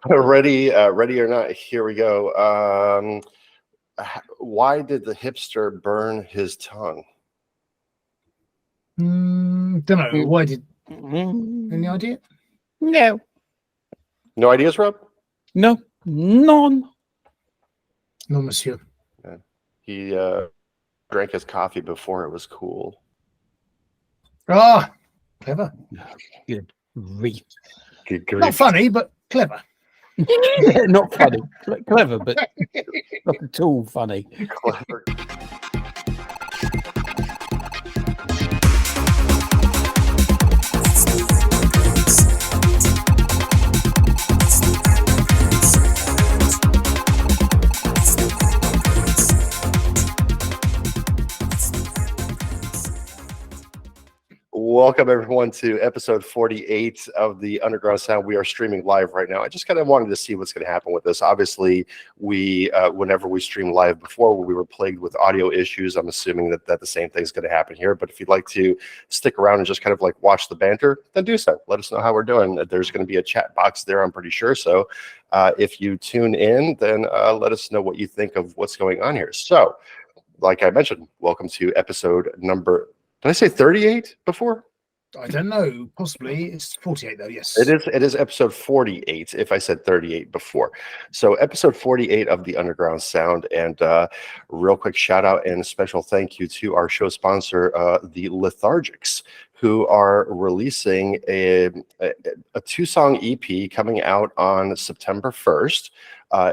Ready or not, here we go. Why did the hipster burn his tongue? Don't know. Why did... Any idea? No. No ideas, Rob? No. None. No, monsieur. He drank his coffee before it was cool. Ah, clever. Good grief. Good grief. Not funny, but clever. Not funny. Clever, but not at all funny. Clever. Welcome, everyone, to episode 48 of the Underground Sound. We are streaming live right now. I just kind of wanted to see what's going to happen with this. Obviously, we whenever we stream live before, we were plagued with audio issues. I'm assuming that the same thing's going to happen here. But if you'd like to stick around and just kind of like watch the banter, then do so. Let us know how we're doing. There's going to be a chat box there, I'm pretty sure. So if you tune in, then let us know what you think of what's going on here. So, like I mentioned, welcome to episode number... Did I say 38 before? I don't know. Possibly. It's 48, though, yes. It is episode 48, if I said 38 before. So episode 48 of the Underground Sound. And real quick shout out and special thank you to our show sponsor, the Lethargics, who are releasing a 2-song EP coming out on September 1st.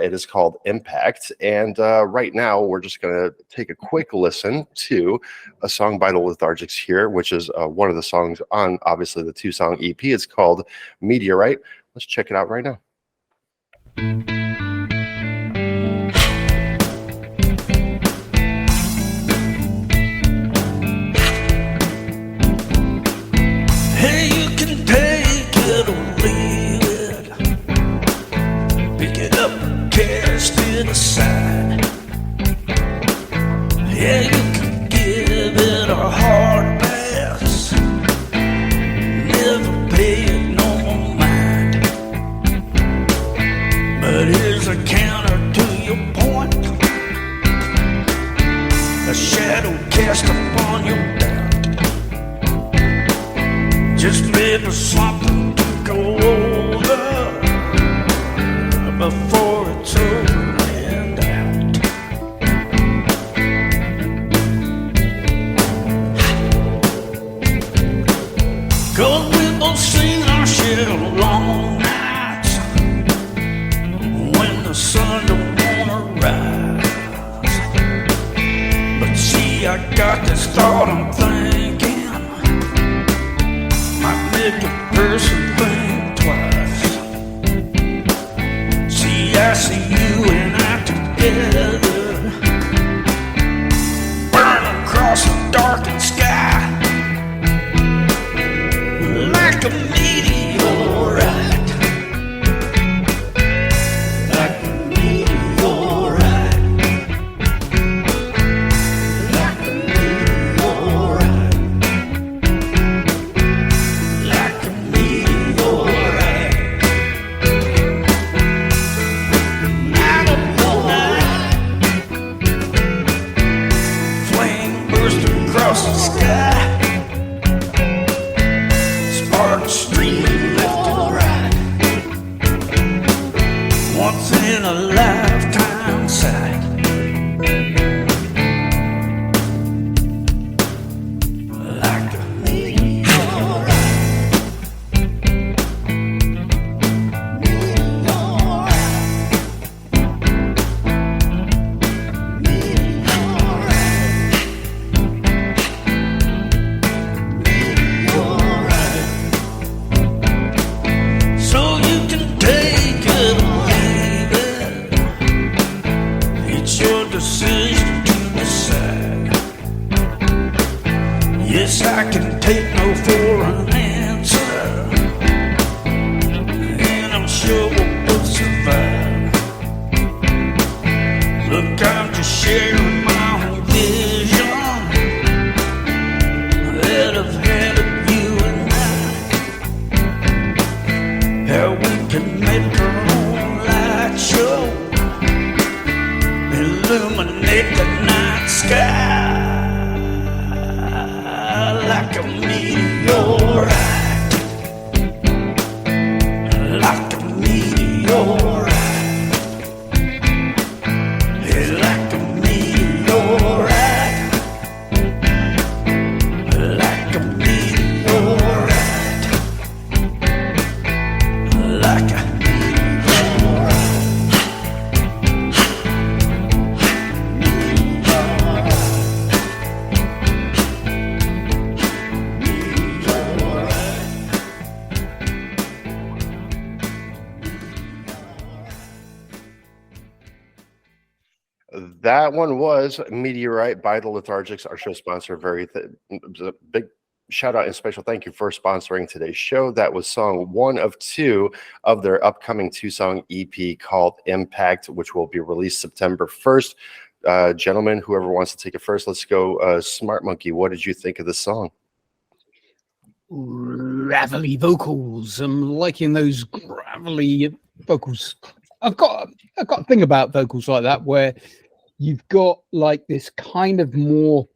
It is called Impact, and right now we're just going to take a quick listen to a song by the Lethargics here, which is one of the songs on, obviously, the 2-song EP. It's called Meteorite. Let's check it out right now. Hey, you can take it or leave it. Pick it up, cast it aside. Yeah, you can give it a hard pass. Never pay it no more mind. But here's a counter to your point. A shadow cast upon your doubt. Just maybe something to go over before it's over and out. Cause we both seen our share of long nights when the sun don't wanna rise. But see, I got this thought I'm thinking might make a person think twice. See, I see you and I together, burn across a darkened sky like a meteorite, like a meteorite, like a meteorite, like a meteorite. Night upon night, flame bursting across the sky. Sparks streaming left and right. Once in a lifetime sight. Like a meteorite. Meteorite. Meteorite. So you can take it or leave it. hit the night sky like a meteorite, like a meteorite, yeah, like a meteorite, like a meteorite, like a That one was Meteorite by the Lethargics, our show sponsor. Big shout out and special thank you for sponsoring today's show. That was song 1 of 2 of their upcoming 2-song EP called Impact, which will be released September 1st. Gentlemen, whoever wants to take it first, let's go. Smart Monkey, what did you think of the song? Gravelly vocals. I'm liking those gravelly vocals. I've got a thing about vocals like that where you've got like this kind of more,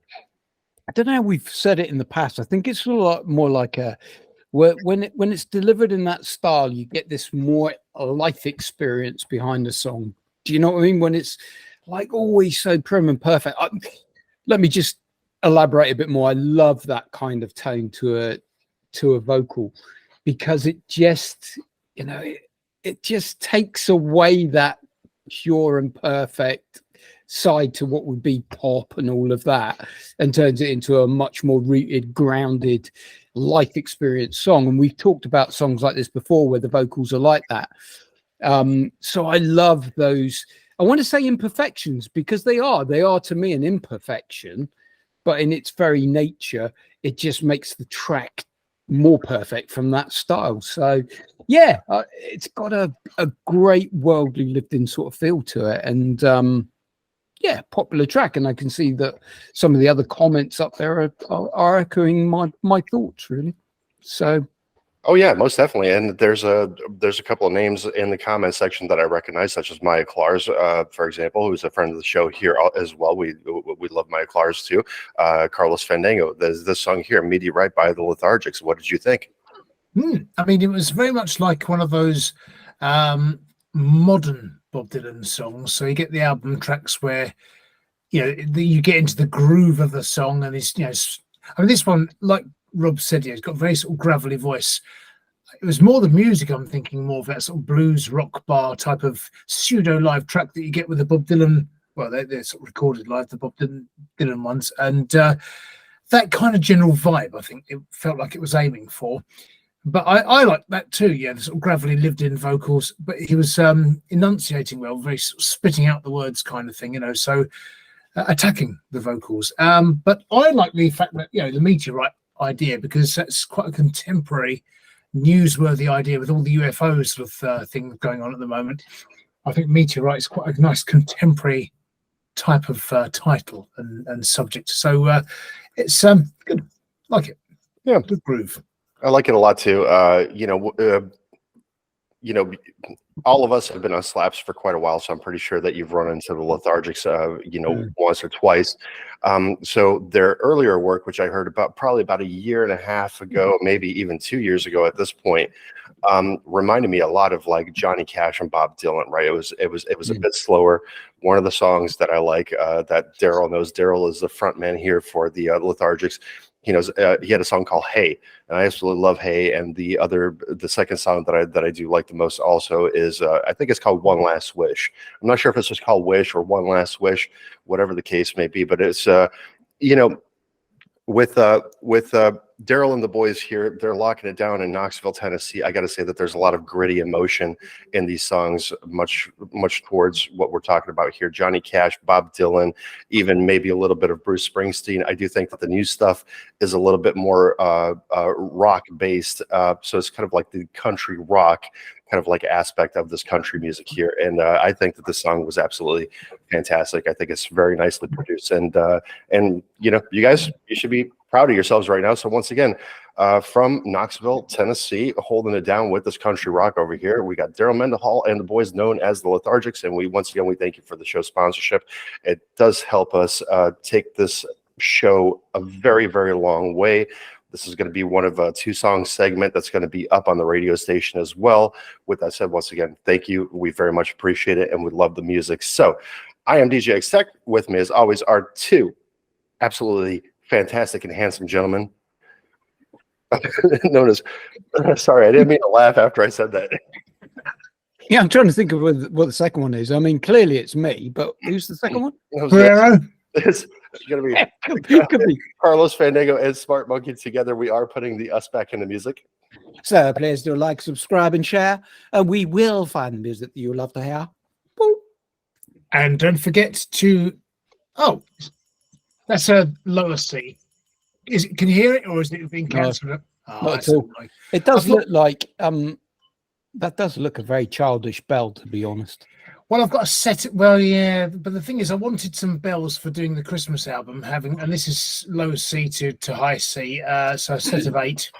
I don't know how we've said it in the past. I think it's a lot more like when it's delivered in that style, you get this more life experience behind the song. Do you know what I mean? When it's like always so prim and perfect. Let me just elaborate a bit more. I love that kind of tone to a vocal because it just, you know, it just takes away that pure and perfect side to what would be pop and all of that and turns it into a much more rooted, grounded life experience song. And we've talked about songs like this before where the vocals are like that. So I love those. I want to say imperfections because they are to me an imperfection, but in its very nature, it just makes the track more perfect from that style. So yeah, it's got a great worldly lived in sort of feel to it, and yeah, popular track. And I can see that some of the other comments up there are echoing my thoughts really. So Oh yeah, most definitely. And there's a couple of names in the comment section that I recognize, such as Maya Klars, for example, who's a friend of the show here as well. We love Maya Klars too. Carlos Fandango. There's this song here, Meteorite by the Lethargics. What did you think? I mean, it was very much like one of those modern Bob Dylan songs. So you get the album tracks where, you know, you get into the groove of the song, and it's, you know, I mean, this one, like Rob said, it's got a very sort of gravelly voice. It was more the music I'm thinking, more of that sort of blues rock bar type of pseudo live track that you get with the Bob Dylan. Well, they're sort of recorded live, the Bob Dylan ones, and that kind of general vibe, I think it felt like it was aiming for. But I like that too, yeah, the sort of gravelly lived-in vocals. But he was enunciating well, very sort of spitting out the words kind of thing, you know, so attacking the vocals. But I like the fact that, you know, the Meteorite idea, because that's quite a contemporary, newsworthy idea with all the UFO sort of thing going on at the moment. I think Meteorite is quite a nice contemporary type of title and subject. So it's good. Like it. Yeah. Good groove. I like it a lot too. You know, all of us have been on slaps for quite a while, so I'm pretty sure that you've run into the Lethargics, you know, once or twice. So their earlier work, which I heard about probably about a year and a half ago, maybe even 2 years ago at this point, reminded me a lot of like Johnny Cash and Bob Dylan, right? It was a bit slower. One of the songs that I like that Daryl knows, Daryl is the front man here for the Lethargics. He knows he had a song called Hey, and I absolutely love Hey. And the second song that I do like the most also is I think it's called One Last Wish. I'm not sure if it's just called Wish or One Last Wish, whatever the case may be, but it's you know, with Daryl and the boys here, they're locking it down in Knoxville, Tennessee. I got to say that there's a lot of gritty emotion in these songs, much towards what we're talking about here. Johnny Cash, Bob Dylan, even maybe a little bit of Bruce Springsteen. I do think that the new stuff is a little bit more rock based. So it's kind of like the country rock kind of like aspect of this country music here. And I think that this song was absolutely fantastic. I think it's very nicely produced. And you know, you guys, you should be proud of yourselves right now. So once again, from Knoxville, Tennessee, holding it down with this country rock over here, we got Daryl Mendenhall and the boys known as the Lethargics. And we thank you for the show sponsorship. It does help us take this show a very, very long way. This is going to be one of a 2-song segment that's going to be up on the radio station as well. With that said, once again, thank you. We very much appreciate it, and we love the music. So I am DJ X-Tech. With me, as always, are 2 absolutely fantastic and handsome gentlemen known as, sorry, I didn't mean to laugh after I said that. Yeah, I'm trying to think of what the second one is. I mean, clearly it's me, but who's the second one? It's going to be Could be. Carlos Fandango and Smart Monkey together. We are putting the us back into music. So please do like, subscribe, and share, and we will find the music that you love to hear. Boop. And don't forget to. Oh, that's a lower C. Is it? Can you hear it, or is it being cancelled? No, not at all. It does look like that does look a very childish bell, to be honest. Well, I've got a set. Well, yeah, but the thing is, I wanted some bells for doing the Christmas album, and this is low C to high C, so a set of 8,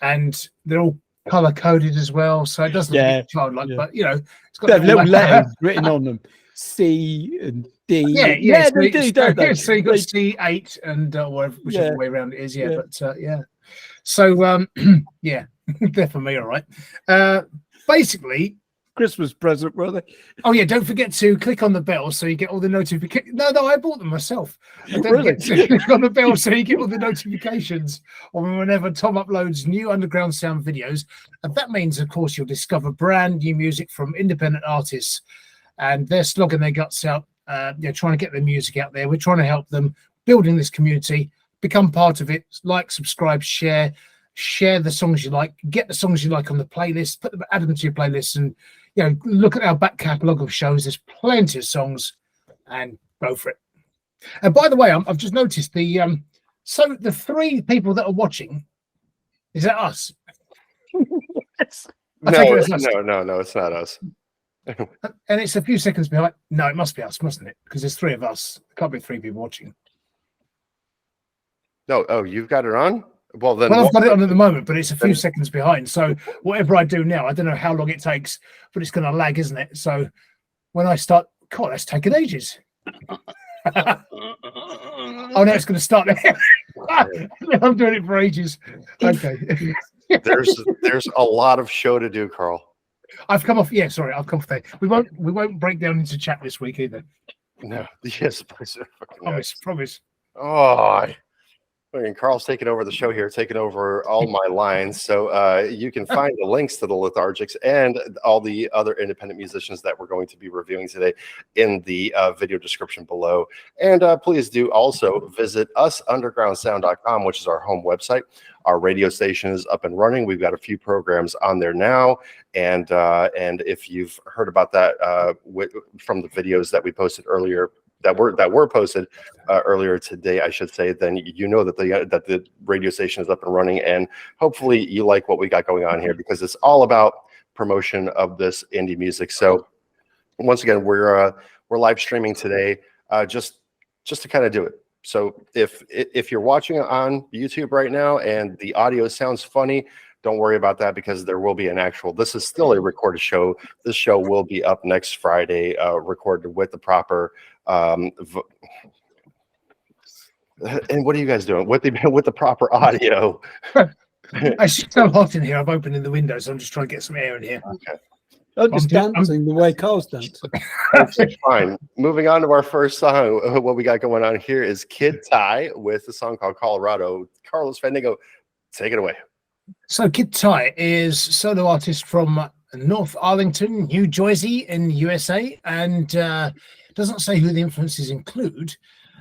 and they're all color coded as well, so it doesn't look childlike, but it's got little letters written on them, C and D. Yeah, they do, don't they? So you got C8 and whichever way around it is, but yeah. So yeah, they're for me, all right. Basically. Christmas present, brother. Oh yeah, don't forget to click on the bell so you get all the notifications. No, I bought them myself. Don't forget to click on the bell so you get all the notifications on whenever Tom uploads new Underground Sound videos. And that means, of course, you'll discover brand new music from independent artists, and they're slogging their guts out, trying to get their music out there. We're trying to help them building this community. Become part of it. Like, subscribe, share the songs you like. Get the songs you like on the playlist. Add them to your playlist, and look at our back catalogue of shows. There's plenty of songs, and go for it. And by the way, I've just noticed the 3 people that are watching. Is that us? No, it's not us. And it's a few seconds behind. No, it must be us, mustn't it? Because there's 3 of us. There can't be 3 people watching. No, you've got it on? Well, I've got it on at the moment, but it's a few seconds behind. So whatever I do now, I don't know how long it takes, but it's going to lag, isn't it? So when I start, God, that's taking ages. Oh, no, it's going to start there. I'm doing it for ages. Okay. There's a lot of show to do, Carl. I've come off. Yeah, sorry, I've come off there. We won't break down into chat this week either. No. Yes, Promise. Oh. And Carl's taking over the show here, taking over all my lines. So you can find the links to the Lethargics and all the other independent musicians that we're going to be reviewing today in the video description below. And please do also visit usundergroundsound.com, which is our home website. Our radio station is up and running. We've got a few programs on there now. And if you've heard about that from the videos that we posted earlier, that were posted earlier today, I should say, then you know that the radio station is up and running, and hopefully you like what we got going on here, because it's all about promotion of this indie music. So once again, we're live streaming today, just to kind of do it. So if you're watching on YouTube right now and the audio sounds funny, don't worry about that, because there will be an actual. This is still a recorded show. This show will be up next Friday, recorded with the proper. And what are you guys doing with the proper audio? It's so hot in here. I've opened in the window, so I'm just trying to get some air in here. Okay. I'm just dancing the way Carl's dancing. That's fine. Moving on to our first song. What we got going on here is Kid Ty with a song called Colorado. Carlos Fandango, take it away. So Kid Ty is a solo artist from North Arlington, New Jersey in USA, and doesn't say who the influences include.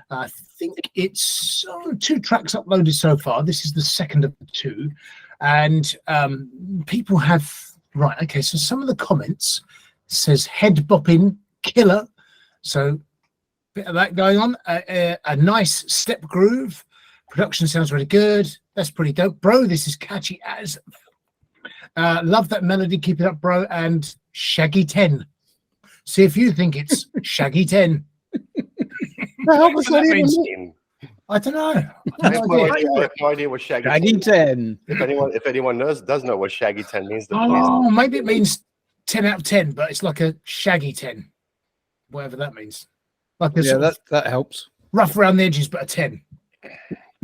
I think it's 2 tracks uploaded so far. This is the second of the 2, and people have okay. So some of the comments says head bopping killer, so bit of that going on. A nice step groove. Production sounds really good. That's pretty dope, bro. This is catchy as. Love that melody. Keep it up, bro. And Shaggy 10. See if you think it's Shaggy 10. What does that even mean? I don't know. I have no idea. I have no idea what Shaggy. Shaggy 10. If anyone does know what Shaggy 10 means, then Oh, maybe it means 10 out of 10, but it's like a shaggy 10, whatever that means. Like a Yeah, sort of that helps. rough around the edges, but a 10.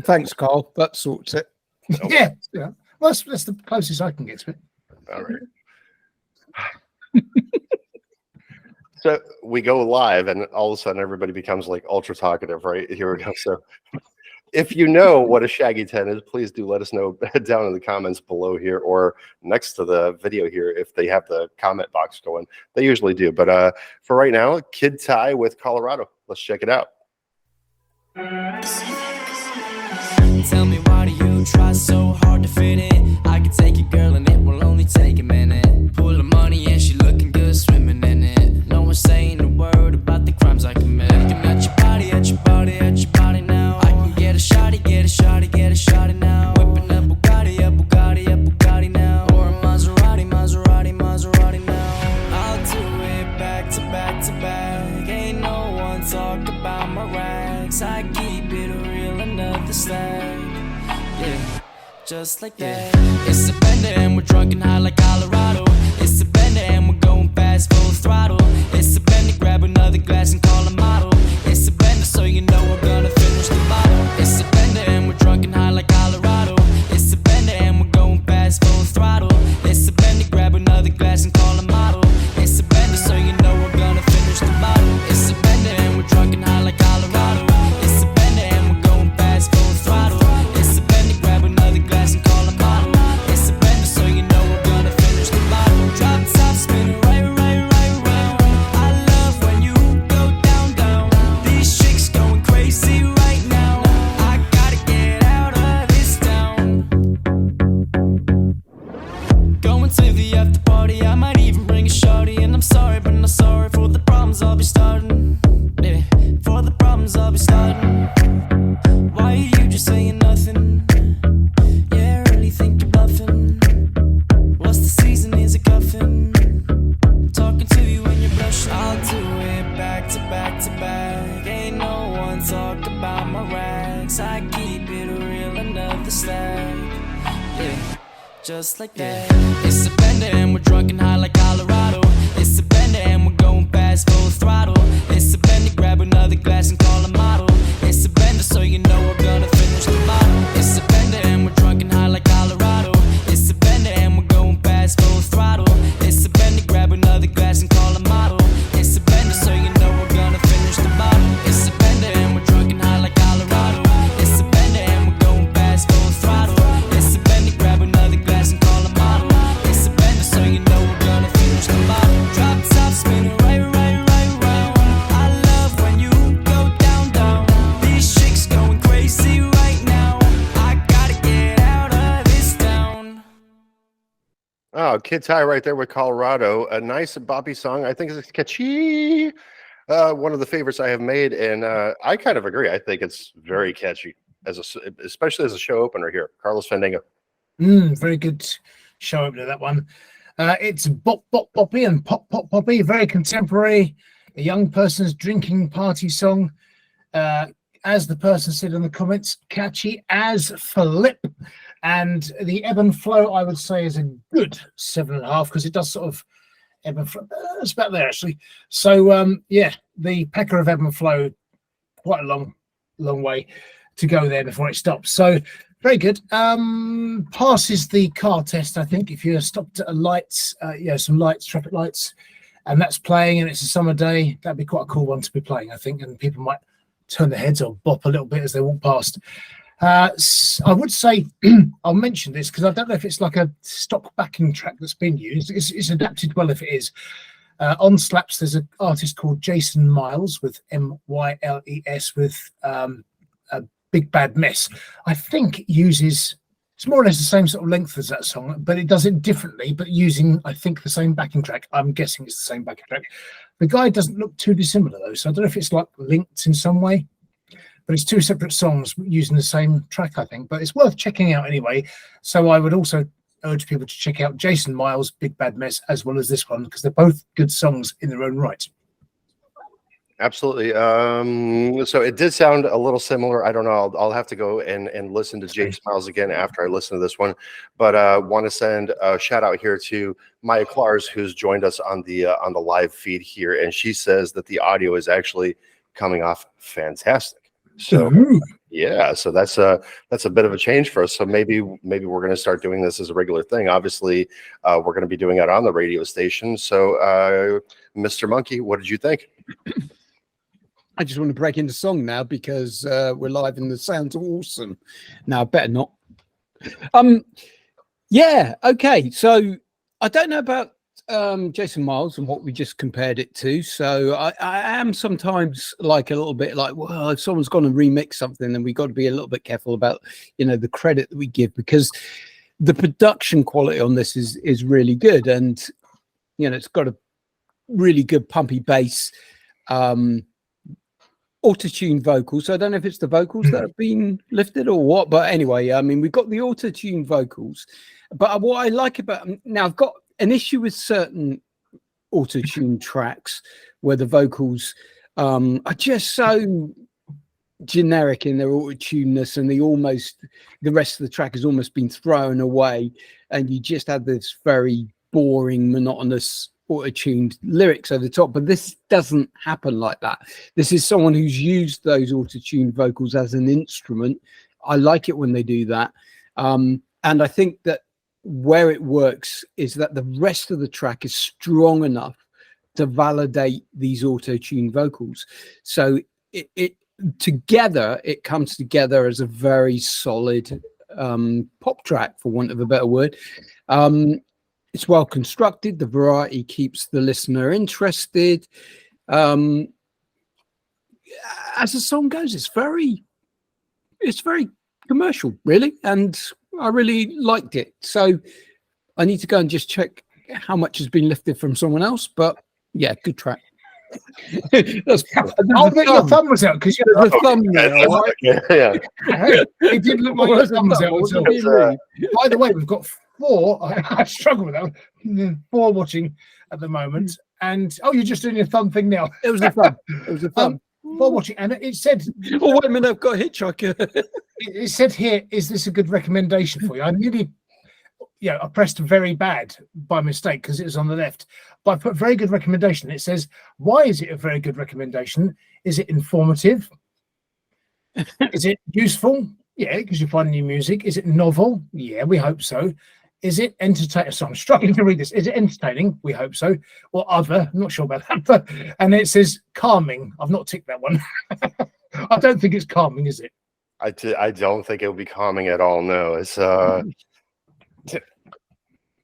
Thanks, Carl. That sorts it. Yeah. Well, that's the closest I can get to it. All right. So we go live, and all of a sudden everybody becomes like ultra talkative, right? Here we go. So if you know what a Shaggy 10 is, please do let us know down in the comments below here or next to the video here if they have the comment box going. They usually do. But for right now, Kid Ty with Colorado. Let's check it out. Tell me, why do you try so hard to fit in? I can take it, girl, and it will only take a minute. Pull the money and she looking good, swimming in it. No one's saying a word about the crimes I commit. Looking at your body, at your body, at your body now. I can get a shotty, get a shotty, get a shotty now. Whipping a Bugatti, a Bugatti, a Bugatti now. Or a Maserati, Maserati, Maserati now. I'll do it back to back to back. Ain't no one talk about my rags. I keep it real, another stack. Yeah, just like that. It's a bender and we're drunk and high like Colorado. It's a bender and we're going fast, full throttle. It's a bender, grab another glass and call a model. It's a bender, so you know we're gonna finish the bottle. It's a bender and we're drunk and high like Colorado. It's a bender and we're going fast, full throttle. It's a bender, grab another glass and call a model. It's a bender, so you know we're gonna finish the bottle. It's a bender and we're drunk and high like Colorado. It's a bender and we're going fast, full throttle. It's a bender, grab another glass and call a model. It's a bender, so you know we're gonna finish the bottle. Drop top, spin right, right, right round. I love when you go down, down. These chicks going crazy right now. I gotta get out of this town. Going to the after party, I might even bring a shorty. And I'm sorry, but not sorry for the problems I'll be starting. Yeah, for the problems I'll be starting. Why are you just saying nothing? Yeah, I really think you're bluffing. What's the season, is it cuffing? Talking to you when you're blushing. I'll do it back to back to back. Ain't no one talk about my rags. I keep it real, another stack. Yeah, just like that. It's a bender and we're drunk and high like Colorado. It's a bender and we're going fast, full throttle. It's a bender, grab another glass and call a model. It's a bender, so you know we're gonna finish the bottle. It's a bender and we're drunk and high like Colorado. It's a bender and we're going fast, full throttle. It's a bender, grab another glass and call a model. It's a bender, so you know we're gonna finish the bottle. It's a bender and we're drunk and high like Colorado. It's a bender and we're going fast, full throttle. It's a bender, grab another glass and call a model. It's a bender, so you know we're gonna finish the bottle. Drop top, spin right, right, right round. I love when you go down, down. These chicks going crazy right now. I gotta get out of this town. Oh, Kid Ty right there with Colorado. A nice boppy song. I think it's catchy. One of the favorites I have made, and I kind of agree. I think it's very catchy, especially as a show opener here. Carlos Fandango. Very good show opener, that one. It's bop, bop, boppy and pop, pop, poppy. Very contemporary. A young person's drinking party song. As the person said in the comments, catchy as Flip. And the ebb and flow, I would say, is a good 7.5 because it does sort of ebb and flow. It's about there, actually. So, yeah, the pecker of ebb and flow, quite a long way to go there before it stops. So, very good. Passes the car test, I think, if you're stopped at a lights, some lights, traffic lights, and that's playing and it's a summer day, that'd be quite a cool one to be playing, I think, and people might turn their heads or bop a little bit as they walk past. I would say, I'll mention this because I don't know if it's like a stock backing track that's been used. It's adapted well if it is. On Slaps, there's an artist called Jason Miles with Myles with a Big Bad Mess. I think it uses, it's more or less the same sort of length as that song, but it does it differently, but using, I think, the same backing track. I'm guessing it's the same backing track. The guy doesn't look too dissimilar, though, so I don't know if it's like linked in some way, but it's two separate songs using the same track, I think, but it's worth checking out anyway. So I would also urge people to check out Jason Miles' Big Bad Mess as well as this one, because they're both good songs in their own right. Absolutely. So it did sound a little similar. I don't know. I'll have to go and listen to Jake Smiles again after I listen to this one. But want to send a shout out here to Maya Klars, who's joined us on the live feed here, and she says that the audio is actually coming off fantastic. So yeah, so that's a bit of a change for us. So maybe we're going to start doing this as a regular thing. Obviously, we're going to be doing it on the radio station. So, Mr. Monkey, what did you think? I just want to break into song now because we're live and the sound's awesome. No, I better not. Yeah, okay. So I don't know about Jason Miles and what we just compared it to. So I am sometimes like a little bit like, well, if someone's going to remix something, then we got to be a little bit careful about, the credit that we give, because the production quality on this is really good, and it's got a really good pumpy bass. Auto-tune vocals. So I don't know if it's the vocals that have been lifted or what, but anyway, I mean, we've got the auto-tune vocals. But what I like about now, I've got an issue with certain auto-tune tracks where the vocals are just so generic in their auto-tuneness, and the rest of the track has almost been thrown away, and you just have this very boring, monotonous auto-tuned lyrics over the top. But this doesn't happen like that. This is someone who's used those auto-tuned vocals as an instrument. I like it when they do that, and I think that where it works is that the rest of the track is strong enough to validate these auto-tuned vocals. So it comes together as a very solid pop track, for want of a better word. It's well constructed. The variety keeps the listener interested. As the song goes, it's very commercial, really, and I really liked it. So I need to go and just check how much has been lifted from someone else. But yeah, good track. I'll bet your thumb was out because you had a thumb there. Right? Yeah. It did look like your thumb was out. By the way, we've got 4. I struggle with that. 4 watching at the moment. And you're just doing your thumb thing now. It was a thumb. It was a thumb. 4 watching, and it said, "Oh, wait a minute, I've got a hitchhiker." It said here, "Is this a good recommendation for you?" I nearly, I pressed very bad by mistake because it was on the left. But I put very good recommendation. It says, "Why is it a very good recommendation? Is it informative? Is it useful? Yeah, because you find new music. Is it novel? Yeah, we hope so. Is it entertaining?" So I'm struggling to read this. Is it entertaining? We hope so. Or other? I'm not sure about that. And it says calming. I've not ticked that one. I don't think it's calming, is it? I don't think it would be calming at all. No, it's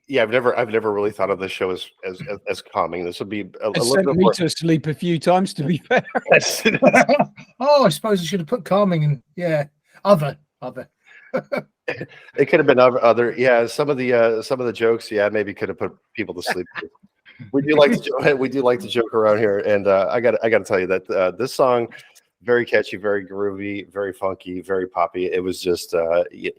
yeah. I've never really thought of this show as calming. This would be a little bit more to sleep a few times, to be fair. I suppose I should have put calming and other. It could have been other. Yeah, some of the jokes. Yeah, maybe could have put people to sleep. We do like to joke around here, and I got to tell you that this song, very catchy, very groovy, very funky, very poppy. It was just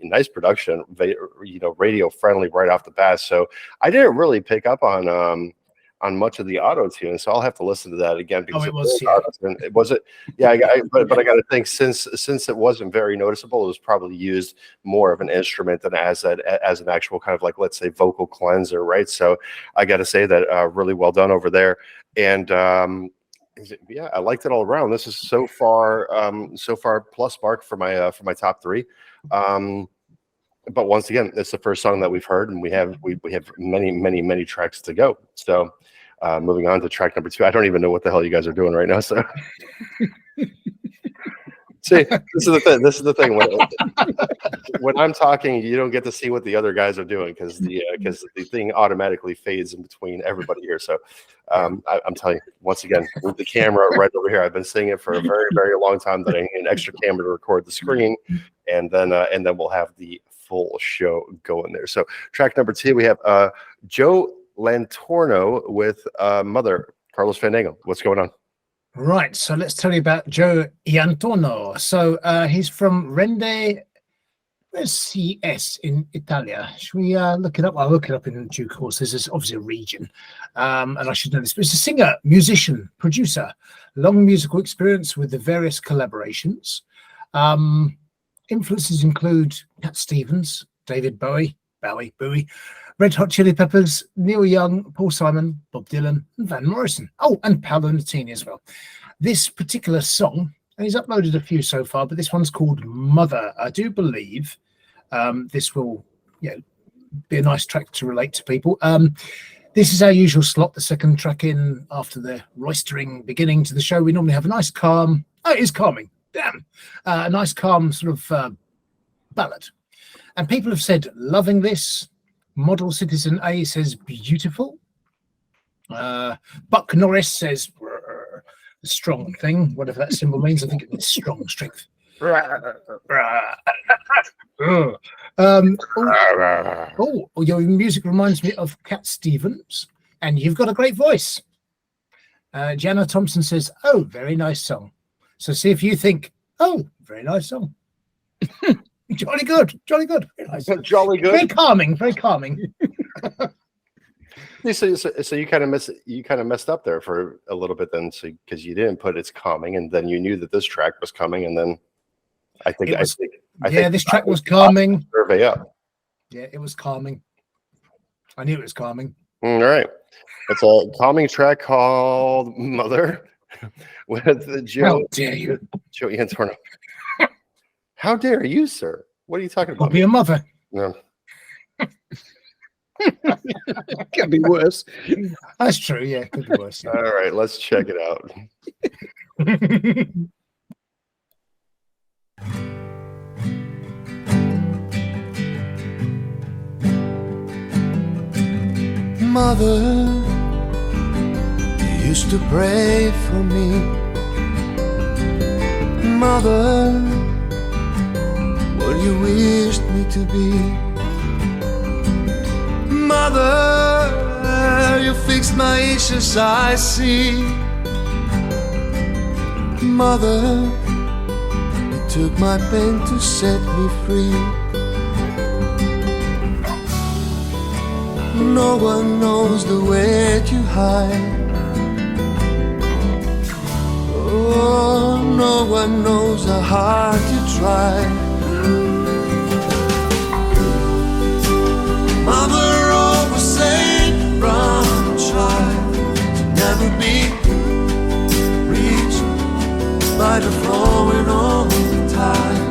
nice production, radio friendly right off the bat. So I didn't really pick up on much of the auto tune, so I'll have to listen to that again because it was. Was it? Yeah, but I got to think since it wasn't very noticeable, it was probably used more of an instrument than as an actual kind of like, let's say, vocal cleanser, right? So I got to say that really well done over there, and yeah, I liked it all around. This is so far plus mark for my top 3. But once again, it's the first song that we've heard, and we have many tracks to go. So moving on to track number 2. I don't even know what the hell you guys are doing right now. So see, this is the thing. When I'm talking, you don't get to see what the other guys are doing because the thing automatically fades in between everybody here. So I'm telling you, once again, with the camera right over here, I've been saying it for a very, very long time that I need an extra camera to record the screen, and then we'll have the full show going there. So track number 2, we have Joe Lantorno with Mother, Carlos Fandango. What's going on? Right, so let's tell you about Joe Iantorno. So he's from Rende CS in Italia. Should we look it up? I'll look it up in due course. This is obviously a region, and I should know this, but it's a singer, musician, producer, long musical experience with the various collaborations. Influences include Cat Stevens, David Bowie, Red Hot Chili Peppers, Neil Young, Paul Simon, Bob Dylan, and Van Morrison. Oh, and Paolo Nutini as well. This particular song, and he's uploaded a few so far, but this one's called Mother. I do believe this will be a nice track to relate to people. This is our usual slot, the second track in after the roistering beginning to the show. We normally have a nice calm, it is calming, damn, a nice calm sort of ballad. And people have said, loving this. Model Citizen A says, beautiful. Buck Norris says, strong thing, whatever that symbol means. I think it means strong strength. Your music reminds me of Cat Stevens, and you've got a great voice. Elan Thompson says, oh, very nice song. So see if you think, oh, very nice song. Jolly good. Very nice. Jolly good. Very calming. So you kind of messed up there for a little bit then, because you didn't put it's calming, and then you knew that this track was coming, and then I think this track was calming. Survey up. Yeah, it was calming. I knew it was calming. All right, it's a calming track called "Mother" with Joe. How dare you, Joe Iantorno? How dare you, sir? What are you talking about? I'll be a mother. No. Could be worse. That's true. Yeah, could be worse. Yeah. All right, let's check it out. Mother, you used to pray for me. Mother, what you wished me to be. Mother, you fixed my issues, I see. Mother, you took my pain to set me free. No one knows the way you hide. Oh, no one knows how hard you try. Mother always said, run, child, to never be reached by the flowing of the tide.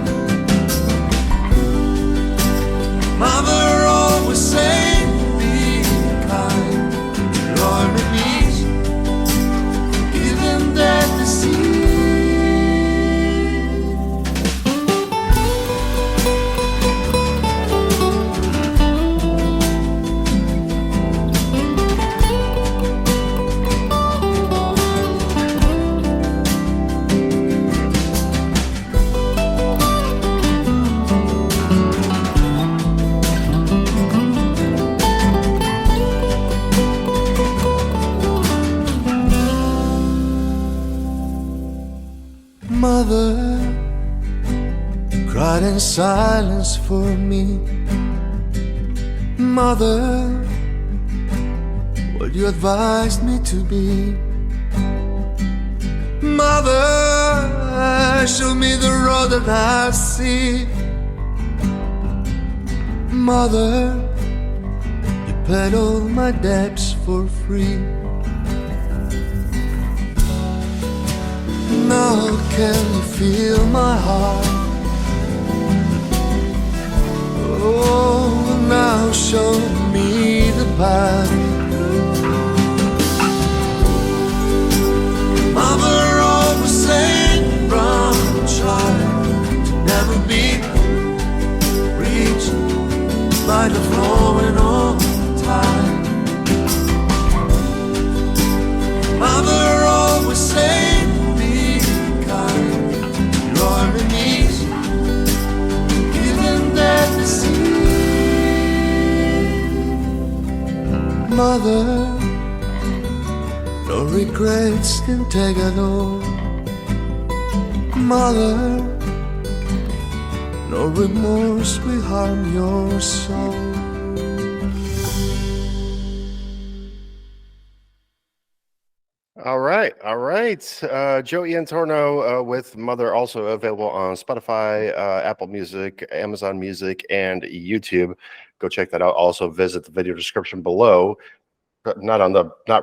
Mother always said, be kind to your enemies, give them that they see. Mother cried in silence for me. Mother, what you advised me to be. Mother, show me the road that I see. Mother, you paid all my debts for free. Now can you feel my heart? Oh, now show me the path. Mother always said, run, child, to never be reached by the flowing of the tide. Mother always said, enemies, give them that they see. Mother, no regrets can take it all. Mother, no remorse will harm your soul. All right. right. Joe Iantorno with Mother, also available on Spotify, Apple Music, Amazon Music, and YouTube. Go check that out. Also visit the video description below. But not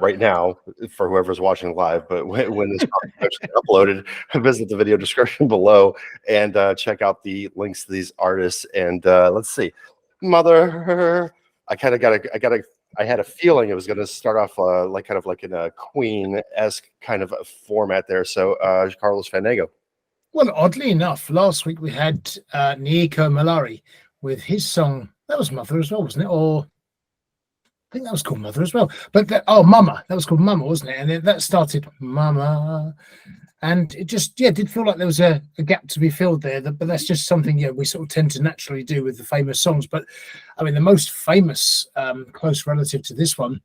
right now for whoever's watching live, but when this is actually uploaded, visit the video description below and check out the links to these artists. And let's see, Mother. I had a feeling it was going to start off kind of like in a Queen-esque kind of format there. So Carlos Fanego. Well, oddly enough, last week we had Nico Malari with his song. That was Mother as well, wasn't it? Or I think that was called Mother as well. But Mama. That was called Mama, wasn't it? And then that started Mama. And it just, did feel like there was a gap to be filled there. But that's just something, we sort of tend to naturally do with the famous songs. But I mean, the most famous close relative to this one,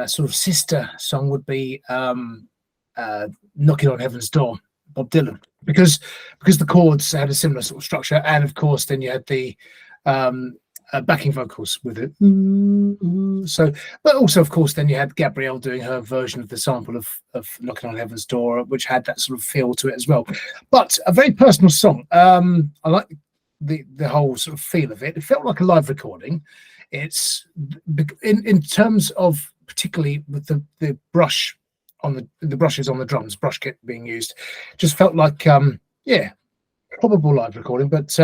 sort of sister song would be Knocking on Heaven's Door, Bob Dylan. Because the chords had a similar sort of structure. And of course, then you had the backing vocals with it. So, but also, of course, then you had Gabrielle doing her version of the sample of Knocking on Heaven's Door, which had that sort of feel to it as well. But a very personal song. I like the whole sort of feel of it. It felt like a live recording. It's in terms of particularly with the brush on the brushes on the drums, brush kit being used, just felt like probable live recording, but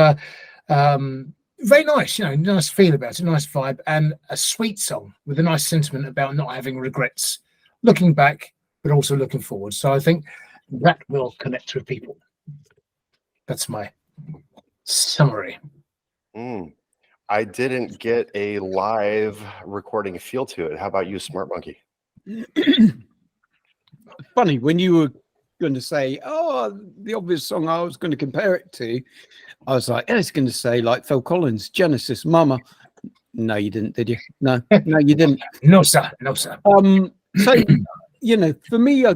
very nice, nice feel about it, nice vibe, and a sweet song with a nice sentiment about not having regrets, looking back, but also looking forward. So I think that will connect with people. That's my summary. I didn't get a live recording feel to it. How about you, Smart Monkey? Funny, when you were going to say, the obvious song I was going to compare it to, I was like, I was going to say like Phil Collins, Genesis, Mama. No, you didn't, did you? No, you didn't. No, sir. So, for me, I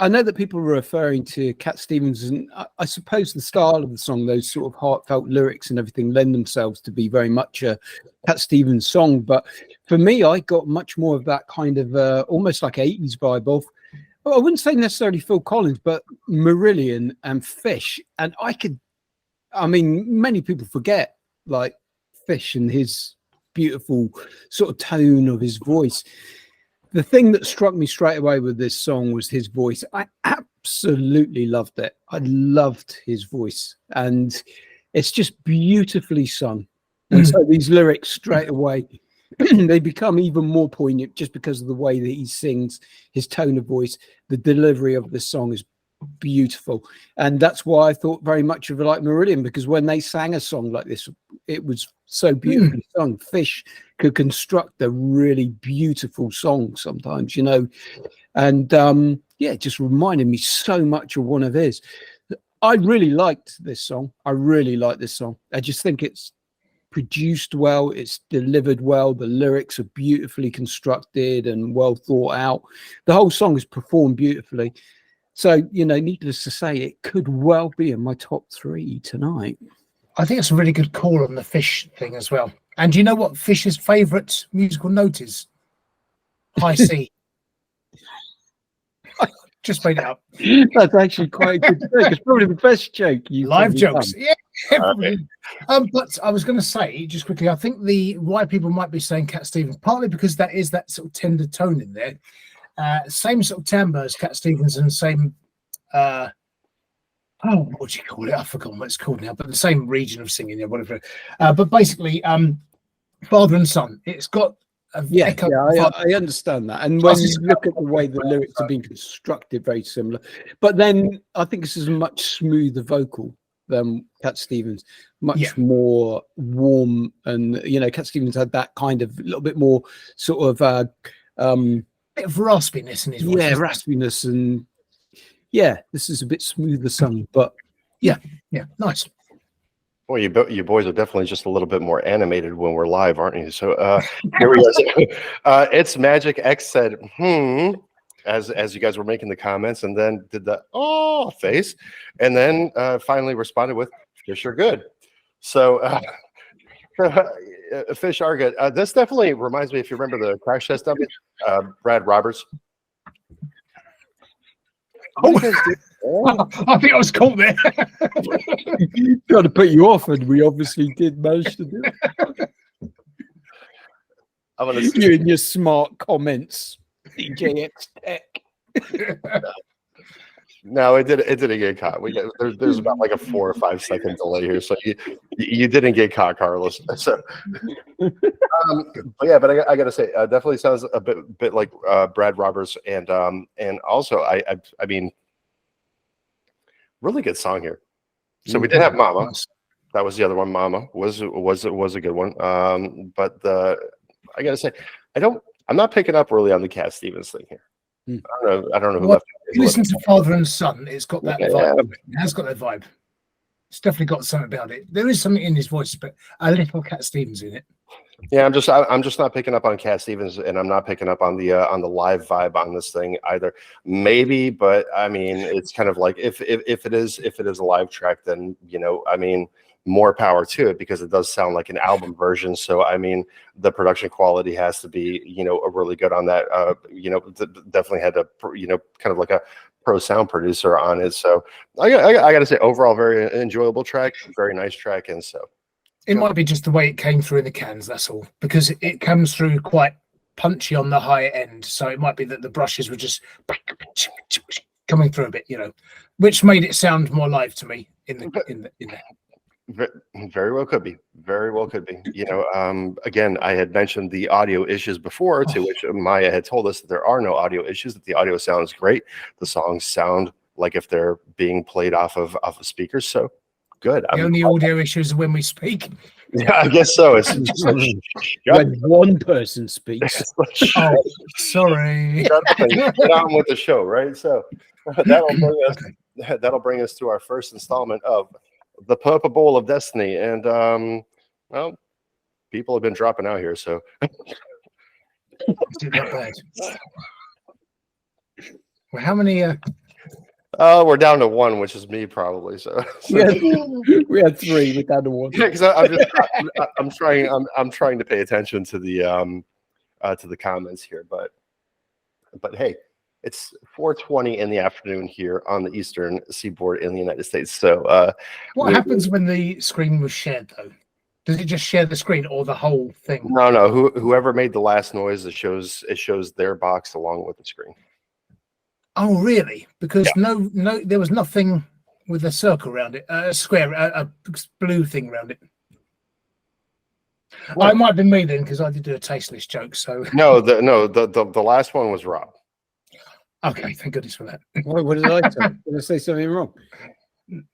know that people were referring to Cat Stevens, and I suppose the style of the song, those sort of heartfelt lyrics and everything lend themselves to be very much a Cat Stevens song. But for me, I got much more of that kind of almost like 80s vibe of, I wouldn't say necessarily Phil Collins, but Marillion and Fish. And many people forget like Fish and his beautiful sort of tone of his voice. The thing that struck me straight away with this song was his voice. I absolutely loved it. I loved his voice, and it's just beautifully sung. And so these lyrics straight away, they become even more poignant just because of the way that he sings, his tone of voice. The delivery of this song is beautiful, and that's why I thought very much of it like Marillion, because when they sang a song like this, it was so beautifully sung. Fish could construct a really beautiful song sometimes, and it just reminded me so much of one of his. I really liked this song. I just think it's produced well, it's delivered well, the lyrics are beautifully constructed and well thought out. The whole song is performed beautifully. So, needless to say, it could well be in my top 3 tonight. I think it's a really good call on the Fish thing as well. And do you know what Fish's favourite musical note is? High C. Just made it up. That's actually quite a good joke. It's probably the best joke you've live jokes. done. Yeah. But I was going to say just quickly, I think why people might be saying Cat Stevens, partly because that is that sort of tender tone in there. Same sort of timbre as Cat Stevens, and same what do you call it? I've forgotten what it's called now, but the same region of singing, whatever. But basically, father and son. It's got I understand that. And when you look at the way the lyrics have been constructed, very similar. But then I think this is a much smoother vocal than Cat Stevens, much more warm. And, Cat Stevens had that kind of little bit more sort of bit of raspiness in his voice. Yeah, raspiness. And this is a bit smoother sung, but nice. Well, you boys are definitely just a little bit more animated when we're live, aren't you? So here we go. It's Magic X said, as you guys were making the comments, and then did the face, and then finally responded with, "Fish are good." So Fish are good. This definitely reminds me, if you remember the Crash Test dummy, Brad Roberts. What do you guys do? Oh, I think I was caught there. Trying to put you off, and we obviously did manage to do it. I'm gonna You and your smart comments, DJX Tech. No, it didn't get caught. There's about like a 4 or 5 second delay here, so you didn't get caught, Carlos. So, but I gotta say, definitely sounds a bit like Brad Roberts, and also I mean, really good song here. So we did have Mama. That was the other one. Mama was a good one. But I gotta say, I'm not picking up really on the Cat Stevens thing here. I don't know who left. You listen to Father and Son, it's got that vibe. It has got that vibe. It's definitely got something about it. There is something in his voice, but a little Cat Stevens in it. Yeah, I'm just not picking up on Cat Stevens, and I'm not picking up on the live vibe on this thing either. Maybe, but I mean, it's kind of like if it is a live track, then I mean, more power to it, because it does sound like an album version. So I mean, the production quality has to be really good on that. Definitely had to kind of like a pro sound producer on it. So I got to say, overall, very enjoyable track, very nice track, and so. It might be just the way it came through in the cans, that's all. Because it comes through quite punchy on the high end. So it might be that the brushes were just coming through a bit, which made it sound more live to me in there. Very well could be. Very well could be. Again, I had mentioned the audio issues before, to which Maya had told us that there are no audio issues, that the audio sounds great. The songs sound like if they're being played off of speakers. So good. The only audio issues are when we speak. Yeah, I guess so. It's when one person speaks. Oh, sorry. Get on with the show, right? So that'll bring us to our first installment of the Purple Bowl of Destiny, and well, people have been dropping out here, so Not bad. Well, how many? we're down to 1, which is me probably. So we had 3. We're down to 1. Yeah, because I'm trying to pay attention to the comments here, but hey, it's 4:20 in the afternoon here on the eastern seaboard in the United States. So what happens when the screen was shared, though? Does it just share the screen or the whole thing? No. Whoever made the last noise, it shows their box along with the screen. Oh, really? Because no, there was nothing with a circle around it, a square, a blue thing around it. Well, it might have been me then, because I did do a tasteless joke. So the last one was Rob. Okay, thank goodness for that. What did I say? Did I say something wrong?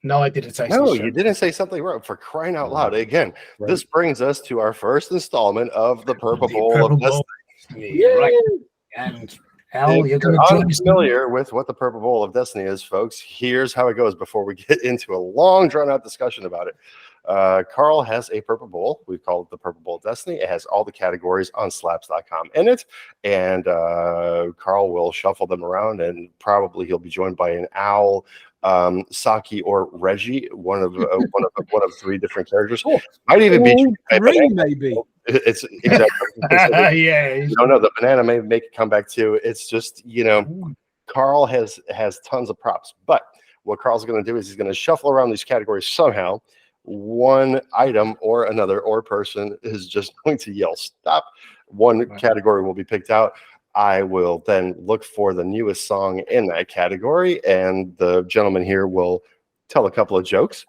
No, I did a tasteless No, joke. you didn't say something wrong. For crying out loud! Again, This brings us to our first installment of the Purple Bowl of Destiny. Yeah, right. And Al, you're going to join us. Familiar with what the Purple Bowl of Destiny is, folks? Here's how it goes before we get into a long, drawn-out discussion about it. Carl has a purple bowl. We call it the Purple Bowl of Destiny. It has all the categories on slaps.com in it, and Carl will shuffle them around, and probably he'll be joined by an owl, Saki, or Reggie, one of 3 different characters. Might even be 3, maybe. It's exactly. Yeah. No, the banana may make it come back too. It's just Carl has tons of props, but what Carl's going to do is he's going to shuffle around these categories somehow. One item or another or person is just going to yell stop. One category will be picked out. I will then look for the newest song in that category, and the gentleman here will tell a couple of jokes.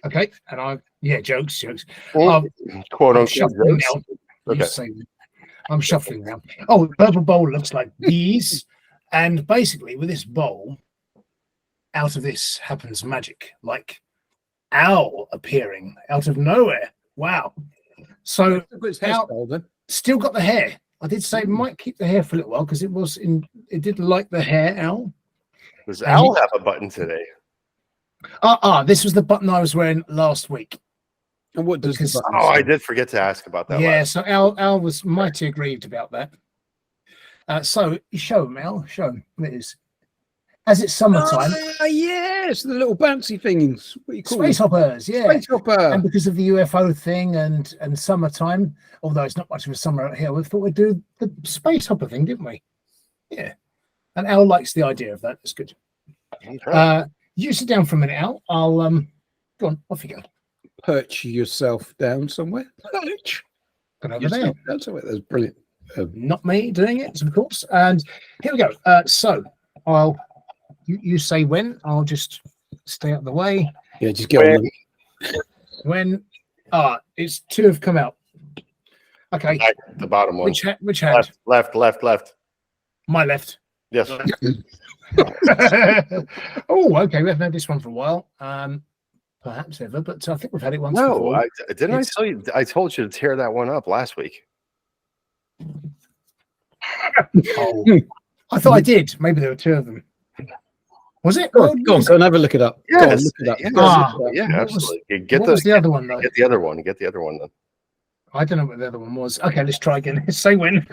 Okay, and jokes. Quote unquote jokes. Okay. I'm shuffling now. Oh, the purple bowl looks like bees, and basically with this bowl, out of this happens magic, like owl appearing out of nowhere. Wow. So still got the hair. I did say might keep the hair for a little while because it did like the hair, Owl. Does Owl have a button today? This was the button I was wearing last week. And what does the button say? I did forget to ask about that. Yeah, so Al was mighty aggrieved about that. So show him, Al. Show him. It is. As it's summertime. Yes, the little bouncy things. What you call Space hoppers, yeah. Space hopper. And because of the UFO thing and summertime, although it's not much of a summer out here, we thought we'd do the space hopper thing, didn't we? Yeah. And Al likes the idea of that. That's good. Okay. You sit down for a minute, Al. I'll go on. Off you go. Perch yourself down somewhere. Perch Go over there. yourself down somewhere. That's brilliant. Not me doing it, of course. And here we go. So you say when. I'll just stay out of the way. Yeah, just get on. When it's 2 have come out. Okay. The bottom one. Which hand? Left. My left. Yes. Oh, okay. We haven't had this one for a while. Perhaps ever, but I think we've had it once No, before. I tell you? I told you to tear that one up last week. Oh, I thought I did. Maybe there were 2 of them. Was it? Go on, go and have a look it up. Go on, Yes. look it up. Yes. Go on, look it up. Yeah, What absolutely. Get What was the other one, though? Get the other one. Get the other one then. I don't know what the other one was. Okay, let's try again. Say when.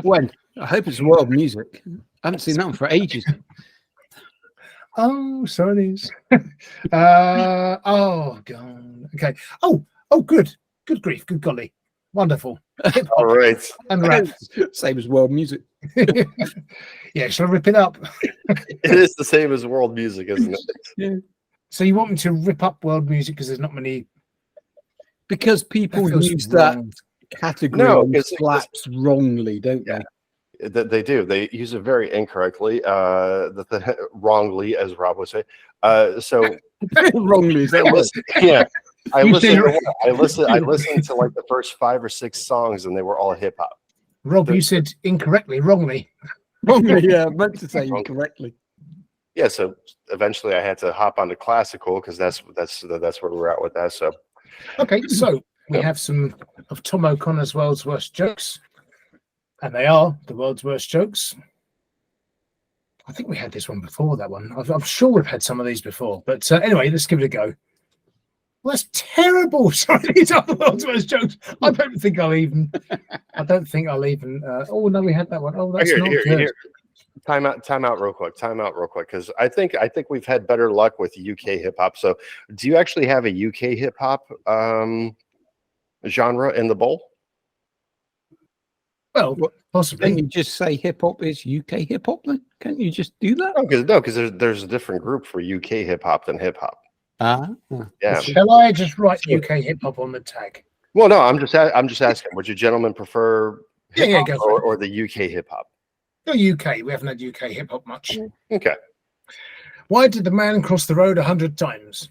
When? I hope it's world music. I haven't seen that one for ages. Oh, so it is. Oh, God. Okay. Oh, good. Good grief. Good golly. Wonderful. Hip All hop right. and rap. Same as world music. Yeah, shall I rip it up? It is the same as world music, isn't it? Yeah. So you want me to rip up world music because there's not many. Because people feels use that wrong. category No, and 'cause- slaps wrongly, don't Yeah. they? They do. They use it very incorrectly, wrongly, as Rob would say. So Wrongly, is that I word? listen, yeah, I You say listened. I listened to like the first 5 or 6 songs, and they were all hip hop. Rob, you said incorrectly, wrongly. Wrongly, yeah, I meant to say Wrong. correctly. Yeah. So eventually, I had to hop onto classical because that's where we're at with that. So Okay, so we have some of Tom O'Connor's world's worst jokes, and they are the world's worst jokes. I think we had this one before, that one. I'm sure we've had some of these before, but anyway, let's give it a go. Well, that's terrible. Sorry, these are the world's worst jokes. I don't think I'll even. Oh no, we had that one. Oh, that's not good. Here. Time out real quick, because I think we've had better luck with UK hip hop. So, do you actually have a UK hip hop genre in the bowl? Well, Can't possibly. you just say hip hop is UK hip hop then? Can't you just do that? No, because there's a different group for UK hip hop than hip hop. Yeah. Shall I just write UK hip hop on the tag? Well, no, I'm just asking. Would you gentlemen prefer Yeah, hip hop go for it. or the UK hip hop? No, UK. We haven't had UK hip hop much. Okay. Why did the man cross the road 100 times?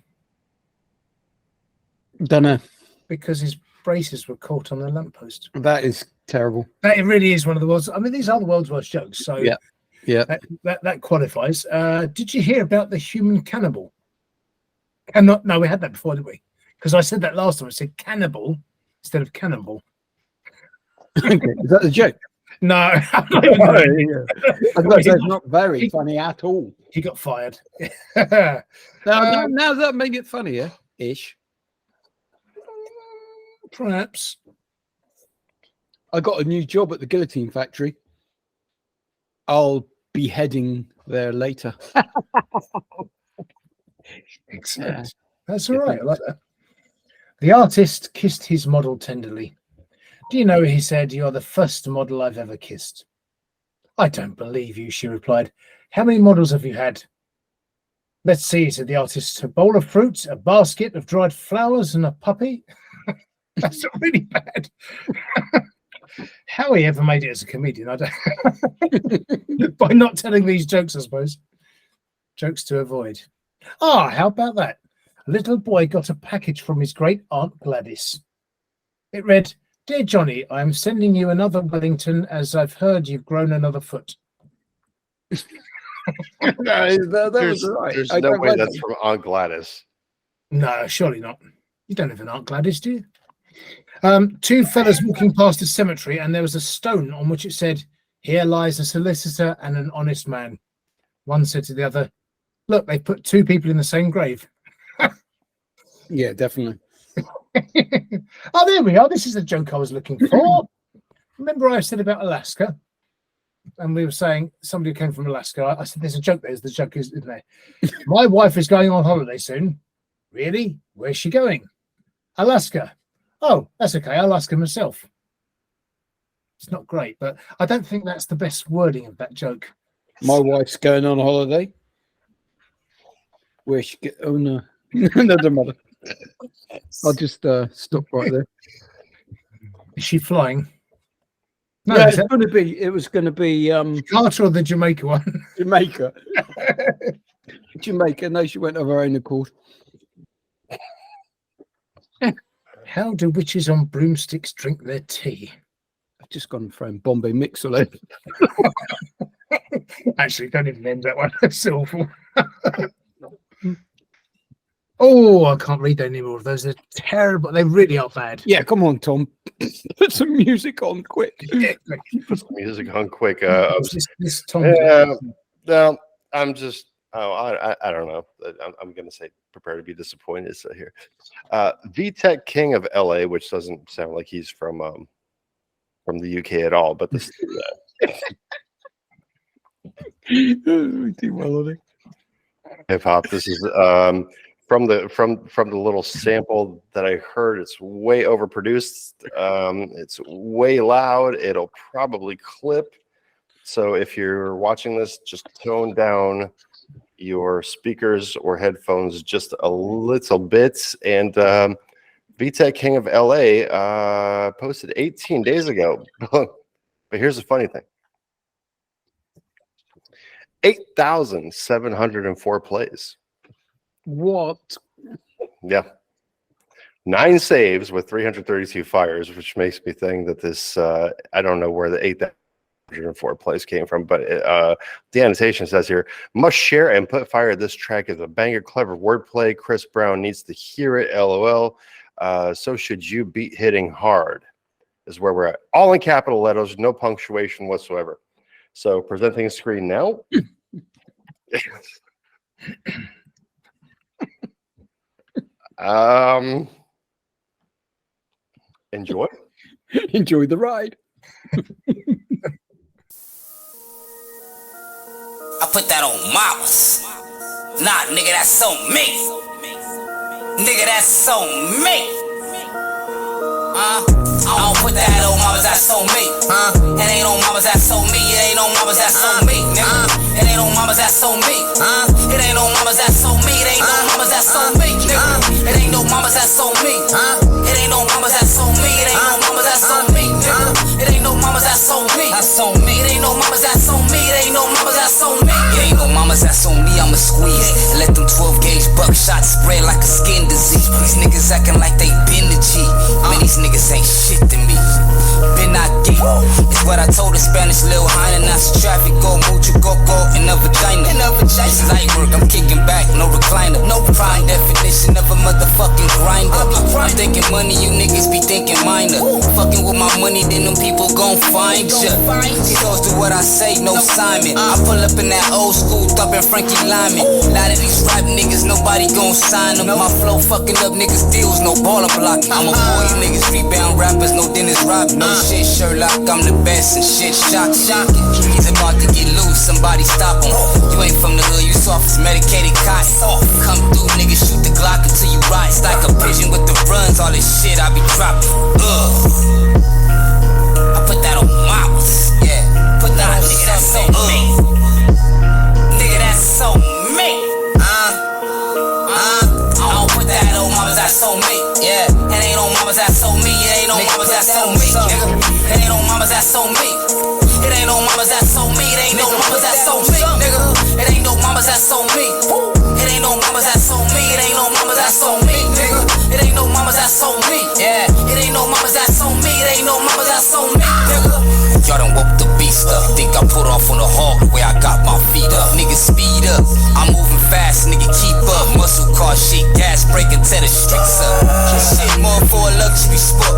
Don't know. Because his braces were caught on the lamppost. That is terrible. That it really is one of the world's. I mean, these are the world's worst jokes. So Yeah. that qualifies. Did you hear about the human cannibal? No, we had that before, didn't we? Because I said that last time. I said cannibal instead of cannibal. Okay. Is that the joke? No, I was going to say it's not very funny at all. he got fired. Now that made it funnier ish. Perhaps. I got a new job at the guillotine factory. I'll be heading there later. Excellent. That's all right. I like that. The artist kissed his model tenderly. Do you know, he said, you're the first model I've ever kissed. I don't believe you, she replied. How many models have you had? Let's see, said the artist. A bowl of fruit, a basket of dried flowers, and a puppy. That's not really bad. How he ever made it as a comedian, I don't. By not telling these jokes, I suppose. Jokes to avoid. How about that? A little boy got a package from his great aunt Gladys. It read, Dear Johnny, I am sending you another Wellington as I've heard you've grown another foot. There's no way that's from Aunt Gladys. No, surely not. You don't have an Aunt Gladys, do you? 2 fellas walking past a cemetery, and there was a stone on which it said, Here lies a solicitor and an honest man. One said to the other, Look, they put 2 people in the same grave. Yeah, definitely. Oh, there we are. This is the joke I was looking for. Remember I said about Alaska? And we were saying, somebody who came from Alaska, I said, there's a joke there. The joke isn't there. My wife is going on holiday soon. Really? Where's she going? Alaska. Oh, that's okay. I'll ask her myself. It's not great, but I don't think that's the best wording of that joke. My wife's going on holiday. Where she get? Oh no, no, doesn't matter. I'll just stop right there. Is she flying? No, Yeah, is that it was going to be Carter or the Jamaica one? Jamaica. Jamaica. No, she went of her own accord. How do witches on broomsticks drink their tea? I've just gone and thrown Bombay mix all over. Actually, don't even end that one. That's awful. Oh, I can't read any more of those. They're terrible. They really are bad. Yeah, come on, Tom. Put some music on quick. Put some music on quick. This Tom. Yeah, no, I'm just. Oh, I don't know. I'm going to say prepare to be disappointed. So here, V-TEC King of LA, which doesn't sound like he's from the UK at all, but this. We do well on it. Hip hop. This is from the little sample that I heard. It's way overproduced. It's way loud. It'll probably clip. So if you're watching this, just tone down your speakers or headphones just a little bit. And V-TEC King of LA posted 18 days ago. But here's the funny thing. 8,704 plays. What? Yeah. 9 saves with 332 fires, which makes me think that this, I don't know where the 8,004 plays came from, but the annotation says here, must share and put fire. This track is a banger, clever wordplay. Chris Brown needs to hear it, LOL. So should you. Beat hitting hard is where we're at. All in capital letters, no punctuation whatsoever. So presenting screen now. Enjoy. Enjoy the ride. I put that on Miles. Nah, nigga, that's on me. Nigga, that's on me. I don't put that on mamas, that's on me. It ain't on mamas, that's on me. It ain't on mamas, that's on me, nigga. It ain't on mamas, that's on me. It ain't on mamas, that's on me. It ain't no mamas, that's on me, nigga. It ain't no mamas, that's on me. It ain't no mamas, that's on me. It ain't no mamas, that's on me, nigga. It ain't no mamas, that's on me. That's on me. It ain't no mamas, that's on me. It ain't no mamas, that's on me. It ain't no mamas, that's on me. I'ma squeeze and let them 12 gauge buckshot spread like a skin disease. These niggas acting like they been the G. Man, these niggas ain't shit to me. Been not deep. It's what I told the Spanish Lil Hyena. Now some traffic go mucho coco in a vagina. This is light work, I'm kicking back, no recliner. No prime definition of a motherfucking grinder. I'm thinking money, you niggas be thinking minor. Fucking with my money, then them people gon' find ya. These hoes do what I say, no Simon. I pull up in that old school thumping Frankie Lyman. Lot of these rap niggas, nobody gon' sign them. My flow fucking up niggas deals, no baller blocking. I'ma pull you niggas rebound rappers, no Dennis Rodman. No shit Sherlock, I'm the best and shit shocking. He's about to get loose, somebody stop him. You ain't from the hood, you soft as medicated cotton. Come through, nigga, shoot the Glock until you rot. It's like a pigeon with the runs, all this shit I be dropping. I put that on mamas, yeah. Put that on, nigga, that's so me. Nigga, that's so me. I don't put that on mamas, that's on me, yeah. It ain't on mamas, that's on me. It ain't on mamas, that's on me, nigga. It ain't on mamas, that's on me. It ain't no mamas, that's on me. It ain't no mamas, that's on me, nigga. It ain't no mamas, that's on me. It ain't no mamas, that's on me. It ain't no mamas, that's on me, nigga. It ain't no mamas, that's on me. Yeah. It ain't no mamas, that's on me. It ain't no mamas, that's on me, nigga. Y'all done woke the beast up. Think I put off on the hog where I got my feet up. Nigga speed up. I'm moving fast, nigga keep up. Muscle car shit, gas breaking, tear the streets up. Shit more for a luxury sport.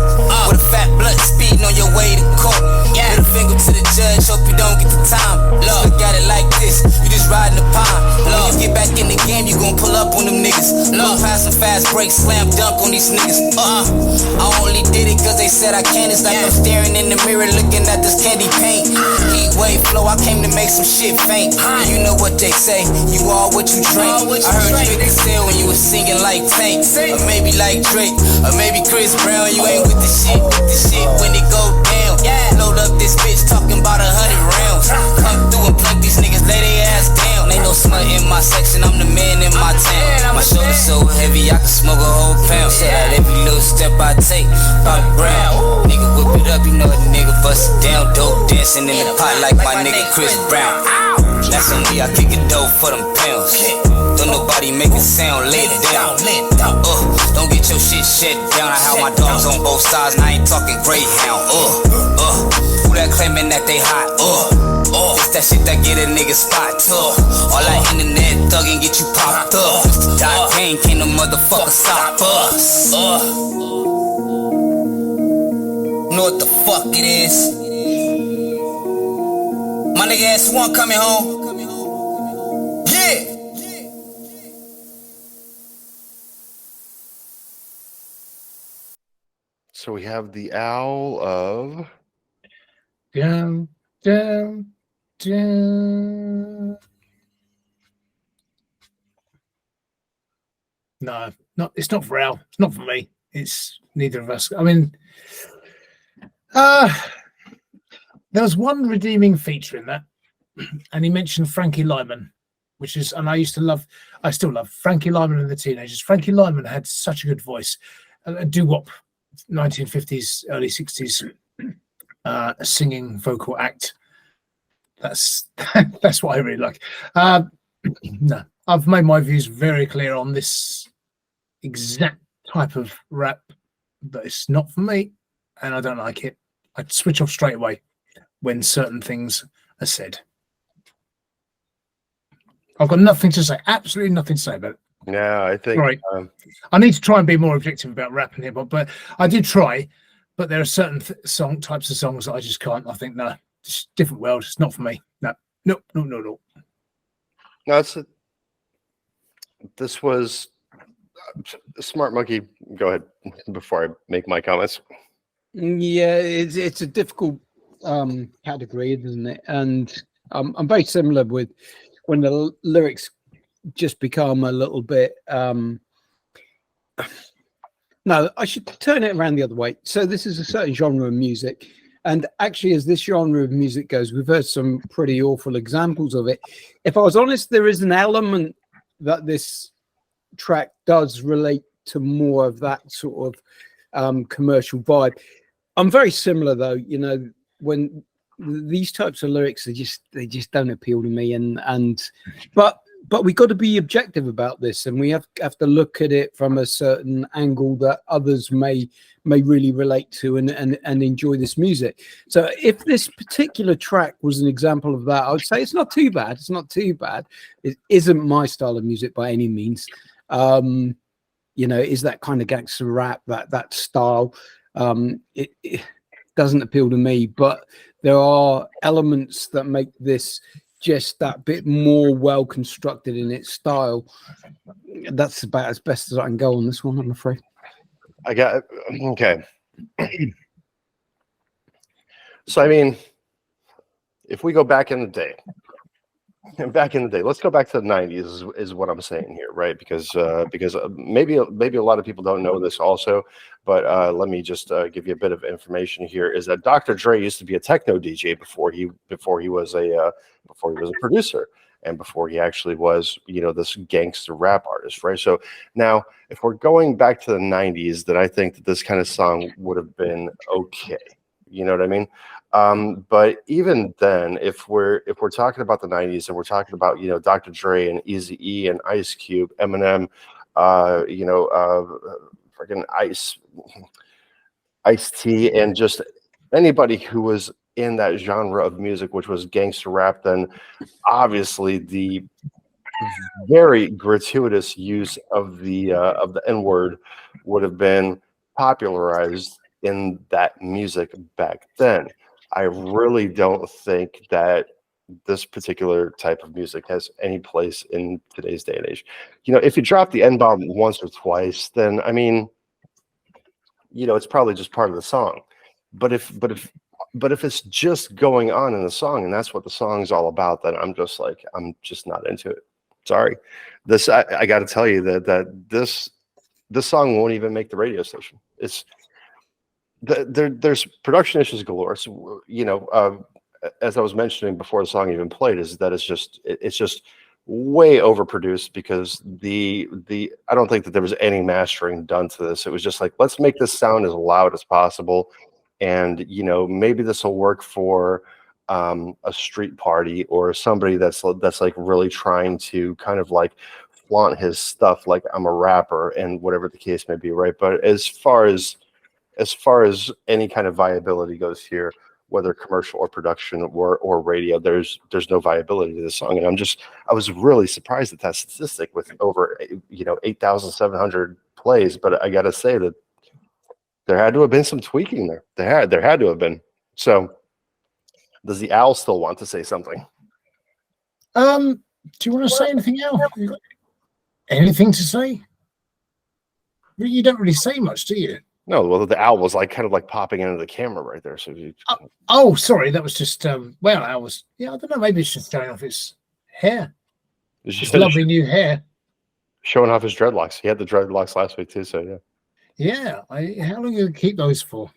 With a fat blunt speeding on your way to court. Put a finger to the judge, hope you don't get the time. Look at it like this, you just riding the pine. When you get back in the game, you gon' pull up on them niggas. Look, pass some fast breaks, slam dunk on these niggas. I only did it cause they said I can. It's like I'm staring in the mirror looking at this candy paint. Heat wave flow, I came to make some shit faint. And you know what they say, you are what you drink. I heard you big sale when you was singing like Tank. Or maybe like Drake, or maybe Chris Brown. You ain't with the shit when it go down. Yeah, load up this bitch talking about 100 rounds. Come through and plug these niggas, lay their ass down. Ain't no smut in my section, I'm the man in my town. My shoulder's so heavy, I can smoke a whole pound. So that every little step I take, about a ground. Nigga whip it up, you know the nigga bust it down. Dope dancing in the pot like my nigga Chris Brown. That's on me, I kick it dope for them pounds. Don't nobody make a sound, lay it down. Don't get your shit shut down. I have my dogs on both sides, and I ain't talking Greyhound. Who that claiming that they hot? It's that shit that get a nigga spot. All that internet thuggin' get you popped up. Mr. Dot Kane can't no motherfucker stop us. Know what the fuck it is? My nigga S1 coming home. Yeah. So we have the owl of Down, down, down. No, it's not for Al. It's not for me. It's neither of us. I mean, there was one redeeming feature in that, and he mentioned Frankie Lyman, which is, and I still love Frankie Lyman and the Teenagers. Frankie Lyman had such a good voice, a doo-wop, 1950s, early 60s singing vocal act. That's what I really like. No, I've made my views very clear on this exact type of rap, but it's not for me, and I don't like it. I'd switch off straight away when certain things are said. I've got nothing to say, absolutely nothing to say about it. Yeah, I think Right. I need to try and be more objective about rap and hip hop, but I did try. But there are certain types of songs that I just can't. I think no, it's a different world. It's not for me. No. No, this was Smart Monkey. Go ahead before I make my comments. Yeah, it's a difficult category, isn't it? And I'm very similar with when the lyrics just become a little bit. No, I should turn it around the other way. So this is a certain genre of music. And actually, as this genre of music goes, we've heard some pretty awful examples of it. If I was honest, there is an element that this track does relate to more of that sort of commercial vibe. I'm very similar, though. You know, when these types of lyrics, they just don't appeal to me. But we got to be objective about this, and we have to look at it from a certain angle that others may really relate to and enjoy this music. So if this particular track was an example of that, I would say it's not too bad. It's not too bad. It isn't my style of music by any means. You know, is that kind of gangster rap, that style. It doesn't appeal to me, but there are elements that make this just that bit more well constructed in its style. That's about as best as I can go on this one, I'm afraid. I got okay. So I mean, if we go back in the day, let's go back to the 90s is what I'm saying here, right? Because maybe a lot of people don't know this also, but let me just give you a bit of information here. Is that Dr. Dre used to be a techno DJ before he was a producer, and before he actually was, you know, this gangster rap artist, right? So now, if we're going back to the 90s, then I think that this kind of song would have been okay. You know what I mean? But even then, if we're talking about the 90s and we're talking about, you know, Dr. Dre and Eazy-E and Ice Cube, Eminem, freaking Ice-T, and just anybody who was in that genre of music, which was gangster rap, then obviously the very gratuitous use of the N-word would have been popularized in that music back then. I really don't think that this particular type of music has any place in today's day and age. You know, if you drop the N-bomb once or twice, then I mean, you know, it's probably just part of the song. But if it's just going on in the song and that's what the song's all about, then I'm just not into it. Sorry. I got to tell you that this song won't even make the radio station. there's production issues galore. So, as I was mentioning before the song even played, is that it's just way overproduced because the I don't think that there was any mastering done to this. It was just like, let's make this sound as loud as possible, and maybe this will work for a street party or somebody that's like really trying to kind of like flaunt his stuff, like I'm a rapper and whatever the case may be, right? But as far as any kind of viability goes here, whether commercial or production or radio, there's no viability to this song. And I was really surprised at that statistic with over 8,700 plays. But I gotta say that there had to have been some tweaking there. There had to have been. So does the owl still want to say something? Do you want to say anything else? Anything to say? You don't really say much, do you? No, well, the owl was like kind of like popping into the camera right there. So oh, sorry, that was just I was I don't know, maybe it's just showing off its hair. It's lovely new hair. Showing off his dreadlocks. He had the dreadlocks last week too, so yeah. Yeah. How long are you gonna keep those for?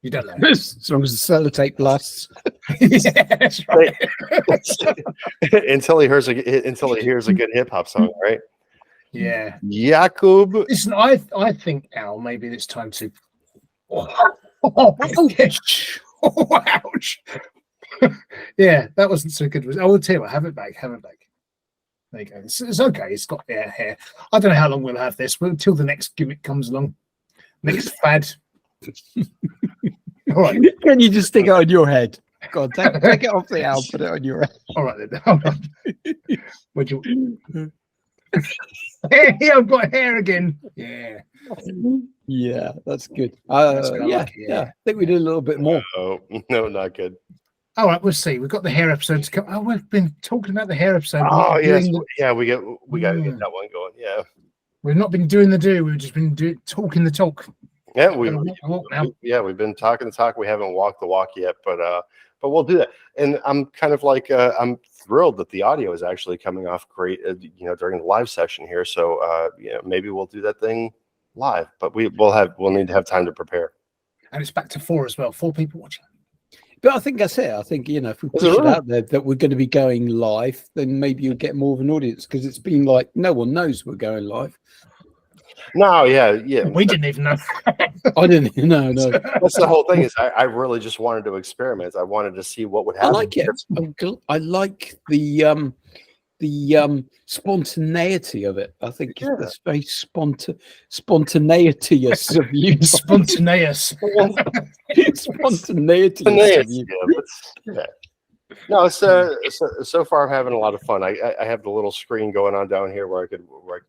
You don't know. As long as the sellotape lasts. Yeah, that's right. until he hears a good hip hop song, right? Yeah. Jakub. Listen, I think, Al, maybe it's time to. Ouch. Yeah, that wasn't so good. I will tell you what, have it back. There you go. It's okay. It's got hair. I don't know how long we'll have this, but until the next gimmick comes along, next fad. All right. Can you just stick it on your head? God, take it off the owl, put it on your head. All right then. Hold on. Would you? Hey, I've got hair again. Yeah. Yeah, that's good. Yeah. I think we did a little bit more. No, not good. All right, we'll see. We've got the hair episode to come. Oh, we've been talking about the hair episode. Oh, yes. Yeah, we got to get that one going. Yeah. We've not been doing the do. We've just been talking the talk. Yeah, we've been talking the talk. We haven't walked the walk yet, but we'll do that. And I'm kind of like I'm thrilled that the audio is actually coming off great, during the live session here. So maybe we'll do that thing live, but we'll need to have time to prepare. And it's back to 4 as well. 4 people watching. But I think that's it. I think, if we push it out there that we're going to be going live, then maybe you'll get more of an audience, because it's been like no one knows we're going live. No, yeah. We didn't even know. I didn't even know. No, that's the whole thing. Is I really just wanted to experiment. I wanted to see what would happen. I like it. I like the spontaneity of it. I think it's very spontaneous of you. Spontaneous. Spontaneity. Yeah. No, so far I'm having a lot of fun. I have the little screen going on down here where I kind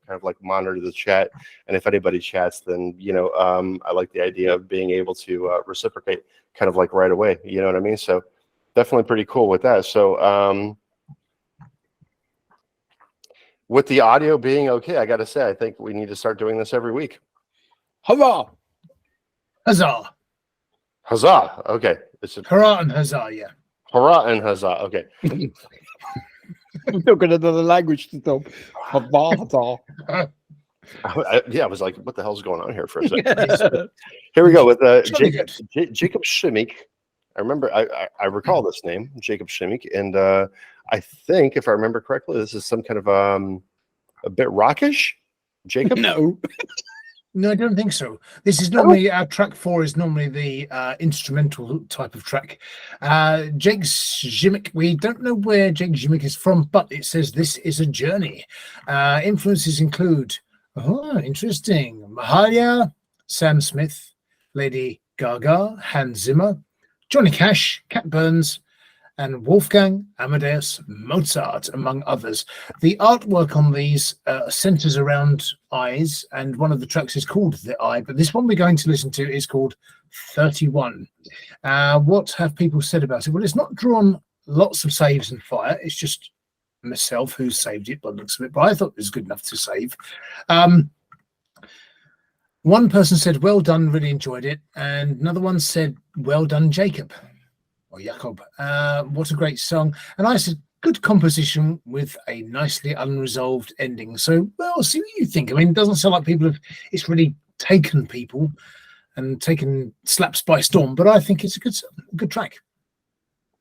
of like monitor the chat, and if anybody chats, then I like the idea of being able to reciprocate kind of like right away. You know what I mean? So definitely pretty cool with that. So with the audio being okay, I got to say I think we need to start doing this every week. Hurrah! Huzzah! Huzzah! Okay, hurrah and huzzah! Yeah. Hurrah and huzzah. Okay. I'm not going to know the language to talk. Huzzah. I was like, what the hell's going on here for a second? Here we go with Jacob Szymik. I recall this name, Jacob Szymik, and I think, if I remember correctly, this is some kind of a bit rockish. Jacob? No. No, I don't think so. This is normally our track 4 is normally the instrumental type of track. Jake Szymik, we don't know where Jake Szymik is from, but it says this is a journey. Influences include, interesting, Mahalia, Sam Smith, Lady Gaga, Hans Zimmer, Johnny Cash, Cat Burns, and Wolfgang Amadeus Mozart, among others. The artwork on these centers around eyes, and one of the tracks is called The Eye, but this one we're going to listen to is called 31. What have people said about it? Well, it's not drawn lots of saves and fire. It's just myself who saved it by the looks of it, but I thought it was good enough to save. One person said, well done, really enjoyed it. And another one said, well done, Jacob. Or Jacob. What a great song. And I said, good composition with a nicely unresolved ending. So, well, see what you think. I mean, it doesn't sound like it's really taken people. and taken slaps by storm. But I think it's a good track.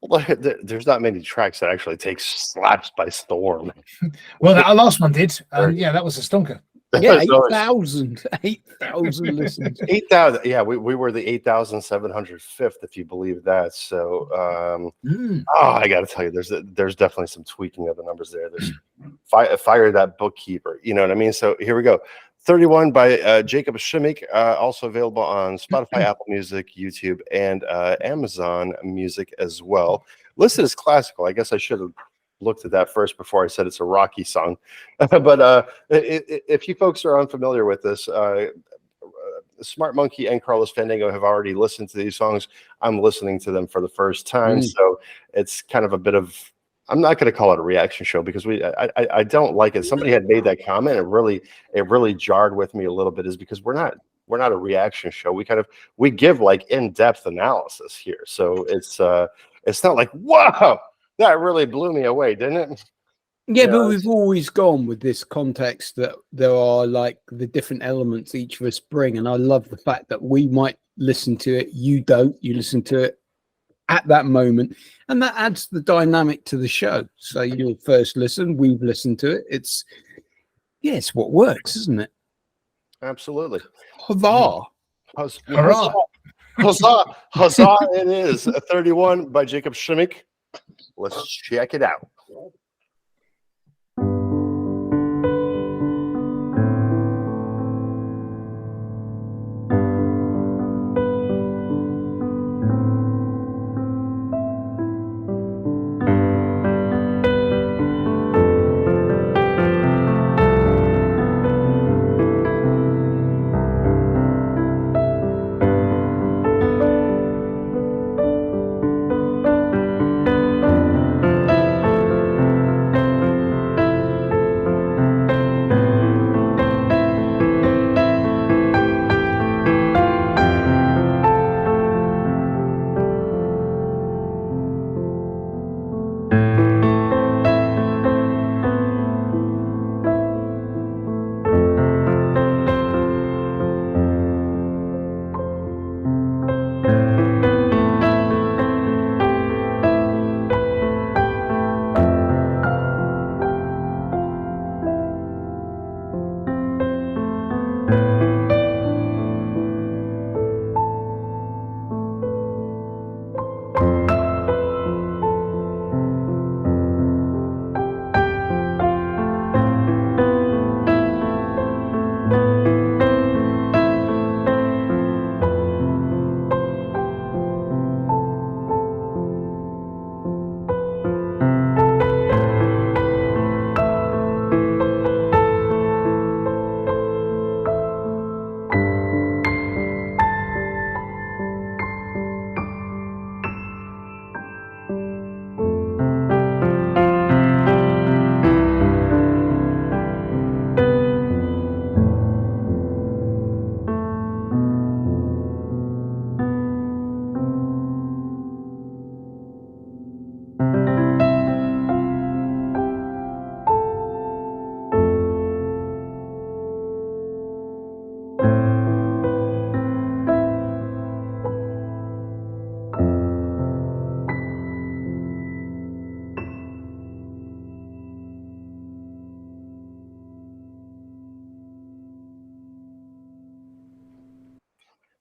Well, there's not many tracks that actually take slaps by storm. Well, that last one did. Yeah, that was a stonker. Yeah, So 8,000 listens. 8,000. Yeah, we were the 8,705th, if you believe that. So, I got to tell you, there's definitely some tweaking of the numbers there. There's fire that bookkeeper. You know what I mean? So here we go. 31 by Jacob Szymik, also available on Spotify, Apple Music, YouTube, and Amazon Music as well. Listed as classical. I guess I should have looked at that first before I said it's a rocky song. But if you folks are unfamiliar with this, Smart Monkey and Carlos Fandango have already listened to these songs. I'm listening to them for the first time, so it's kind of a bit of, I'm not going to call it a reaction show because I don't like it. Somebody had made that comment. It really jarred with me a little bit, is because we're not a reaction show. We give like in-depth analysis here. So it's not like, whoa, that really blew me away, didn't it? Yeah, but we've always gone with this context that there are like the different elements each of us bring. And I love the fact that we might listen to it. You don't. You listen to it at that moment. And that adds the dynamic to the show. So you'll first listen. We've listened to it. It's what works, isn't it? Absolutely. Huzzah. Hurrah. Huzzah it is. 31 by Jacob Szymik. Let's check it out.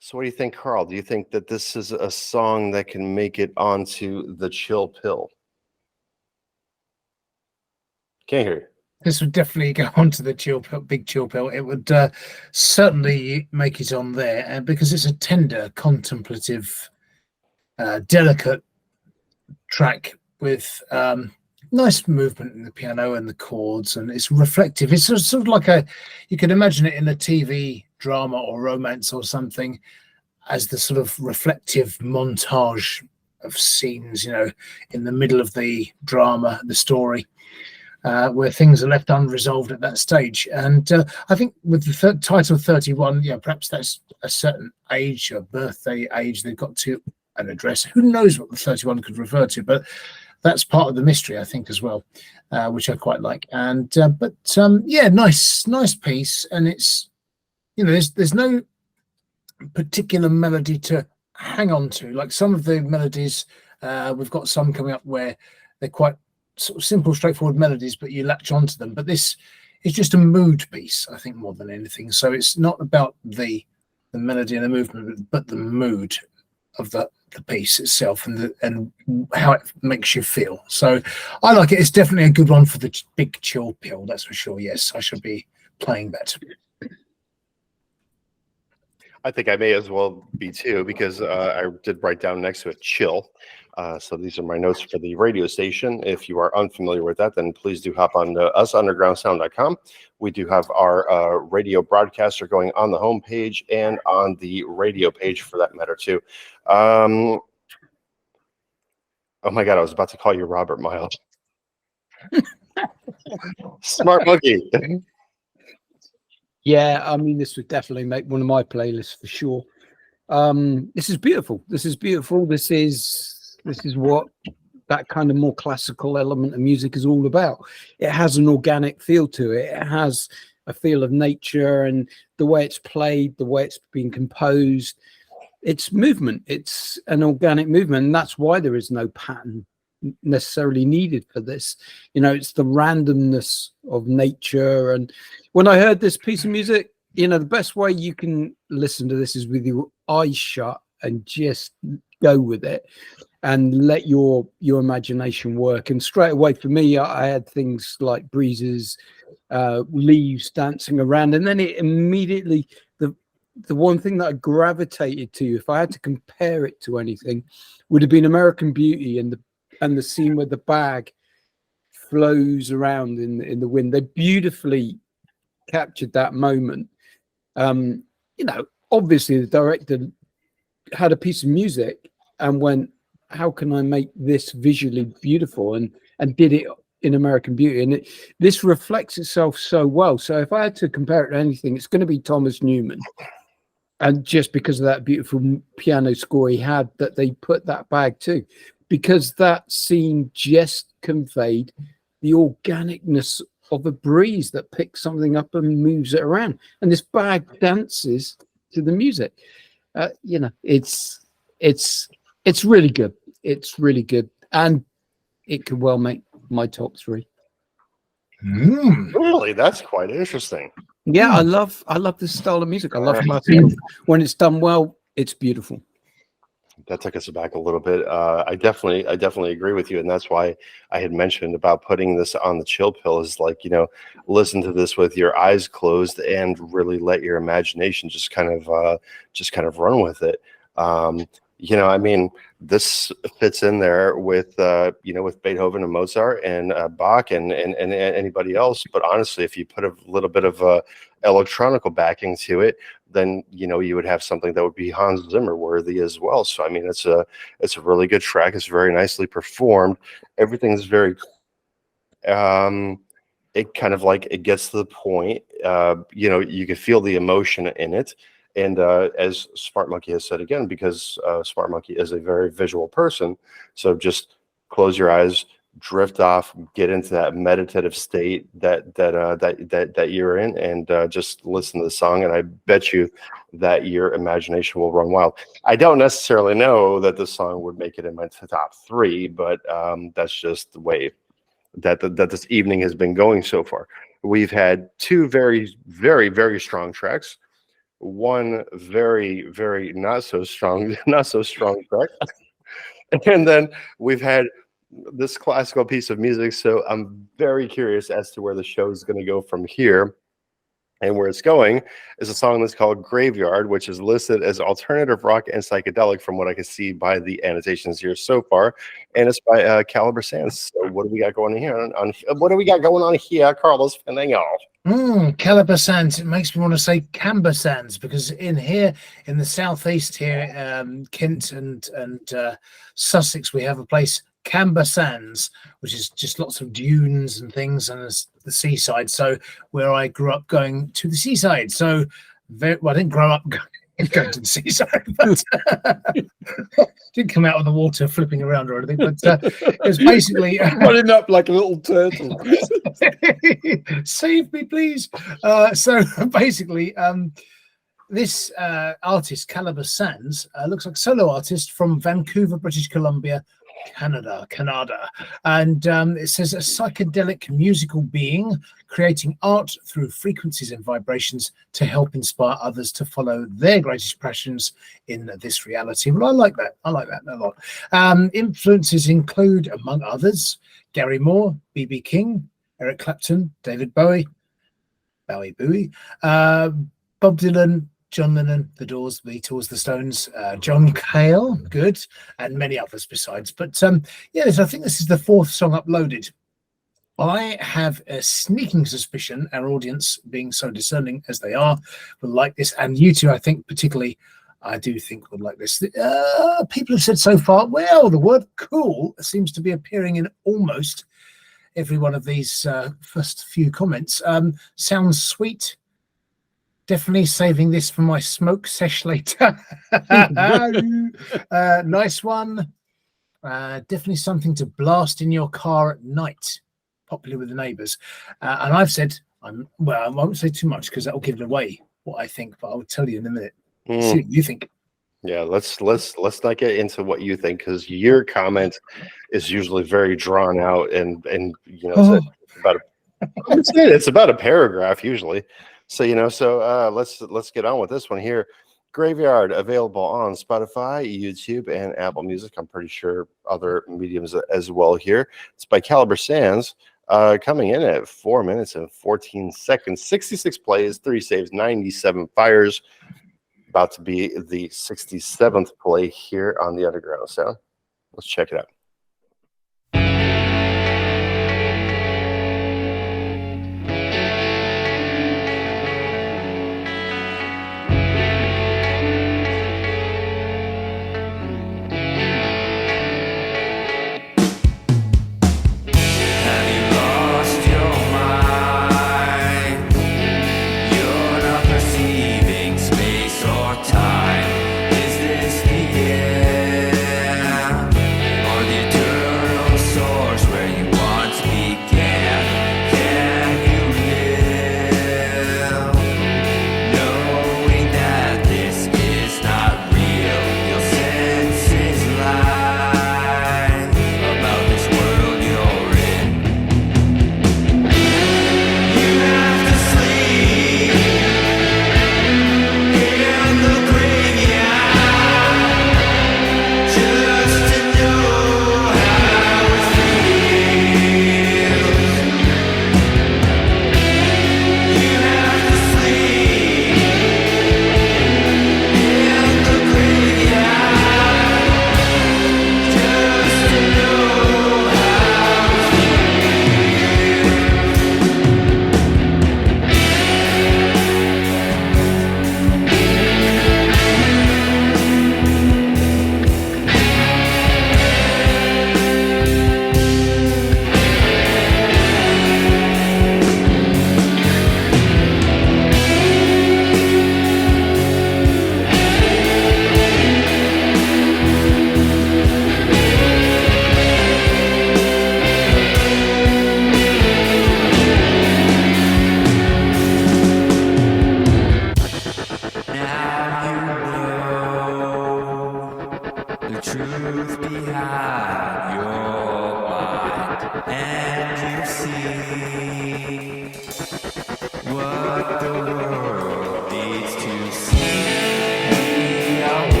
So what do you think, Carl? Do you think that this is a song that can make it onto the chill pill? Can't hear you. This would definitely go onto the chill pill, big chill pill. It would certainly make it on there, because it's a tender, contemplative, delicate track with nice movement in the piano and the chords, and it's reflective. It's sort of like you could imagine it in a TV drama or romance or something, as the sort of reflective montage of scenes, in the middle of the drama, the story, where things are left unresolved at that stage. And I think with the title 31, perhaps that's a certain age, a birthday age they've got to an address. Who knows what the 31 could refer to, but that's part of the mystery, I think, as well, which I quite like. And nice piece. And it's, there's no particular melody to hang on to. Like some of the melodies, we've got some coming up where they're quite sort of simple, straightforward melodies, but you latch onto them. But this is just a mood piece, I think, more than anything. So it's not about the melody and the movement, but the mood of the piece itself and how it makes you feel. So I like it. It's definitely a good one for the big chill pill, that's for sure. Yes, I should be playing that. I think I may as well be too, because I did write down next to it chill. So these are my notes for the radio station. If you are unfamiliar with that, then please do hop on to usundergroundsound.com. We do have our radio broadcaster going on the homepage and on the radio page for that matter too. Oh my God, I was about to call you Robert Miles. Smart monkey. Yeah, I mean, this would definitely make one of my playlists for sure. This is beautiful. This is beautiful. This is what that kind of more classical element of music is all about. It has an organic feel to it. It has a feel of nature, and the way it's played, the way it's been composed. It's movement. It's an organic movement, and that's why there is no pattern necessarily needed for this. You know, it's the randomness of nature. And when I heard this piece of music, you know, the best way you can listen to this is with your eyes shut and just go with it and let your imagination work. And straight away for me, I had things like breezes, leaves dancing around, and then it immediately, the one thing that I gravitated to, if I had to compare it to anything, would have been American Beauty and the scene where the bag flows around in the wind. They beautifully captured that moment. You know, obviously the director had a piece of music and went, how can I make this visually beautiful, and did it in American Beauty, and this reflects itself so well. So if I had to compare it to anything, it's going to be Thomas Newman, and just because of that beautiful piano score he had that they put that bag to, because that scene just conveyed the organicness of a breeze that picks something up and moves it around, and this bag dances to the music. You know, it's really good. It's really good, and it could well make my top 3. Really, that's quite interesting. Yeah, I love this style of music. I love classical. When it's done well, it's beautiful. That took us back a little bit. I definitely agree with you, and that's why I had mentioned about putting this on the chill pill. Is like, you know, listen to this with your eyes closed and really let your imagination just kind of run with it. You know, I mean, this fits in there with you know, with Beethoven and Mozart and Bach and anybody else. But honestly, if you put a little bit of electronical backing to it, then, you know, you would have something that would be Hans Zimmer worthy as well. So I mean, it's a really good track. It's very nicely performed. Everything's very it kind of like, it gets to the point. You know, you can feel the emotion in it. And as Smart Monkey has said again, because Smart Monkey is a very visual person, so just close your eyes, drift off, get into that meditative state that you're in, and just listen to the song. And I bet you that your imagination will run wild. I don't necessarily know that this song would make it in my top 3, but that's just the way that this evening has been going so far. We've had 2 very, very, very strong tracks. One very, very not so strong track, and then we've had this classical piece of music. So I'm very curious as to where the show is going to go from here. And where it's going is a song that's called Graveyard, which is listed as alternative rock and psychedelic from what I can see by the annotations here so far. And it's by CaliberSands. So what do we got going on here? What do we got going on here, Carlos Fernando? CaliberSands. It makes me want to say CamberSands, because in here, in the southeast here, Kent and Sussex, we have a place, CamberSands, which is just lots of dunes and things, and the seaside. So where I grew up going to the seaside. So I didn't grow up going to the seaside, but didn't come out of the water flipping around or anything. But it was basically running up like a little turtle. Save me, please. So basically, this artist, CaliberSands, looks like a solo artist from Vancouver, British Columbia, Canada. And it says a psychedelic musical being creating art through frequencies and vibrations to help inspire others to follow their greatest passions in this reality. Well, I like that a lot. Influences include, among others, Gary Moore, B.B. King, Eric Clapton, David Bowie, Bob Dylan, John Lennon, The Doors, The Beatles, The Stones, John Cale, good, and many others besides. But yes, I think this is the 4th song uploaded. I have a sneaking suspicion our audience, being so discerning as they are, will like this, and you two, I think, particularly, I do think would like this. People have said so far, well, the word cool seems to be appearing in almost every one of these first few comments. Sounds sweet. Definitely saving this for my smoke sesh later. Nice one. Definitely something to blast in your car at night. Popular with the neighbours. And I've said, I won't say too much because that will give it away what I think, but I'll tell you in a minute. See what you think. Yeah, let's not get into what you think, because your comment is usually very drawn out and it's about a paragraph usually. So let's get on with this one here. Graveyard, available on Spotify, YouTube, and Apple Music. I'm pretty sure other mediums as well here. It's by CaliberSands, coming in at 4 minutes and 14 seconds, 66 plays, 3 saves, 97 fires. About to be the 67th play here on the Underground Sound. Let's check it out.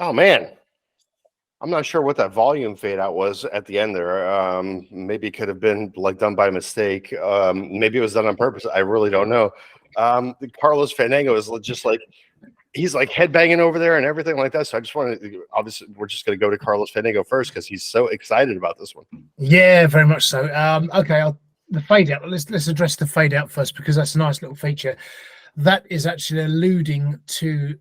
Oh man, I'm not sure what that volume fade out was at the end there. Maybe it could have been like done by mistake. Maybe it was done on purpose. I really don't know. Carlos Fandango is just like, he's like headbanging over there and everything like that. So I just want to, obviously, we're just going to go to Carlos Fandango first because he's so excited about this one. Yeah, very much so. Okay, the fade out. Let's address the fade out first because that's a nice little feature. That is actually alluding to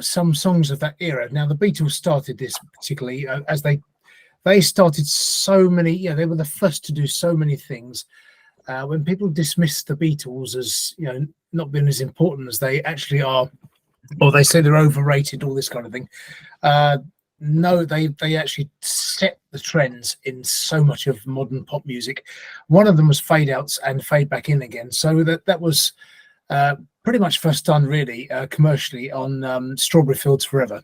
some songs of that era. Now, the Beatles started this particularly as they started so many. Yeah, they were the first to do so many things. When people dismiss the Beatles as not being as important as they actually are, or they say they're overrated, all this kind of thing. No, they actually set the trends in so much of modern pop music. One of them was fade outs and fade back in again. So that was pretty much first done really commercially on Strawberry Fields Forever.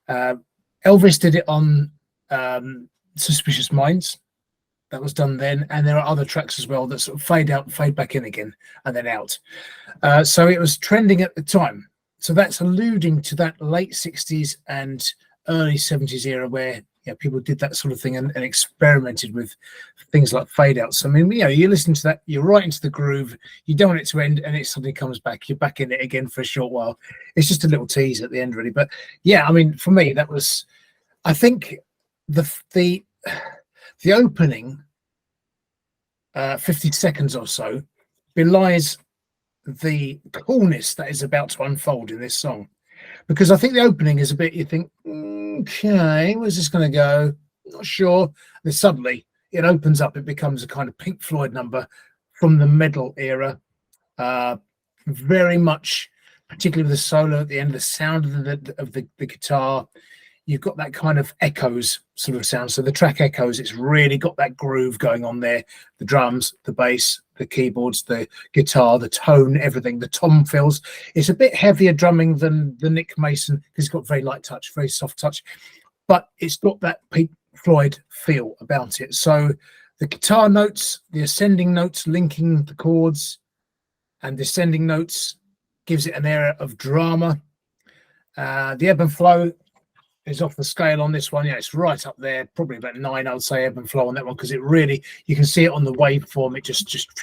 Elvis did it on Suspicious Minds. That was done then, and there are other tracks as well that sort of fade out and fade back in again and then out. So it was trending at the time. So that's alluding to that late 60s and early 70s era where people did that sort of thing and experimented with things like fade outs. I mean, you listen to that, you're right into the groove, you don't want it to end, and it suddenly comes back. You're back in it again for a short while. It's just a little tease at the end, really. But yeah, I mean, for me, that was, I think, the opening 50 seconds or so belies the coolness that is about to unfold in this song, because I think the opening is a bit, you think, okay, where's this going to go? Not sure. Then suddenly it opens up. It becomes a kind of Pink Floyd number from the Metal era, very much, particularly with the solo at the end, the sound of the guitar. You've got that kind of echoes sort of sound. So the track echoes, it's really got that groove going on there. The drums, the bass, the keyboards, the guitar, the tone, everything, the tom fills. It's a bit heavier drumming than the Nick Mason because it's got very light touch, very soft touch, but it's got that Pink Floyd feel about it. So the guitar notes, the ascending notes linking the chords and descending notes gives it an air of drama. The ebb and flow is off the scale on this one. Yeah, it's right up there, probably about 9, I would say, ebb and flow on that one, because it really, you can see it on the waveform. It just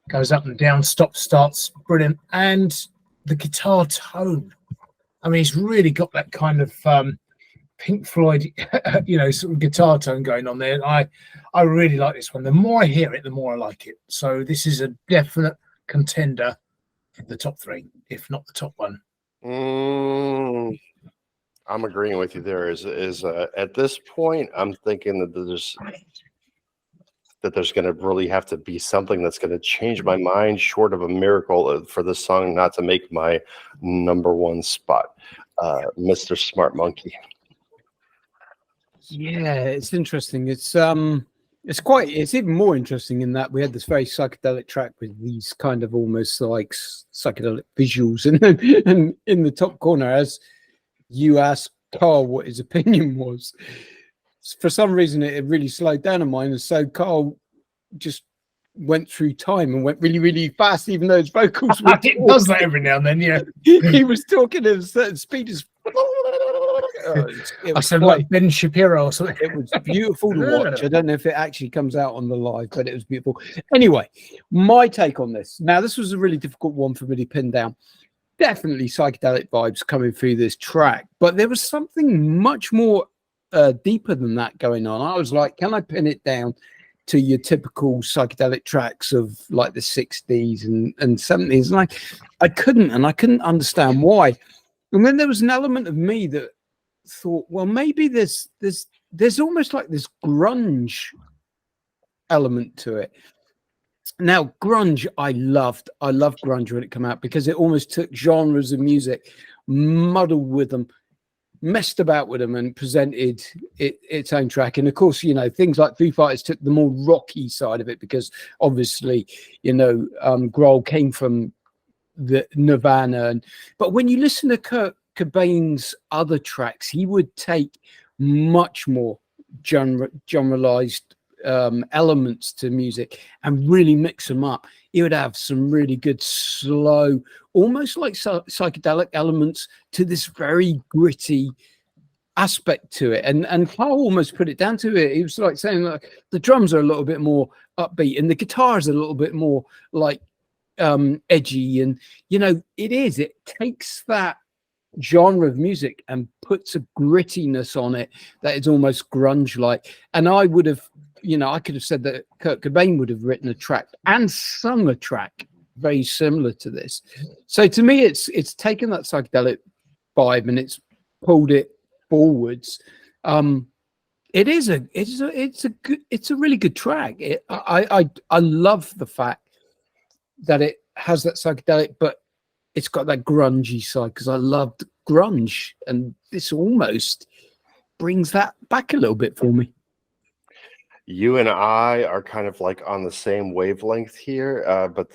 goes up and down, stops, starts, brilliant. And the guitar tone, I mean, he's really got that kind of Pink Floyd, sort of guitar tone going on there. I really like this one. The more I hear it, the more I like it. So this is a definite contender for the top 3, if not the top 1. I'm agreeing with you there. Is at this point, I'm thinking that there's going to really have to be something that's going to change my mind, short of a miracle, for this song not to make my number 1 spot. Mr. Smart Monkey. Yeah, it's interesting. It's even more interesting in that we had this very psychedelic track with these kind of almost like psychedelic visuals, and in the top corner, as you asked Carl what his opinion was, for some reason it really slowed down on mine, and so Carl just went through time and went really, really fast, even though his vocals were it does that every now and then. Yeah, he was talking at a certain speed. I said like Ben Shapiro or something. It was beautiful to watch. I don't know if it actually comes out on the live, but it was beautiful. Anyway, my take on this. Now, this was a really difficult one for me to pin down. Definitely psychedelic vibes coming through this track, but there was something much more deeper than that going on. I was like, can I pin it down to your typical psychedelic tracks of like the 60s and 70s? And I couldn't understand why. And then there was an element of me that thought, well, maybe there's almost like this grunge element to it. Now, grunge, I loved grunge when it came out, because it almost took genres of music, muddled with them, messed about with them, and presented its own track. And of course, things like Foo Fighters took the more rocky side of it, because obviously, Grohl came from the Nirvana. But when you listen to Kurt Cobain's other tracks, he would take much more generalized elements to music and really mix them up. He would have some really good slow, almost like psychedelic elements to this very gritty aspect to it. And Carl almost put it down to it. He was like saying like the drums are a little bit more upbeat and the guitars are a little bit more like edgy, and it takes that genre of music and puts a grittiness on it that is almost grunge like. And I would have, I could have said that Kurt Cobain would have written a track and sung a track very similar to this. So to me, it's taken that psychedelic vibe and it's pulled it forwards. It's a really good track. I love the fact that it has that psychedelic, but it's got that grungy side, because I loved grunge, and this almost brings that back a little bit for me. You and I are kind of like on the same wavelength here, but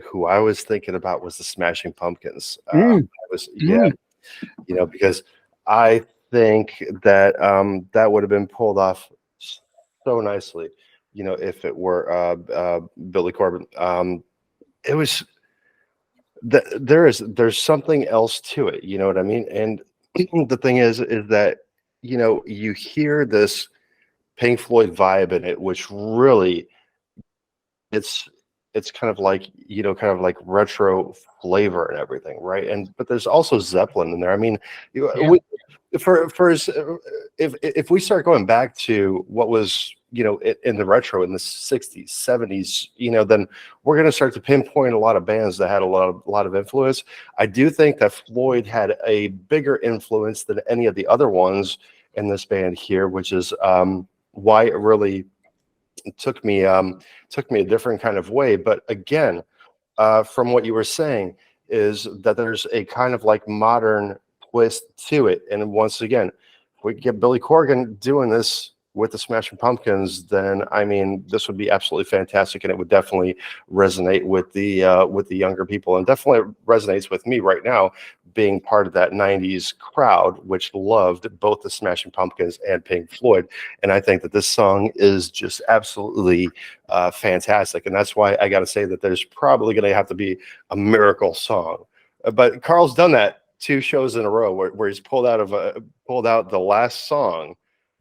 who I was thinking about was the Smashing Pumpkins. Because I think that that would have been pulled off so nicely, if it were Billy Corgan. It was there's something else to it, you know what I mean? And the thing is that you hear this Pink Floyd vibe in it, which really it's kind of like retro flavor and everything, right? But there's also Zeppelin in there. I mean, if we start going back to what was in the retro in the 60s, 70s, then we're going to start to pinpoint a lot of bands that had a lot of influence. I do think that Floyd had a bigger influence than any of the other ones in this band here, which is why it really took me a different kind of way. But again, from what you were saying, is that there's a kind of like modern twist to it. And once again, if we get Billy Corgan doing this with the Smashing Pumpkins, then I mean, this would be absolutely fantastic, and it would definitely resonate with the younger people, and definitely resonates with me right now, being part of that '90s crowd which loved both the Smashing Pumpkins and Pink Floyd. And I think that this song is just absolutely fantastic, and that's why I got to say that there's probably going to have to be a miracle song. But Carl's done that 2 shows in a row where he's pulled out the last song.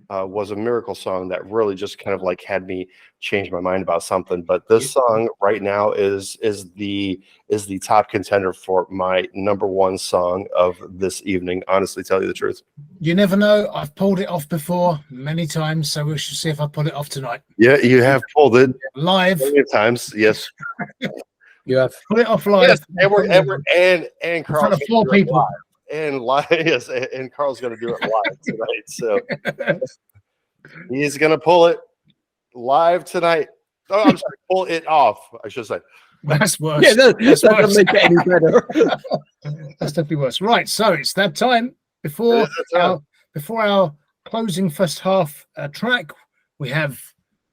Was a miracle song that really just kind of like had me change my mind about something. But this song right now is the top contender for my #1 song of this evening. Honestly, tell you the truth. You never know. I've pulled it off before many times, so we should see if I pull it off tonight. Yeah, you have pulled it live many times. Yes, you have pulled it off live. Yes, and Carl, in front of 4 people. And live, yes, and Carl's going to do it live tonight. So he's going to pull it live tonight. Oh, I'm sorry, pull it off, I should say. That's worse. Yeah, that doesn't make it any better. That's definitely worse. Right, so it's that time. Before our closing first half track, we have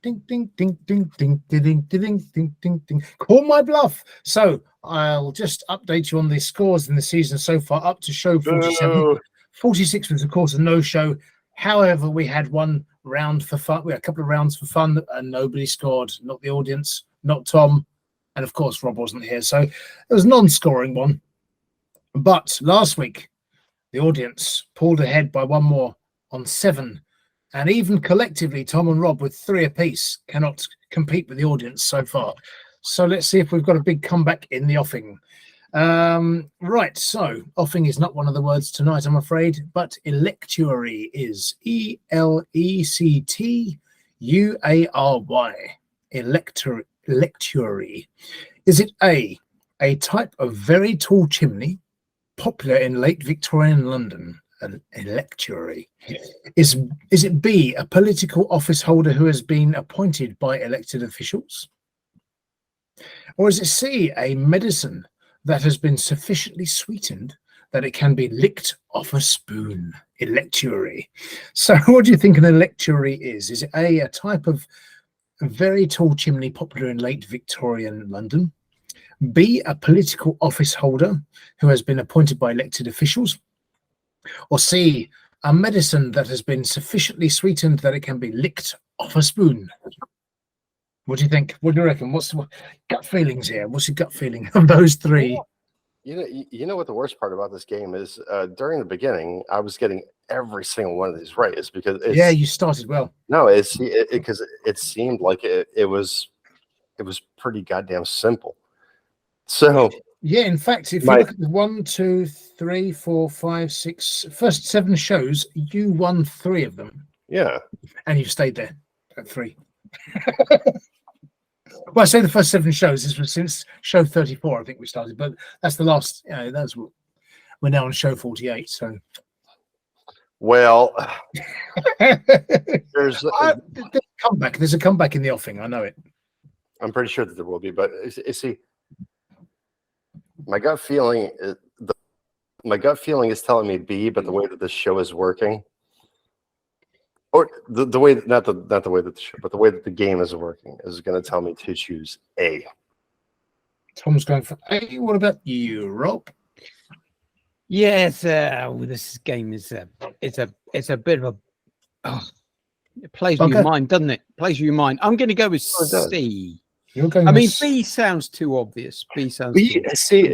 ding ding ding ding ding ding ding ding ding ding ding. Call my bluff. So I'll just update you on the scores in the season so far up to show 47. 46 was, of course, a no-show. However, we had one round for fun. We had a couple of rounds for fun, and nobody scored. Not the audience, not Tom, and of course, Rob wasn't here. So it was a non-scoring one. But last week, the audience pulled ahead by one more on 7. And even collectively, Tom and Rob, with 3 apiece, cannot compete with the audience so far. So let's see if we've got a big comeback in the offing. Right, so offing is not one of the words tonight, I'm afraid, but electuary is electuary. Electuary. Is it A type of very tall chimney popular in late Victorian London? An electuary. Is it B, a political office holder who has been appointed by elected officials? Or is it C, a medicine that has been sufficiently sweetened that it can be licked off a spoon? Electuary. So what do you think an electuary is? Is it A type of very tall chimney popular in late Victorian London? B, a political office holder who has been appointed by elected officials? Or C, a medicine that has been sufficiently sweetened that it can be licked off a spoon? What do you think? What do you reckon? What's the gut feelings here? What's your gut feeling of those three? You know what the worst part about this game is? During the beginning, I was getting every single one of these right. It's because You started well. No, it's because it seemed like it was pretty goddamn simple. So yeah, in fact, if you look at the 1, 2, 3, 4, 5, 6, first 7 shows, you won 3 of them. Yeah, and you've stayed there at 3. Well, I say the first 7 shows. This was since show 34, I think we started, but that's the last. That's what we're now on show 48. So, well, there's a comeback. There's a comeback in the offing. I know it. I'm pretty sure that there will be, but see, my gut feeling is telling me B, but the way that this show is working, or the way not the way that the show, but the way that the game is working is going to tell me to choose A. Tom's going for A. What about you, Rob? Yes, this game is it's a bit of a it plays with your mind, doesn't it? Plays with your mind. I'm going to go with C. You're going. I mean, B sounds too obvious. B sounds. See,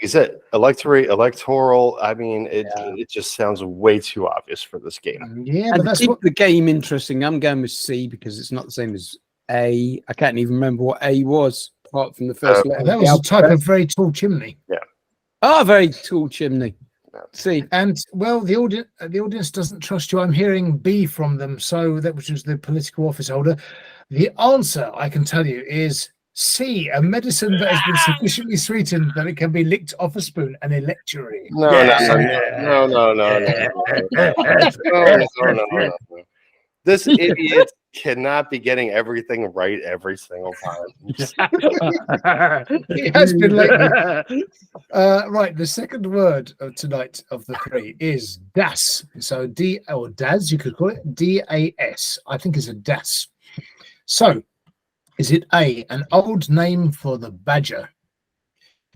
is it electoral? I mean, it just sounds way too obvious for this game. Yeah, and but to keep the game interesting, I'm going with C because it's not the same as A. I can't even remember what A was, apart from the first letter. That was a type of very tall chimney. Yeah. Oh, very tall chimney. C. And well, the audience doesn't trust you. I'm hearing B from them. So that was the political office holder. The answer, I can tell you, is C, a medicine that has been sufficiently sweetened that it can be licked off a spoon, an electuary. No. This idiot cannot be getting everything right every single time. It has been lately. Right, the second word of tonight of the 3 is DAS. So D or DAS, you could call it DAS. I think it's a DAS. So, is it A, an old name for the badger?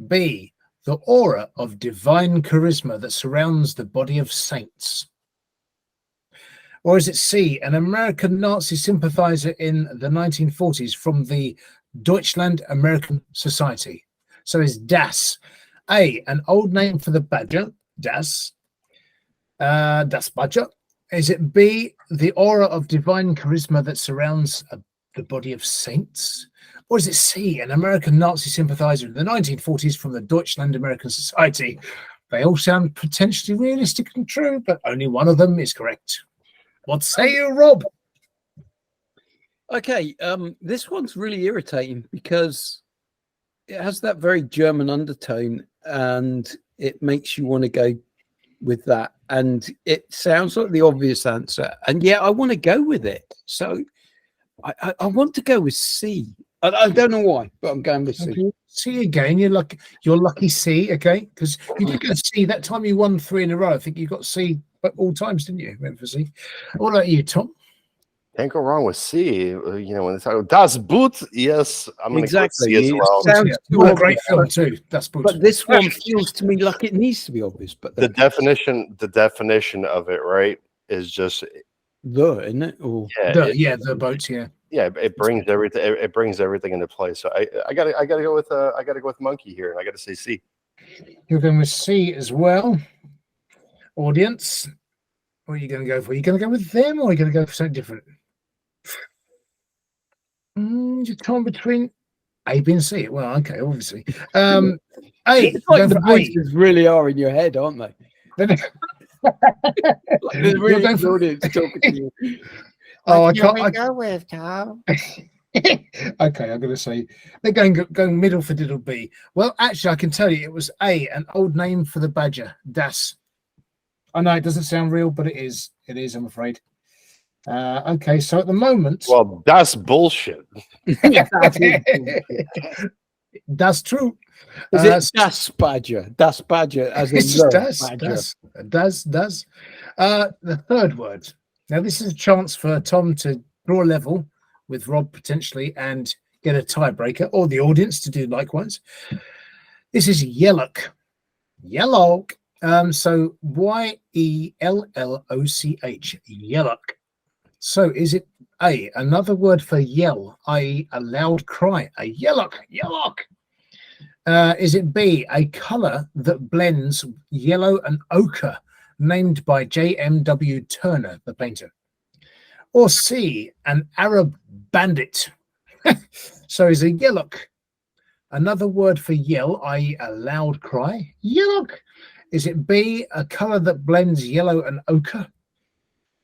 B, the aura of divine charisma that surrounds the body of saints? Or is it C, an American Nazi sympathizer in the 1940s from the Deutschland American Society? So is DAS A, an old name for the badger? DAS. Das Badger. Is it B, the aura of divine charisma that surrounds the body of saints? Or is it C, an American Nazi sympathizer in the 1940s from the Deutschland American Society? They all sound potentially realistic and true, but only one of them is correct. What say you, Rob? Okay, this one's really irritating because it has that very German undertone and it makes you want to go with that. And it sounds like the obvious answer. And yeah, I want to go with it. So I want to go with C. I don't know why, but I'm going with C. Okay. C again. You're lucky C, okay? Because you did get C that time. You won 3 in a row. I think you got C at all times, didn't you? Went for C. What about you, Tom? Can't go wrong with C. When they talk Das Boot, yes, I'm going to go with C as well. Sounds a great film too. Das Boot. But this one feels to me like it needs to be obvious. But the definition of it, right, is just isn't it? Or the boat, yeah. Yeah, it brings everything. It brings everything into play. So I gotta go with monkey here, and I gotta say C. You're going with C as well. Audience, what are you going to go for? Are you going to go with them, or are you going to go for something different? You're torn between A, B, and C. Well, okay, obviously. A. It's like the voices really are in your head, aren't they? There's really an audience talking to you. Oh, I can't. Go with Tom. Okay, I'm going to say they're going middle for diddle B. Well, actually, I can tell you it was A, an old name for the badger. Das. I know it doesn't sound real, but it is. It is, I'm afraid. Okay, so at the moment, well, that's bullshit. That's true. Is it Das Badger? Das Badger, as in does. The third word. Now, this is a chance for Tom to draw a level with Rob potentially and get a tiebreaker, or the audience to do likewise. This is yellock. Yellow. So YELLOCH. Yellock. So is it A, another word for yell, i.e. a loud cry, a yellock, yellock. Is it B, a color that blends yellow and ochre, named by J.M.W. Turner, the painter? Or C, an Arab bandit? So is a yellock another word for yell, i.e. a loud cry? Yellock. Is it B, a color that blends yellow and ochre,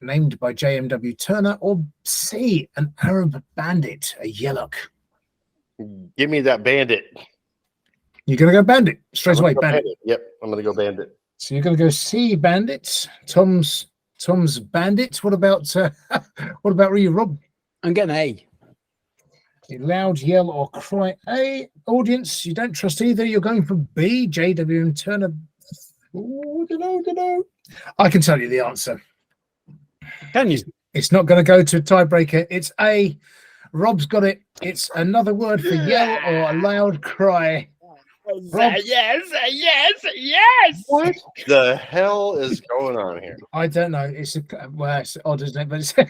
named by J.M.W. Turner? Or C, an Arab bandit, a yellock? Give me that bandit. You're going to go bandit straight away, Go bandit. Yep, I'm going to go bandit. So you're going to go C, bandit. Tom's bandit. What about you, Rob? I'm getting A. Loud yell or cry. A, audience, you don't trust either. You're going for B, J.W. and Turner. Ooh, don't know. I can tell you the answer. Can you? It's not going to go to a tiebreaker. It's A. Rob's got it. It's another word for yell or a loud cry. Rob, Yes. What the hell is going on here? I don't know. It's odd, isn't it? But it's a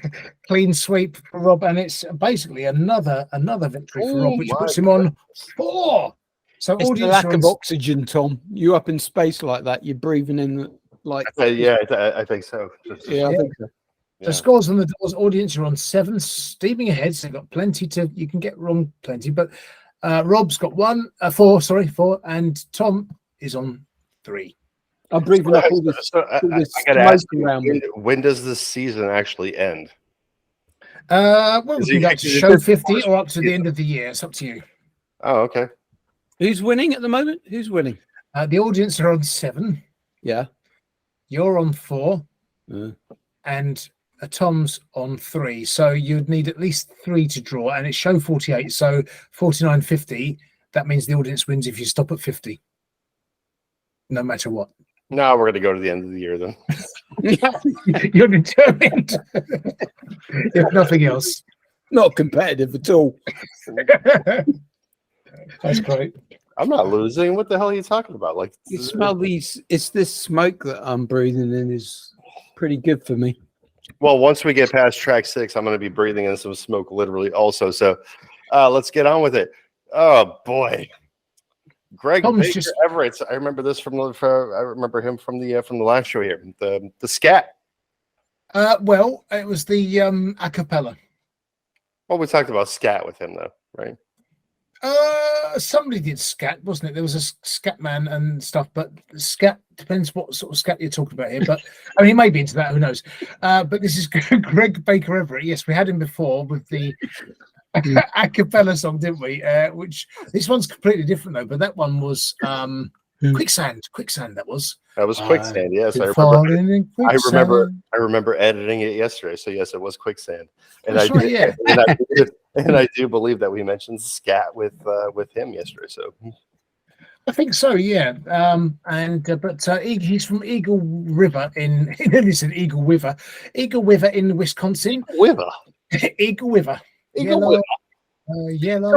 clean sweep for Rob, and it's basically another victory for Rob, which puts him on 4. So It's the audience lack are of on, oxygen, Tom. You up in space like that, you're breathing in like. I think so. Yeah, I think so. the scores on the doors. Audience, you're on 7, steaming ahead. So you've got plenty to. You can get wrong plenty, but Rob's got 4, and Tom is on 3. I'm breathing up all this, I gotta ask you, when does this season actually end? Well, we Is can it- go to is it show this 50 first or up to the season? end of the year. It's up to you. Oh, okay. Who's winning at the moment? Who's winning? The audience are on 7. Yeah. You're on 4, Uh, and Tom's on 3. So you'd need at least 3 to draw, and it's show 48. So 49.50. That means the audience wins if you stop at 50, no matter what. No, we're gonna go to the end of the year then. You're determined, if nothing else. Not competitive at all. That's great. I'm not losing. What the hell are you talking about? Like, You smell these. It's this smoke that I'm breathing in is pretty good for me. well, once we get past track 6, I'm gonna be breathing in some smoke literally also. So let's get on with it. Oh boy. Greg Tom's Baker just- Everett. I remember this I remember him from the last show here. The scat. Well, it was the a cappella. Well, we talked about scat with him though, right? Somebody did scat, wasn't it? There was a scat man and stuff, but scat depends what sort of scat you're talking about here. But I mean, he may be into that, who knows? But this is Greg Baker Everett. Yes, we had him before with the a cappella song, didn't we? Which this one's completely different though, but that one was quicksand. That was quicksand. Yes, I falling in quicksand. I remember editing it yesterday. So yes, it was quicksand. And That's right, yeah. and I do believe that we mentioned scat with him yesterday. So I think so, yeah. But he's from Eagle River in listen, Eagle River in Wisconsin. Wiver. Eagle River. Eagle Yellow.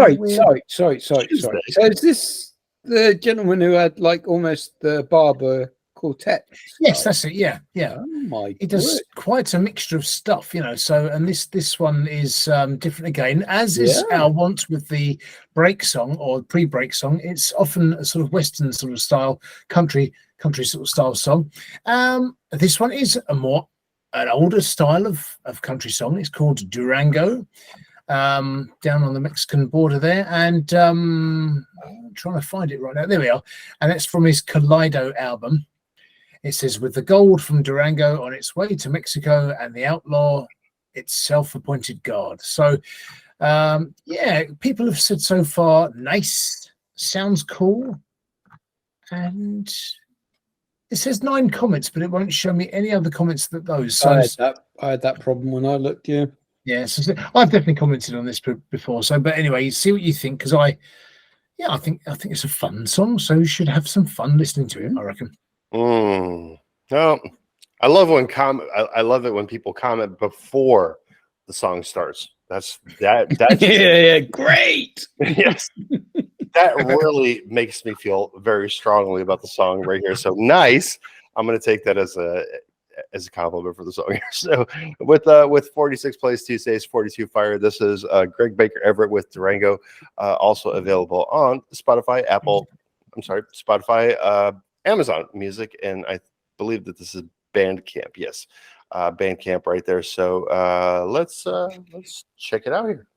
Sorry. Tuesday. So is this the gentleman who had like almost the Barber quartet? Yes, that's it. Yeah. Oh my! It does word. quite a mixture of stuff, you know. So, and this one is different again, as is Yeah. our want with the break song or pre-break song. It's often a sort of Western sort of style, country sort of style song. This one is an older style of country song. It's called Durango, down on the Mexican border there, and I'm trying to find it right now. There we are, and it's from his Kaleido album. It says, with the gold from Durango on its way to Mexico and the outlaw, its self-appointed God. So, yeah, people have said so far, nice, sounds cool. And it says 9 comments, but it won't show me any other comments than those. So, I had that problem when I looked. Yeah. yeah, so I've definitely commented on this before. So, but anyway, see what you think, because I think it's a fun song. So you should have some fun listening to it, I reckon. No, I love I love it when people comment before the song starts. That's yeah, great. Yes, that really makes me feel very strongly about the song right here. So nice. I'm going to take that as as a compliment for the song here. So with 46 plays Tuesdays, 42 fire. This is Greg Baker Everett with Durango, also available on Spotify, Spotify, Amazon Music, and I believe that this is Bandcamp. Yes, Bandcamp right there. So let's check it out here.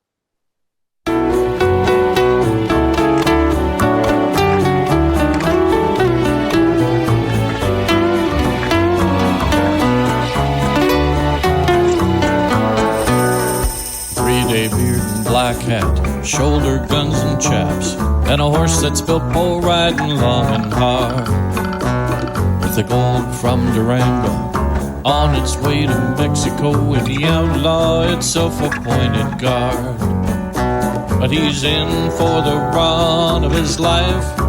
Three-day beard and black hat, shoulder guns and chaps, and a horse that's built for riding long and hard. With the gold from Durango on its way to Mexico, with the outlaw itself appointed guard. But he's in for the run of his life,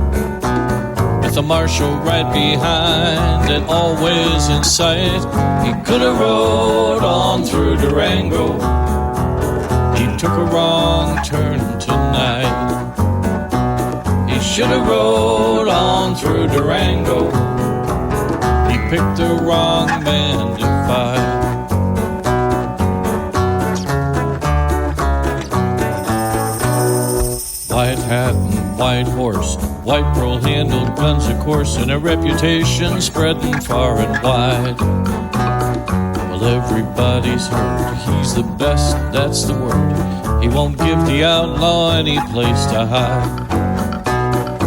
with the marshal right behind and always in sight. He could have rode on through Durango, he took a wrong turn tonight. He should have rode on through Durango, he picked the wrong man to fight. White hat and white horse, white pearl-handled guns, of course, and a reputation spreading far and wide. Well, everybody's heard he's the best, that's the word. He won't give the outlaw any place to hide.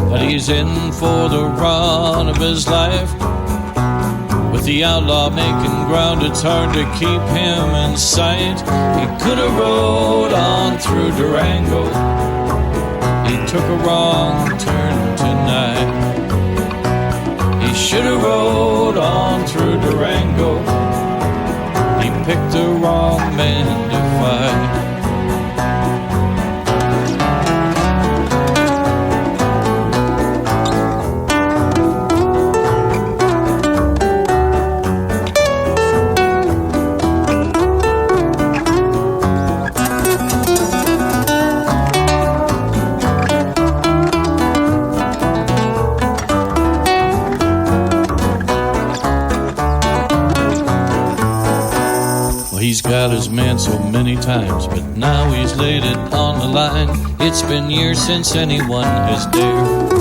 But he's in for the run of his life. With the outlaw making ground, it's hard to keep him in sight. He could have rode on through Durango, he took a wrong turn tonight. He should have rode on through Durango, he picked the wrong man to fight. He's got his man so many times, but now he's laid it on the line. It's been years since anyone has dared.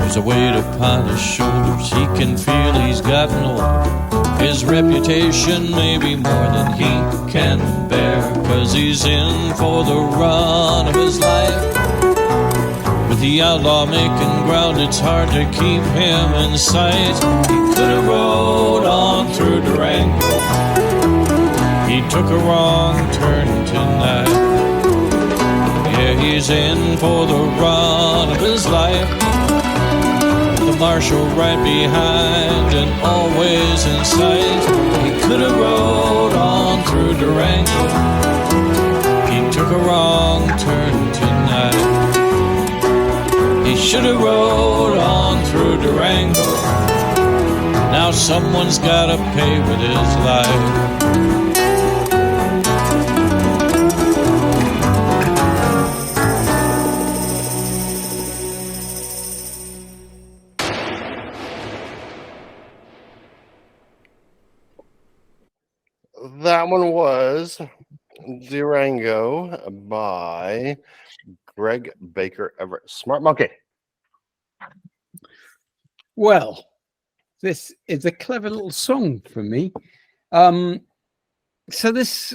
There's a weight upon his shoulders, he can feel he's gotten older. His reputation may be more than he can bear, 'cause he's in for the run of his life. With the outlaw making ground, it's hard to keep him in sight. He could have rode on through Durango, he took a wrong turn tonight. Yeah, he's in for the run of his life. The marshal right behind and always in sight. He could have rode on through Durango, he took a wrong turn tonight. He should have rode on through Durango. Now someone's gotta pay with his life. That one was Durango by Greg Baker Everett. Smart monkey. Well, this is a clever little song for me. So this,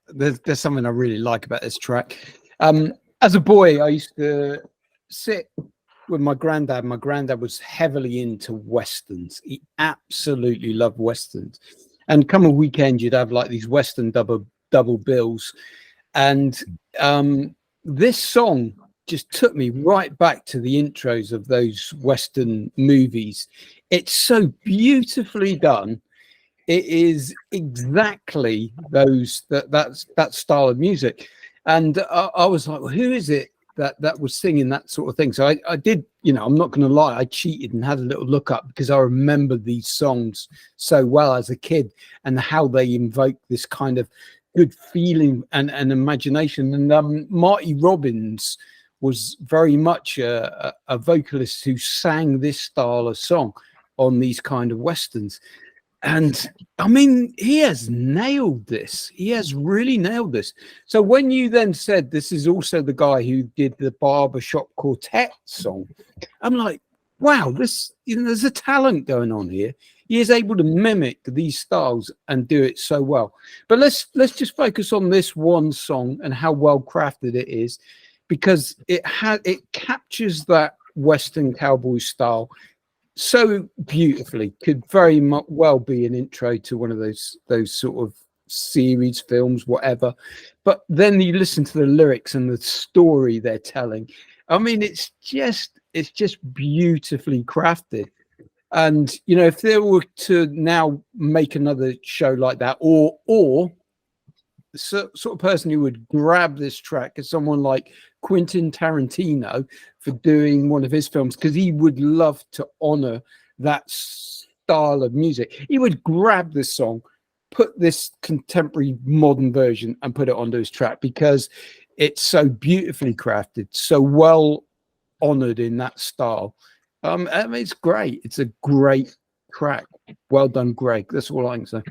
there's something I really like about this track. As a boy, I used to sit with my granddad. My granddad was heavily into westerns. He absolutely loved westerns. And come a weekend, you'd have like these western double bills. And this song just took me right back to the intros of those western movies. It's so beautifully done. It is exactly that style of music. And I was like, well, who is it that was singing that sort of thing? So I did, I'm not going to lie, I cheated and had a little look up because I remember these songs so well as a kid and how they invoke this kind of good feeling and imagination. And Marty Robbins was very much a vocalist who sang this style of song on these kind of westerns. And I mean, he has nailed this. He has really nailed this. So when you then said this is also the guy who did the Barbershop Quartet song, I'm like, wow, this, you know, there's a talent going on here. He is able to mimic these styles and do it so well. But let's just focus on this one song and how well crafted it is, because it captures that Western cowboy style so beautifully. Could very well be an intro to one of those sort of series, films, whatever. But then you listen to the lyrics and the story they're telling. I mean, it's just beautifully crafted. And you know, if they were to now make another show like that, or the sort of person who would grab this track is someone like Quentin Tarantino for doing one of his films, because he would love to honor that style of music. He would grab this song, put this contemporary modern version and put it onto his track, because it's so beautifully crafted, so well honored in that style. I mean, it's great. It's a great track. Well done, Greg. That's all I can say.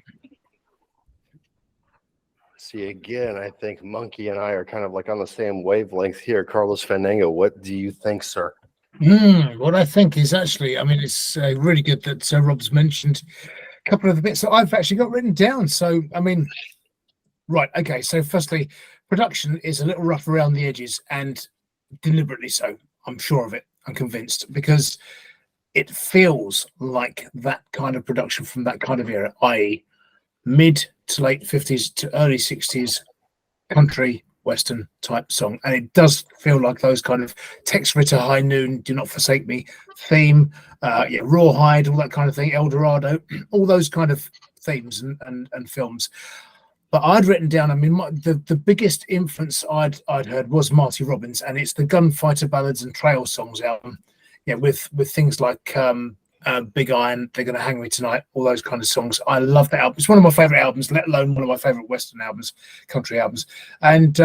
See, again, I think Monkey and I are kind of like on the same wavelength here. Carlos Fandango, what do you think, sir? What I think is actually, I mean, it's really good that Rob's mentioned a couple of the bits that I've actually got written down. So, I mean, right, okay. So, firstly, production is a little rough around the edges, and deliberately so. I'm sure of it. I'm convinced, because it feels like that kind of production from that kind of era, i.e., mid to late 50s to early 60s country western type song. And it does feel like those kind of Tex Ritter, High Noon, Do Not Forsake Me theme, Rawhide, all that kind of thing, El Dorado, all those kind of themes and films. But I'd written down, I mean, the biggest influence I'd heard was Marty Robbins, and it's the Gunfighter Ballads and Trail Songs album, with things like Big Iron, They're Gonna Hang Me Tonight, all those kind of songs. I love that album. It's one of my favorite albums, let alone one of my favorite Western albums, country albums, and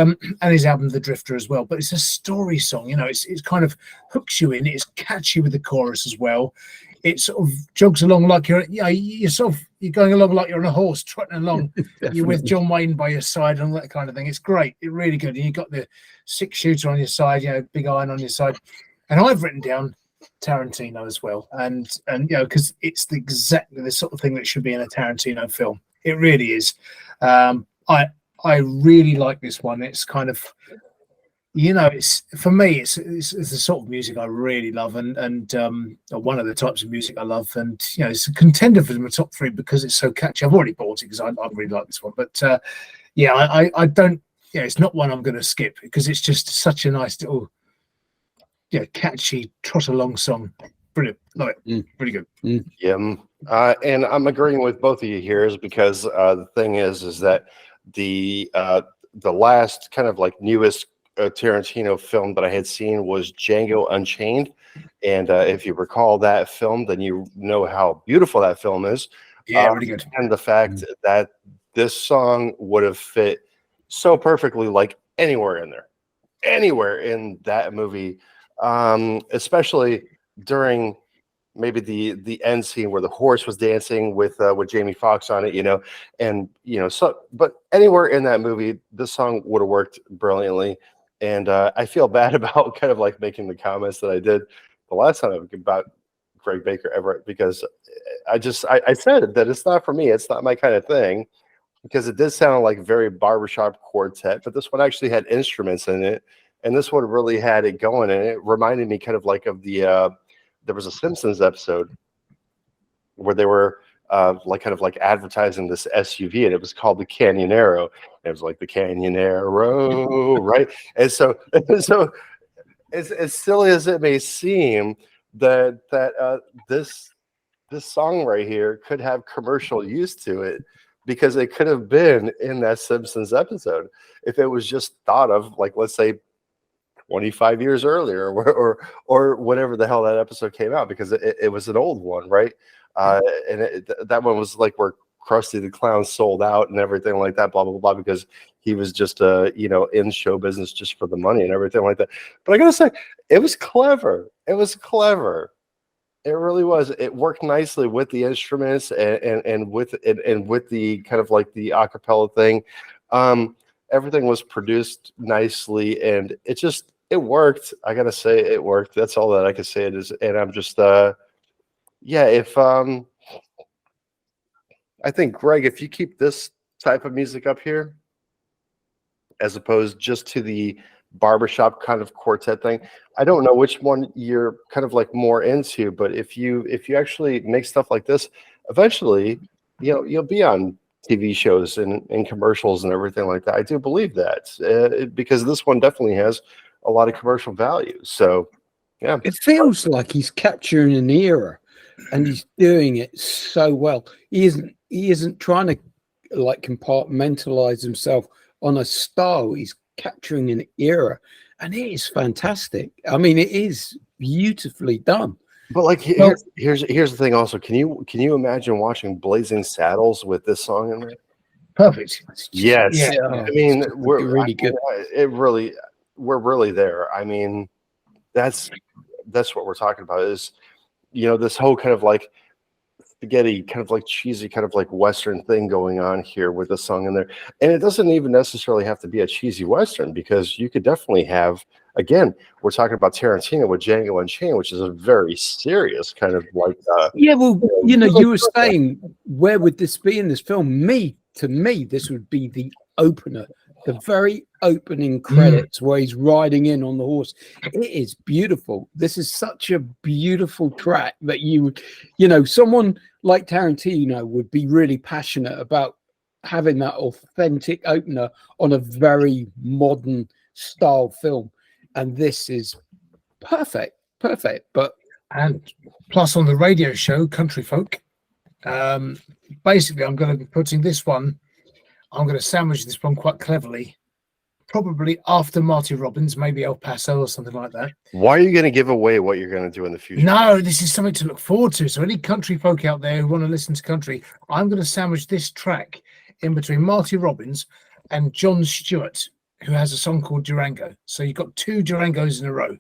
his album The Drifter as well. But it's a story song, you know. It's kind of hooks you in. It's catchy with the chorus as well. It sort of jogs along like you're going along like you're on a horse trotting along. You're with John Wayne by your side and all that kind of thing. It's great. It's really good. And you've got the 6-shooter on your side, Big Iron on your side. And I've written down Tarantino as well. And because it's exactly the sort of thing that should be in a Tarantino film. It really is. I really like this one. It's kind of, it's for me, it's the sort of music I really love, and one of the types of music I love, and it's a contender for my top 3 because it's so catchy. I've already bought it because I really like this one, but I don't. It's not one I'm going to skip because it's just such a nice little, catchy trot along song. Brilliant, love it, pretty good. Yeah, and I'm agreeing with both of you here, is because the thing is that the last kind of like newest Tarantino film that I had seen was Django Unchained, and if you recall that film, then you know how beautiful that film is. Yeah, really good. And the fact that this song would have fit so perfectly, like anywhere in that movie, especially during maybe the end scene where the horse was dancing with Jamie Foxx on it, but anywhere in that movie, this song would have worked brilliantly. And I feel bad about kind of like making the comments that I did the last time about Greg Baker Everett, because I said that it's not for me. It's not my kind of thing, because it did sound like very barbershop quartet, but this one actually had instruments in it. And this one really had it going. And it reminded me kind of like of there was a Simpsons episode where they were kind of advertising this SUV, and it was called the Canyonero. It was like the Canyonero, right? And so as silly as it may seem, that this song right here could have commercial use to it, because it could have been in that Simpsons episode if it was just thought of, like, let's say 25 years earlier, or whatever the hell that episode came out, because it was an old one, right? And that one was like where Krusty the Clown sold out and everything like that, blah blah blah, because he was just in show business just for the money and everything like that. But I gotta say, it was clever. It was clever. It really was. It worked nicely with the instruments and with the kind of like the acapella thing. Everything was produced nicely, and it worked. I gotta say, it worked. That's all that I can say. It is, and I'm just yeah. If I think, Greg, if you keep this type of music up here, as opposed just to the barbershop kind of quartet thing, I don't know which one you're kind of like more into, but if you actually make stuff like this, eventually, you'll be on TV shows and commercials and everything like that. I do believe that because this one definitely has a lot of commercial value. So, yeah, it feels like he's capturing an era, and he's doing it so well. He isn't trying to like compartmentalize himself on a style. He's capturing an era, and it is fantastic. I mean, it is beautifully done. But like, here's the thing. Also, can you imagine watching Blazing Saddles with this song in there? Perfect. Yes. Yeah. I mean, we're really good. We're really there. I mean, that's what we're talking about. Is this whole kind of like spaghetti, kind of like cheesy, kind of like Western thing going on here with the song in there. And it doesn't even necessarily have to be a cheesy Western, because you could definitely have, again, we're talking about Tarantino with Django Unchained, which is a very serious kind of like yeah, well, you were saying, where would this be in this film? To me, this would be the opener, the very opening credits where he's riding in on the horse. It is beautiful. This is such a beautiful track that someone like Tarantino would be really passionate about having that authentic opener on a very modern style film. And this is perfect. And plus on the radio show, Country Folk, basically I'm going to be putting this one, I'm going to sandwich this one quite cleverly, probably after Marty Robbins, maybe El Paso or something like that. Why are you going to give away what you're going to do in the future? No, this is something to look forward to. So any country folk out there who want to listen to country, I'm going to sandwich this track in between Marty Robbins and John Stewart, who has a song called Durango. So you've got two Durangos in a row.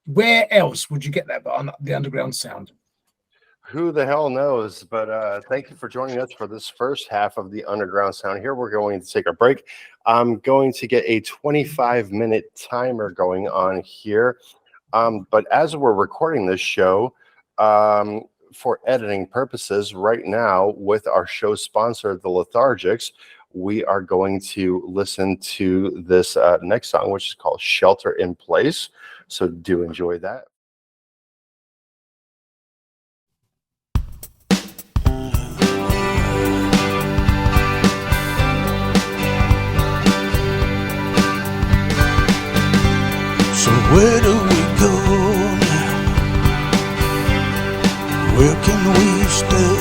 Where else would you get that but on the underground sound? Who the hell knows? But thank you for joining us for this first half of the Underground Sound. Here we're going to take a break. I'm going to get a 25-minute timer going on here. But as we're recording this show, for editing purposes right now with our show sponsor, the Lethargics, we are going to listen to this next song, which is called Shelter in Place. So do enjoy that. So where do we go now? Where can we stay?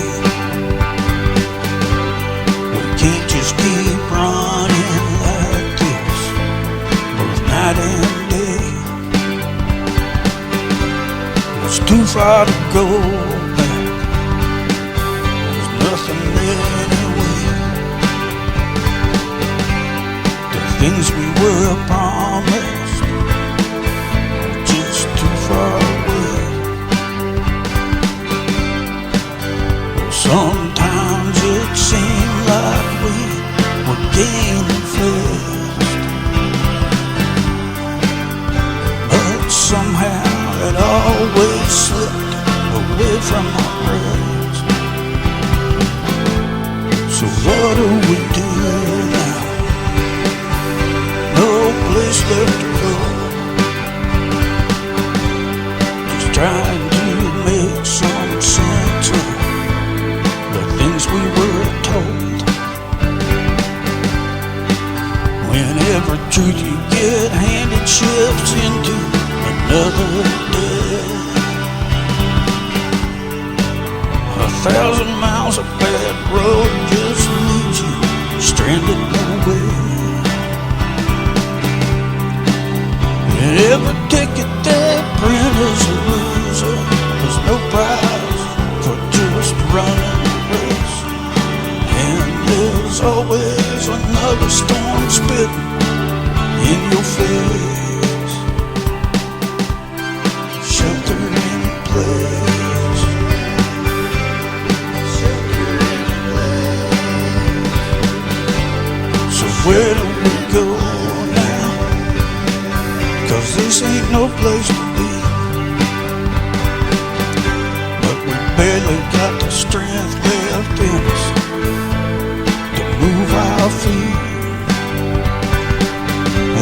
We can't just keep running like this, both night and day. It's too far to go back. There's nothing anyway. The things we were promised far away. Sometimes it seemed like we were gaining fast, but somehow it always slipped away from our grasp. So what do we do now? No place left to go. Trying to make some sense of the things we were told. Whenever truth you get handed shifts into another day. 1,000 miles of bad road just leaves you stranded nowhere. And every ticket they print is a loser. There's no prize for just running a race. And there's always another storm spitting in your face. Shelter in place.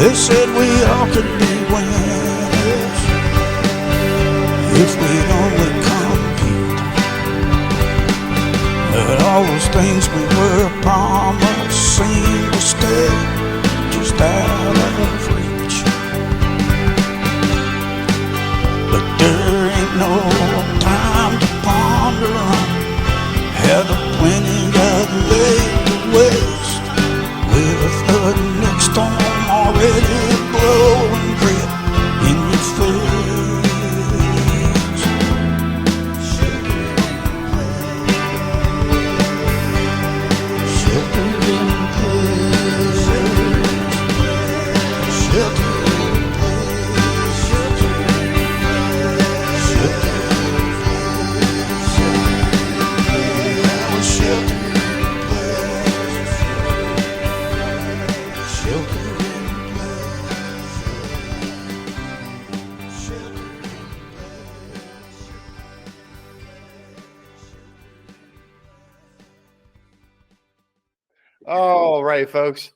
They said we all could be winners if we'd only compete. But all those things we were promised seem to stay just out of reach. But there ain't no time to ponder on how the planning got laid to waste, with the next storm already blowing drip in your face. Shelter in place. Shelter in place. Shelter in place. Shelter in place. Shelter in place. Shelter in place. Shelter in place. All right, folks.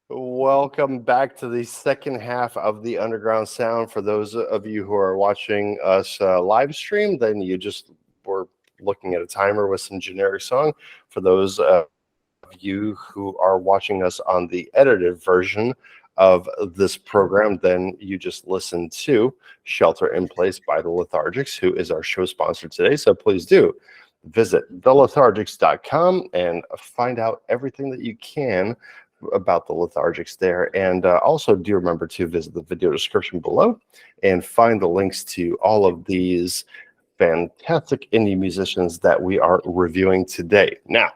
Welcome back to the second half of the Underground Sound. For those of you who are watching us live stream, then you just were looking at a timer with some generic song. For those of you who are watching us on the edited version of this program, then you just listened to Shelter in Place by the Lethargics, who is our show sponsor today. So please do visit thelethargics.com and find out everything that you can about the Lethargics there. And also do remember to visit the video description below and find the links to all of these fantastic indie musicians that we are reviewing today. Now,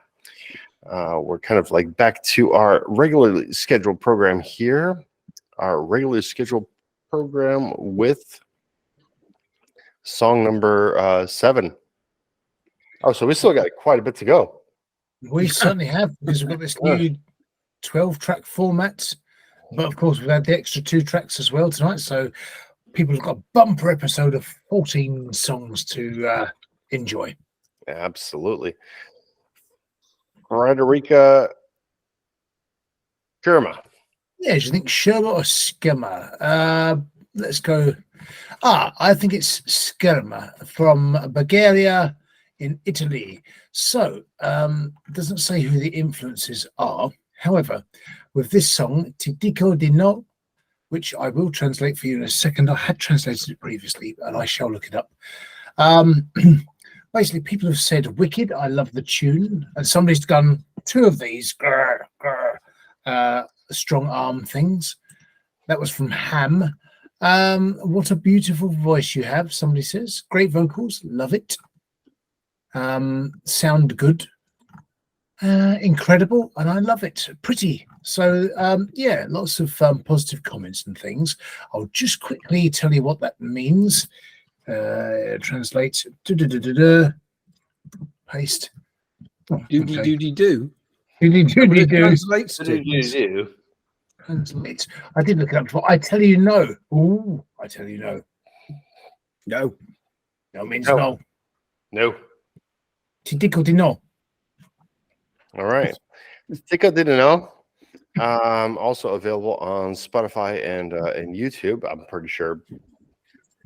we're kind of like back to our regularly scheduled program here. Our regularly scheduled program with song number 7. Oh, so we still got quite a bit to go. We certainly have, because we've got this new 12-track format. But of course, we've had the extra 2 tracks as well tonight. So people have got a bumper episode of 14 songs to enjoy. Absolutely. Federica Scherma. Yeah, do you think Scherma or Scherma? Let's go. I think it's Scherma from Bulgaria in Italy. So, doesn't say who the influences are. However, with this song, Ti dico di no, which I will translate for you in a second. I had translated it previously, and I shall look it up. Basically, people have said "wicked." I love the tune, and somebody's done 2 of these strong arm things. That was from Ham. What a beautiful voice you have, somebody says. Great vocals, love it. Sound good, incredible, and I love it. Pretty. So yeah, lots of positive comments and things. I'll just quickly tell you what that means. Translate. Paste. Doody doody do. Doody doody do. Translates to. Translate. I did look it up before. I tell you no. Ooh, I tell you no. No. No means no. No. Ti dico di no. All right. Dico di no. Also available on Spotify and YouTube. I'm pretty sure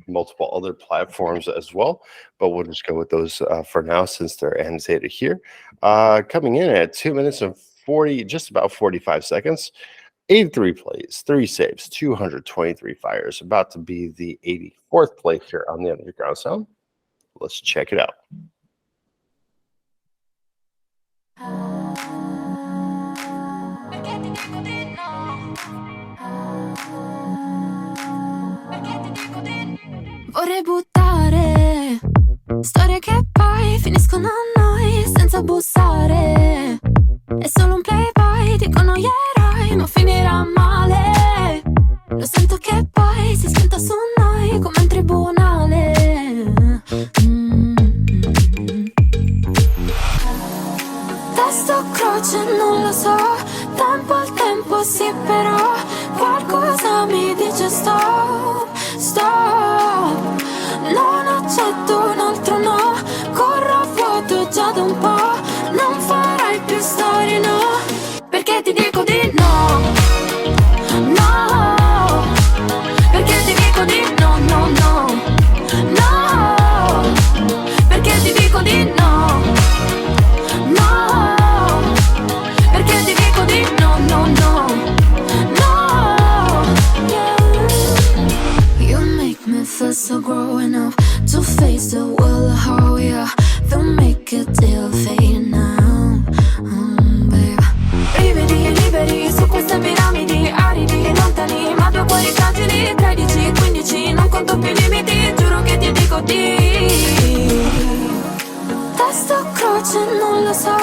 multiple other platforms as well, but we'll just go with those for now since they're annotated here. Coming in at 2 minutes and 40, just about 45 seconds. 83 plays, 3 saves, 223 fires. About to be the 84th play here on the Underground Sound. Let's check it out. Vorrei buttare storie che poi finiscono a noi senza bussare. È solo un playboy, dicono gli eroi, ma finirà male. Lo sento che poi si schianta su noi come un tribunale. Testo croce, non lo so, tempo al tempo sì, però qualcosa mi dice stop, stop. Non accetto un altro no, corro a vuoto già da un po'. Non farai più storie, no, perché ti dico di no, no. growing up to face the world of how we are. Don't make a deal fade now, babe. Rivedi, liberi su queste piramidi, aridi, lontani, ma due cuori fragili, 13, 15, non conto più limiti, giuro che ti dico di. Testa o croce non lo so,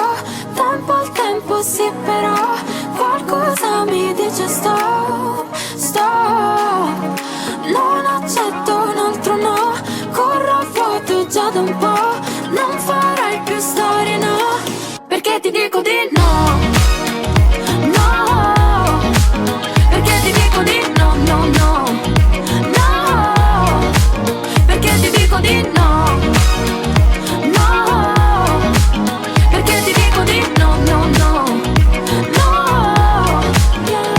tempo al tempo sì però, qualcosa mi dice stop, stop. Non accetto un altro no, corro a vuoto già da un po', non farai più storie no, perché ti dico di no, no, perché ti dico di no, no, no, no, perché ti dico di no, no, perché ti dico di no, no, no, no, yeah.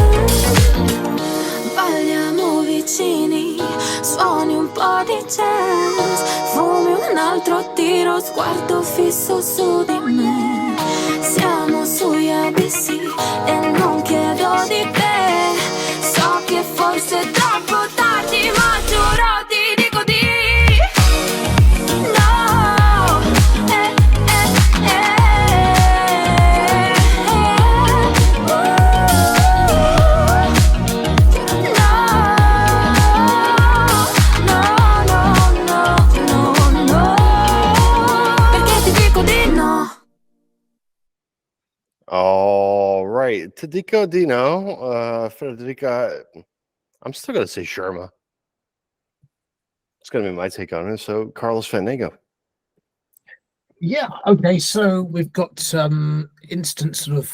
Balliamo vicini, suoni un po' di jazz, fumi un altro tiro, sguardo fisso su di me. Siamo sugli abissi e non chiedo di te, so che forse è troppo tardi ma giuro ti dico di no, All right, Tadico Dino, Federica, I'm still going to say Scherma. It's going to be my take on it. So, Carlos Fandango. Yeah, okay, so we've got instant sort of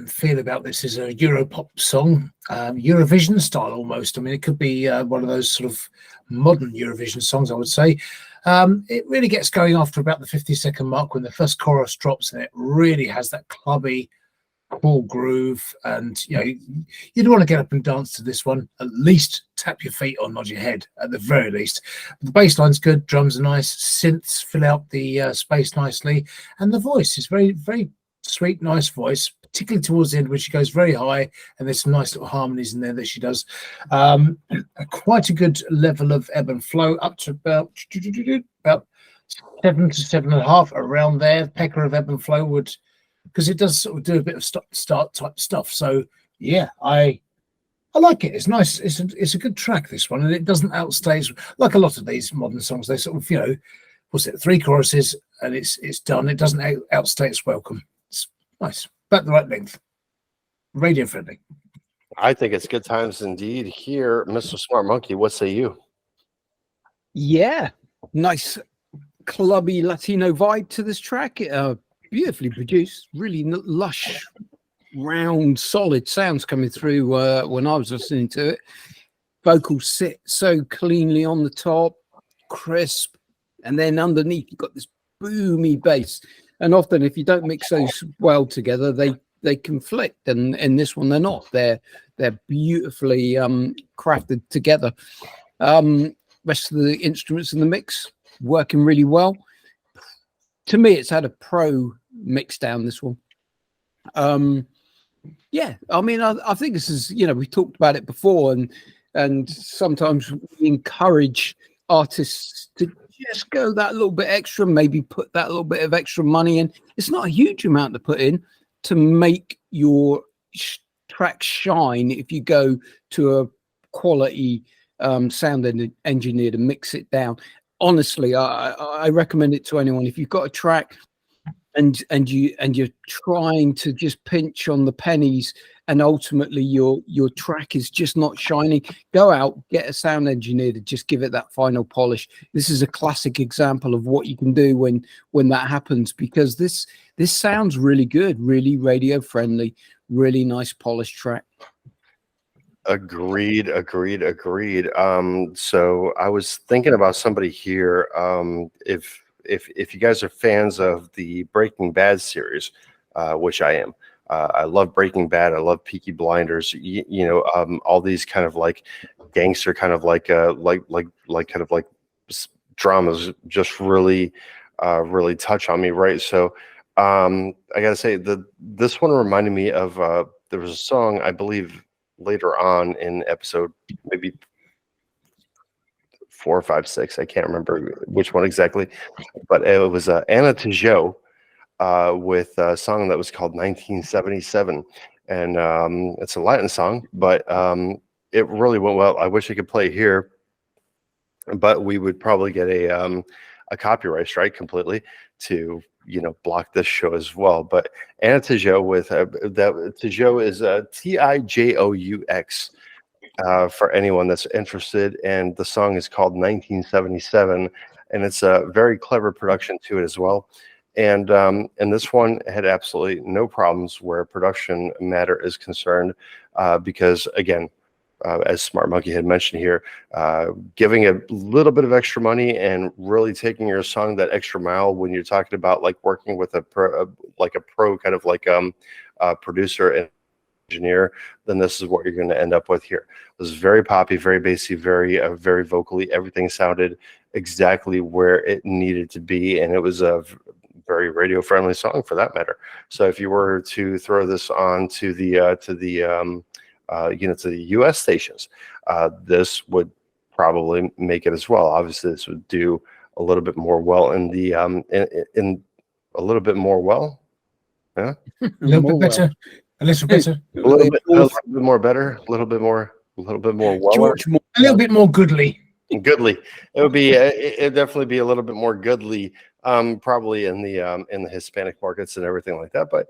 feel about this is a Europop song, Eurovision style almost. I mean, it could be one of those sort of modern Eurovision songs, I would say. It really gets going after about the 50-second mark when the first chorus drops, and it really has that clubby, cool groove. And, you know, you'd want to get up and dance to this one, at least tap your feet or nod your head at the very least. The bass line's good, drums are nice, synths fill out the space nicely, and the voice is very, very sweet, nice voice, particularly towards the end when she goes very high, and there's some nice little harmonies in there that she does. Quite a good level of ebb and flow, up to about 7 to 7.5, around there. Pecker of ebb and flow would, because it does sort of do a bit of start type stuff. So yeah, I like it. It's nice. It's a good track, this one, and it doesn't outstay, like a lot of these modern songs. They sort of, you know, what's it, 3 choruses and it's done. It doesn't outstay its welcome. It's nice, about the right length, radio friendly. I think it's good times indeed here. Mr. Smart Monkey, what say you? Yeah, nice clubby Latino vibe to this track. Beautifully produced, really lush, round, solid sounds coming through when I was listening to it. Vocals sit so cleanly on the top, crisp, and then underneath you've got this boomy bass. And often, if you don't mix those well together, they conflict. And in this one, they're not. They're beautifully crafted together. Rest of the instruments in the mix working really well. To me, it's had a pro mix down, this one. Yeah, I mean, I think this is, you know, we talked about it before, and sometimes we encourage artists to just go that little bit extra, maybe put that little bit of extra money in. It's not a huge amount to put in to make your track shine if you go to a quality sound engineer to mix it down. Honestly, I recommend it to anyone. If you've got a track and you're trying to just pinch on the pennies, and ultimately your track is just not shining, go out, get a sound engineer to just give it that final polish. This is a classic example of what you can do when that happens, because this sounds really good, really radio friendly, really nice polished track. Agreed. So I was thinking about somebody here. If you guys are fans of the Breaking Bad series, which I am, I love Breaking Bad. I love Peaky Blinders. You know, all these kind of like gangster, kind of like dramas, just really touch on me, right? So I gotta say this one reminded me of there was a song, I believe, later on in episode maybe 4, 5, 6. I can't remember which one exactly, but it was Anna Tijoux with a song that was called 1977, and it's a Latin song, but it really went well. I wish I could play it here, but we would probably get a copyright strike completely to block this show as well. But Anna Tijoux with that Tijoux is Tijoux for anyone that's interested, and the song is called 1977, and it's a very clever production to it as well. And this one had absolutely no problems where production matter is concerned, because again, as Smart Monkey had mentioned here, giving a little bit of extra money and really taking your song that extra mile when you're talking about like working with a pro kind of like producer and engineer, then this is what you're going to end up with here. It was very poppy, very bassy, very very vocally. Everything sounded exactly where it needed to be, and it was a very radio friendly song for that matter. So if you were to throw this on to the U.S. stations, this would probably make it as well. Obviously, this would do a little bit more well in the in a little bit more well, yeah, a little bit better, a little better, a little bit more better, a little bit more well, George, a little bit more goodly. Goodly. It would be it'd definitely be a little bit more goodly, probably in the Hispanic markets and everything like that. But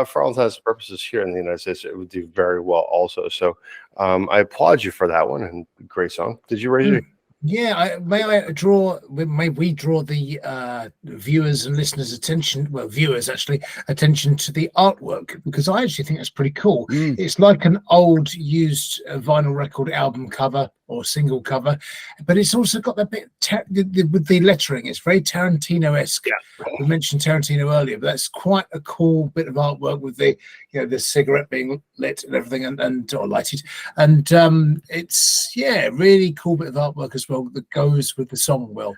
for all intents and purposes here in the United States, it would do very well also. So I applaud you for that one, and great song. Did you raise it? Yeah, may we draw the viewers and listeners' attention, well, viewers actually, attention to the artwork, because I actually think that's pretty cool. It's like an old used vinyl record album cover or single cover, but it's also got that bit with the lettering. It's very Tarantino-esque. Yeah. We mentioned Tarantino earlier, but that's quite a cool bit of artwork with the the cigarette being lit and everything, and or lighted, and it's really cool bit of artwork as well that goes with the song well.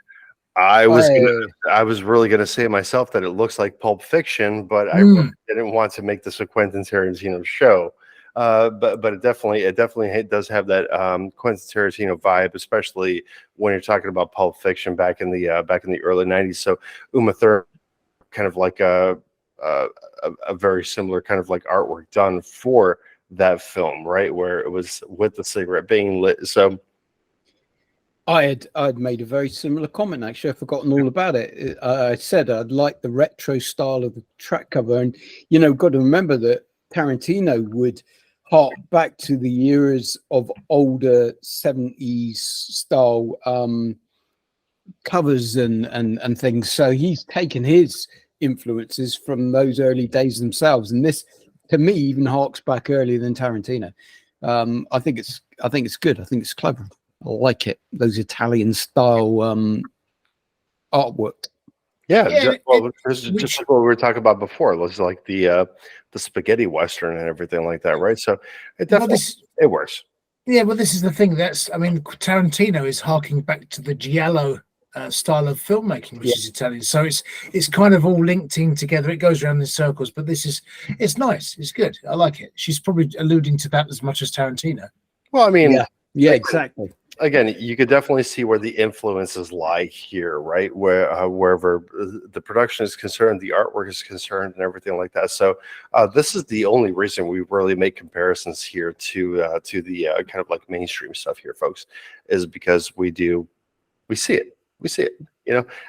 I was really gonna say myself that it looks like Pulp Fiction, but I really didn't want to make this a Quentin Tarantino show. But it definitely does have that Quentin Tarantino vibe, especially when you're talking about Pulp Fiction back in the early '90s. So Uma Thurman, kind of like a very similar kind of like artwork done for that film, right, where it was with the cigarette being lit. So I'd made a very similar comment, actually. I've forgotten all about it. I said I'd like the retro style of the track cover, and got to remember that Tarantino would hark back to the eras of older 70s style covers and things. So he's taken his influences from those early days themselves, and this, to me, even harks back earlier than Tarantino. I think it's good. I think it's clever. I like it. Those Italian style artwork. Yeah, well, this is just like what we were talking about before. It was like the spaghetti western and everything like that, right? So it definitely it works. Yeah, well, this is the thing. Tarantino is harking back to the giallo style of filmmaking, which is Italian. So it's kind of all linked in together. It goes around in circles, but it's nice. It's good. I like it. She's probably alluding to that as much as Tarantino. Well, I mean, yeah, exactly. Again, you could definitely see where the influences lie here, right? Where wherever the production is concerned, the artwork is concerned, and everything like that. So this is the only reason we really make comparisons here to the kind of like mainstream stuff here, folks, is because we see it.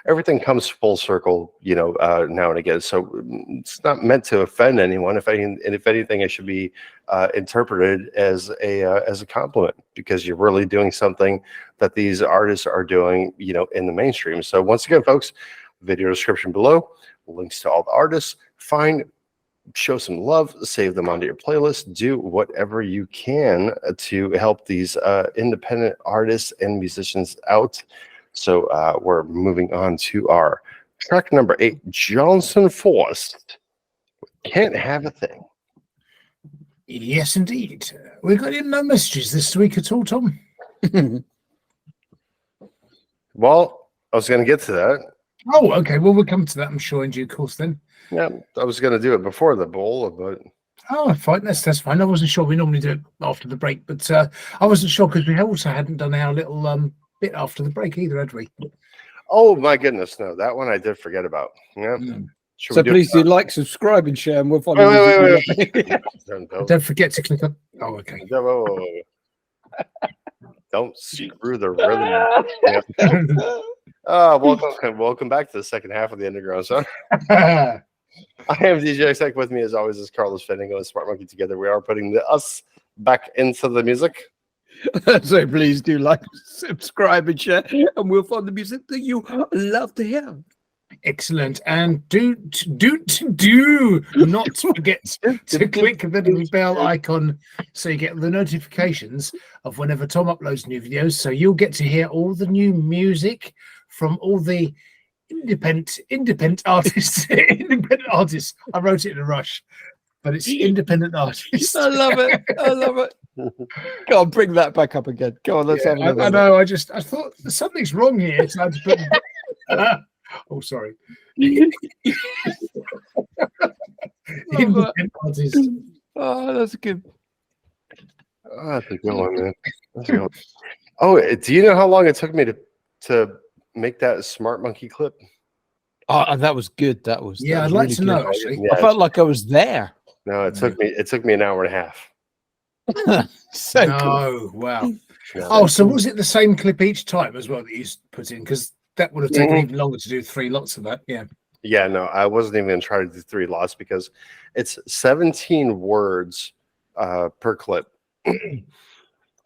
Everything comes full circle, now and again. So it's not meant to offend anyone. If anything, it should be interpreted as a compliment, because you're really doing something that these artists are doing, in the mainstream. So once again, folks, video description below, links to all the artists. Show some love, save them onto your playlist, do whatever you can to help these independent artists and musicians out. So we're moving on to our track number 8, Johnson Force, Can't Have a Thing. Yes, indeed. We've got no messages this week at all, Tom. Well, I was going to get to that. Oh, okay. Well, we'll come to that, I'm sure, in due course then. Yeah, I was going to do it before the bowl, but... Oh, fine. That's fine. I wasn't sure. We normally do it after the break, but I wasn't sure because we also hadn't done our little bit after the break either, had we? Oh my goodness, no, that one I did forget about. Yeah. Should So we please do like, subscribe, and share, and we'll follow. Wait. Don't forget to click on. Oh, okay. Don't screw the rhythm. Yeah. Welcome back to the second half of the Underground Sound. I am DJ Sec. With me, as always, is Carlos Fedingo and Smart Monkey. Together, we are putting the us back into the music. So please do like, subscribe, and share, and we'll find the music that you love to hear. Excellent. And do not forget to click the little bell icon so you get the notifications of whenever Tom uploads new videos. So you'll get to hear all the new music from all the independent artists. Independent artists. I wrote it in a rush, but it's independent artists. I love it. Go on, bring that back up again. Go on, let's have another. I know. I thought something's wrong here. So I had to put. Oh, sorry. Independent artists. Oh, that's good. Oh, that's a good one, man. That's a good one. Oh, do you know how long it took me to make that Smart Monkey clip? Oh, that was good. That was. Yeah, that was I'd like really to know. good. Actually, I felt like I was there. No, it took me an hour and a half. So no, cool. Wow. No, Oh, so was it the same clip each time as well that you put in? Because that would have taken even longer to do 3 lots of that. Yeah. Yeah, no, I wasn't even going to try to do 3 lots because it's 17 words per clip.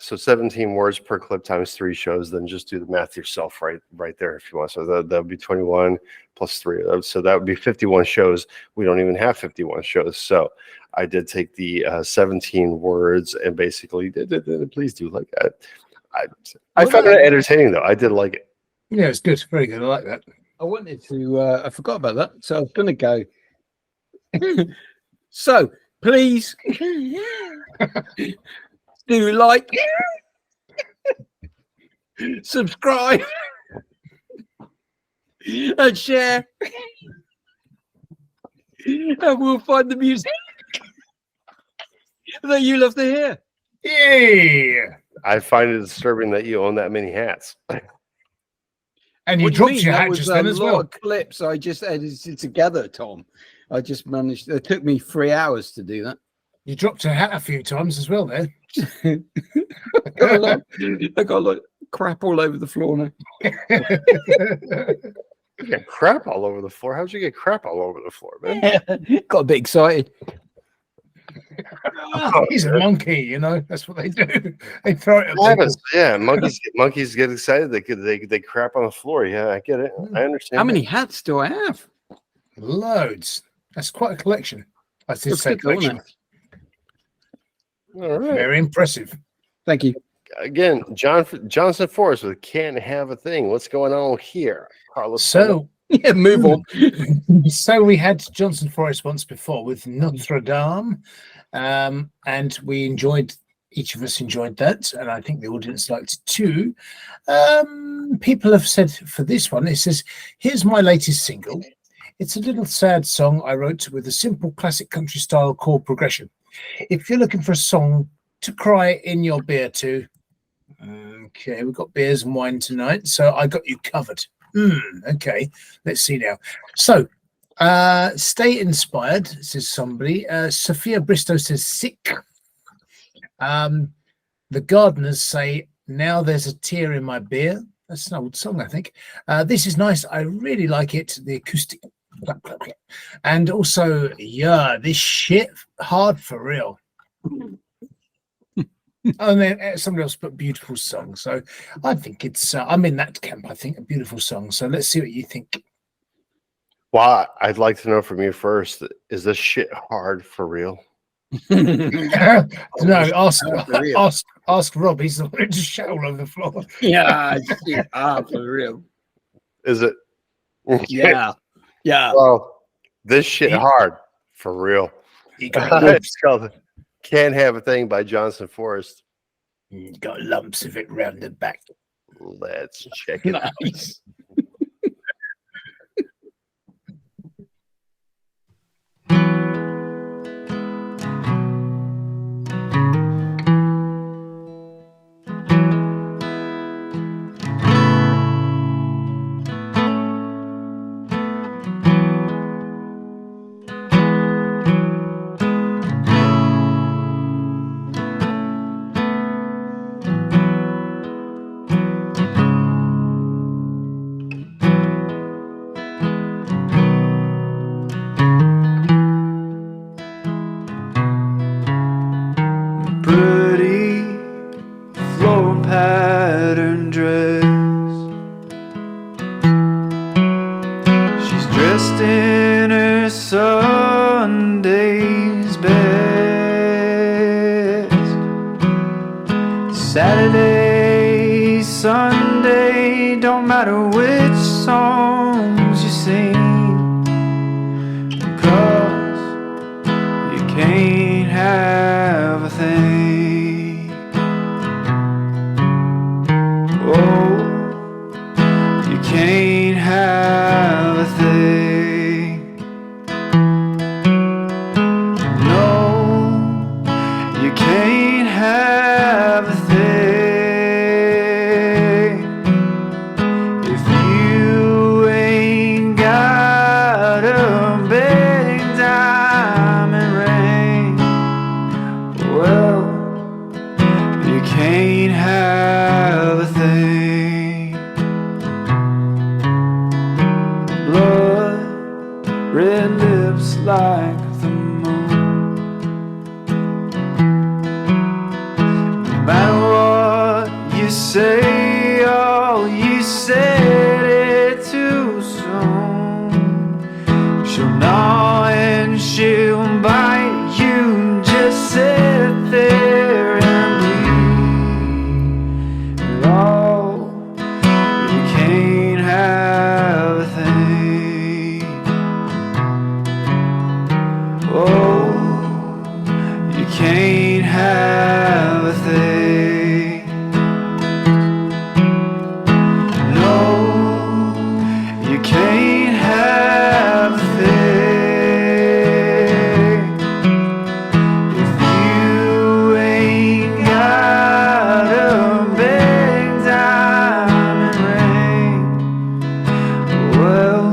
So 17 words per clip times 3 shows. Then just do the math yourself right there if you want. So that would be 21 plus 3. So that would be 51 shows. We don't even have 51 shows. So I did take the 17 words and basically please do like that. I found it entertaining though. I did like it. Yeah, it's good. Very good. I like that. I wanted to. I forgot about that, so I was going to go. So please do like, subscribe, and share, and we'll find the music that you love to hear. Yeah. I find it disturbing that you own that many hats. And you dropped your hat just then as well. Clips I just edited together, Tom. I just managed. It took me 3 hours to do that. You dropped a hat a few times as well there. I got like crap all over the floor now. You got crap all over the floor. How'd you get crap all over the floor, man? Got a bit excited. He's a monkey, you know. That's what they do. They throw it at people. Yeah, monkeys get excited. They crap on the floor. Yeah, I get it. I understand. How many hats do I have? Loads. That's quite a collection. I did say collection. All right. Very impressive. Thank you. Again, Johnson Forrest with Can't Have a Thing. What's going on here, Carlos? So yeah, move on. So we had Johnson Forrest once before with Notre Dame, and each of us enjoyed that, and I think the audience liked it too. People have said for this one, it says, "Here's my latest single. It's a little sad song I wrote with a simple classic country style chord progression. If you're looking for a song to cry in your beer to," okay, we've got beers and wine tonight, so I got you covered. Okay, let's see now. So, stay inspired, says somebody. Sophia Bristow says sick. The Gardeners say, now there's a tear in my beer. That's an old song, I think. This is nice. I really like it. The acoustic. And also, yeah, this shit hard for real. And then somebody else put beautiful song. So I think it's, I'm in that camp. I think a beautiful song. So let's see what you think. Well, I'd like to know from you first. Is this shit hard for real? No, ask Rob. He's the one who just shit all over the floor. Yeah, shit hard for real. Is it? Yeah. Well, this shit hard for real. It's called Can't Have a Thing by Johnson Forrest. Got lumps of it round the back. Let's check it out. Nice. patterned dress. She's dressed in her Sunday's best. Saturday, Sunday, don't matter which songs you sing, 'cause you can't have a thing. Oh, you can't have a thing. No, you can't have a thing if you ain't got a big diamond ring. Well, you can't have a thing. Blood, red lips like the moon. No matter what you say, oh, you said it too soon. She'll gnaw and she'll bite you, just sit there and bleed. Oh, you can't have a thing. Oh, you can't have a thing. No, you can't have a thing if you ain't got a big diamond ring. Well,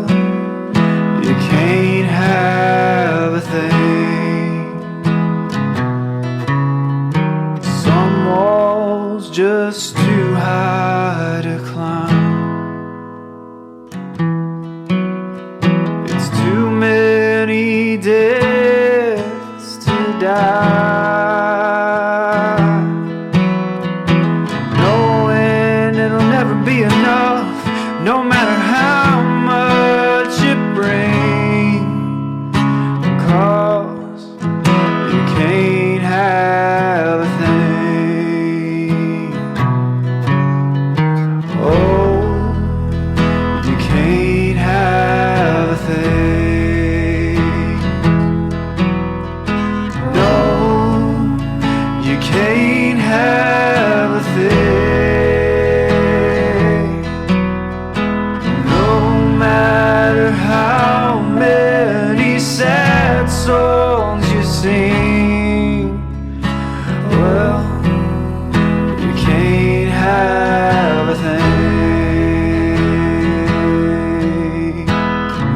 you can't have a thing. Some walls just too high to climb. It's too many deaths to die, knowing it'll never be enough, no matter how much you bring, 'cause you can't have a thing. Oh, you can't have a thing. No, you can't have a thing. No matter how many sad songs you sing, well, you can't have a thing.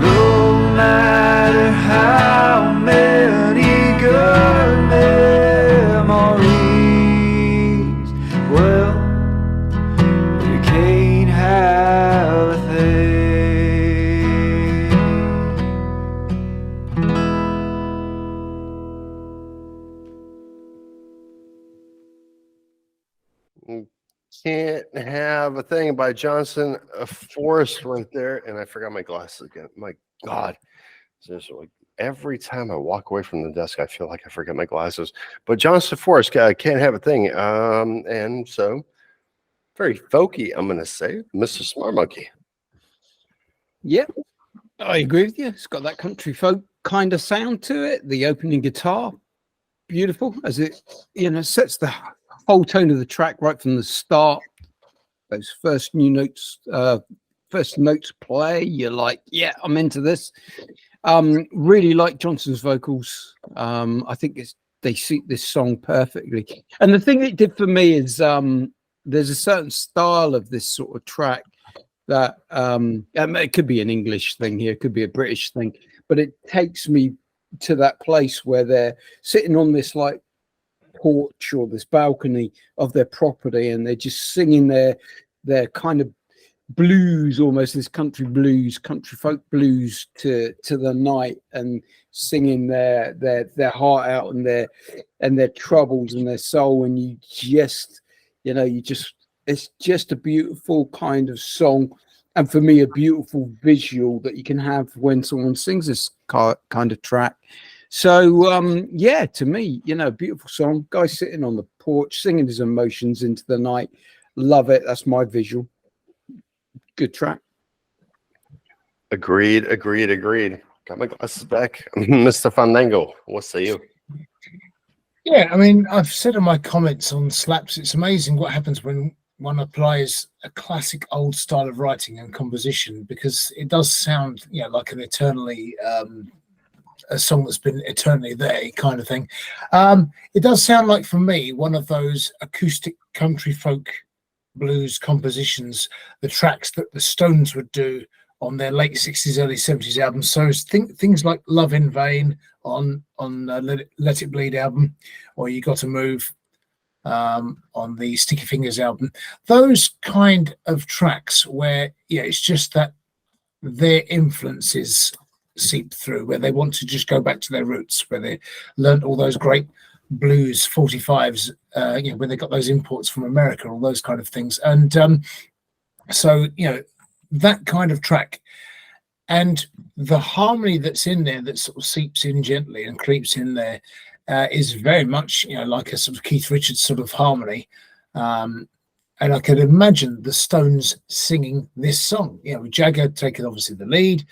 No matter how many good memories, well, you can't have a thing. Can't Have a Thing by Johnson Forrest right there. And I forgot my glasses again. My God. Seriously, every time I walk away from the desk, I feel like I forget my glasses. But Johnson Forrest Can't Have a Thing. And so, very folky, I'm going to say, Mr. Smart Monkey. Yeah, I agree with you. It's got that country folk kind of sound to it. The opening guitar, beautiful, as it sets the whole tone of the track right from the start. Those first notes play. You're like, yeah, I'm into this. Really like Johnson's vocals. I think they suit this song perfectly. And the thing it did for me is there's a certain style of this sort of track that it could be an English thing here, it could be a British thing, but it takes me to that place where they're sitting on this like porch or this balcony of their property and they're just singing their kind of blues, almost this country folk blues to the night, and singing their heart out and their troubles and their soul, and you just It's just a beautiful kind of song, and for me, a beautiful visual that you can have when someone sings this kind of track. So, yeah, to me, you know, beautiful song. Guy sitting on the porch, singing his emotions into the night. Love it. That's my visual. Good track. Agreed. Got my glasses back. Mr. Fandango, what say you? Yeah, I mean, I've said in my comments on Slaps, it's amazing what happens when one applies a classic old style of writing and composition, because it does sound, you know, like an eternally a song that's been eternally there kind of thing. It does sound like, for me, one of those acoustic country folk blues compositions, the tracks that the Stones would do on their late 60s, early 70s albums. So things like Love in Vain on Let It Bleed album, or You Gotta Move on the Sticky Fingers album. Those kind of tracks where, yeah, it's just that their influences seep through, where they want to just go back to their roots, where they learnt all those great blues 45s, you know, when they got those imports from America, all those kind of things. And so, you know, that kind of track and the harmony that's in there that sort of seeps in gently and creeps in there is very much, you know, like a sort of Keith Richards sort of harmony. And I could imagine the Stones singing this song, you know, with Jagger taking obviously the lead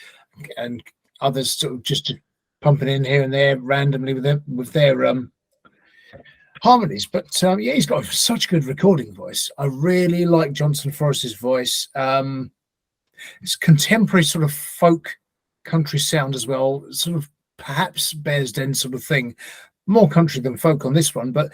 and others sort of just pumping in here and there randomly with their harmonies. But yeah, he's got such good recording voice. I really like Johnson Forrest's voice. It's contemporary sort of folk country sound as well, sort of perhaps Bears Den sort of thing, more country than folk on this one. But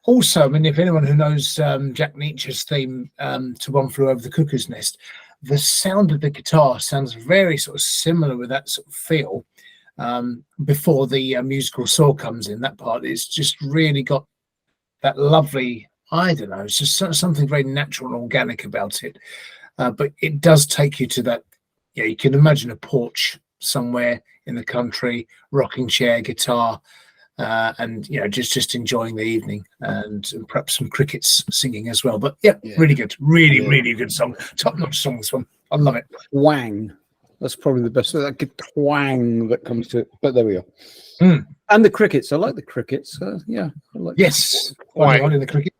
also, I mean, if anyone who knows Jack Nietzsche's theme to One Flew Over the Cuckoo's Nest, the sound of the guitar sounds very sort of similar with that sort of feel before the musical saw comes in. That part, it's just really got that lovely, I don't know, it's just something very natural and organic about it. But it does take you to that, yeah, you can imagine a porch somewhere in the country, rocking chair, guitar, and, you know, just enjoying the evening, and perhaps some crickets singing as well. But yeah, really good, really good song. Top-notch song, this one. I love it. Twang. That's probably the best. That good twang that comes to it. But there we are. And the crickets. I like the crickets. Yeah. I like twang in the cricket.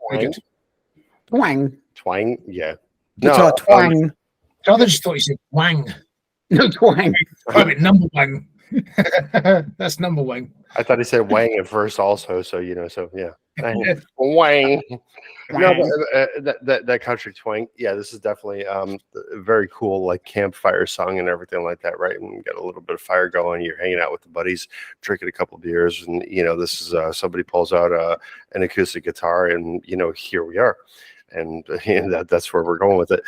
Twang. Twang. Yeah. Guitar twang. I just thought you said wang. No, twang. I mean, number wang. That's number wang. I thought he said wang at first also, so, you know, so yeah. Wang. No, that country twang. Yeah, this is definitely a very cool, like, campfire song and everything like that, right? And you got a little bit of fire going, you're hanging out with the buddies, drinking a couple beers, and, you know, this is somebody pulls out an acoustic guitar, and, you know, here we are. And that's where we're going with it.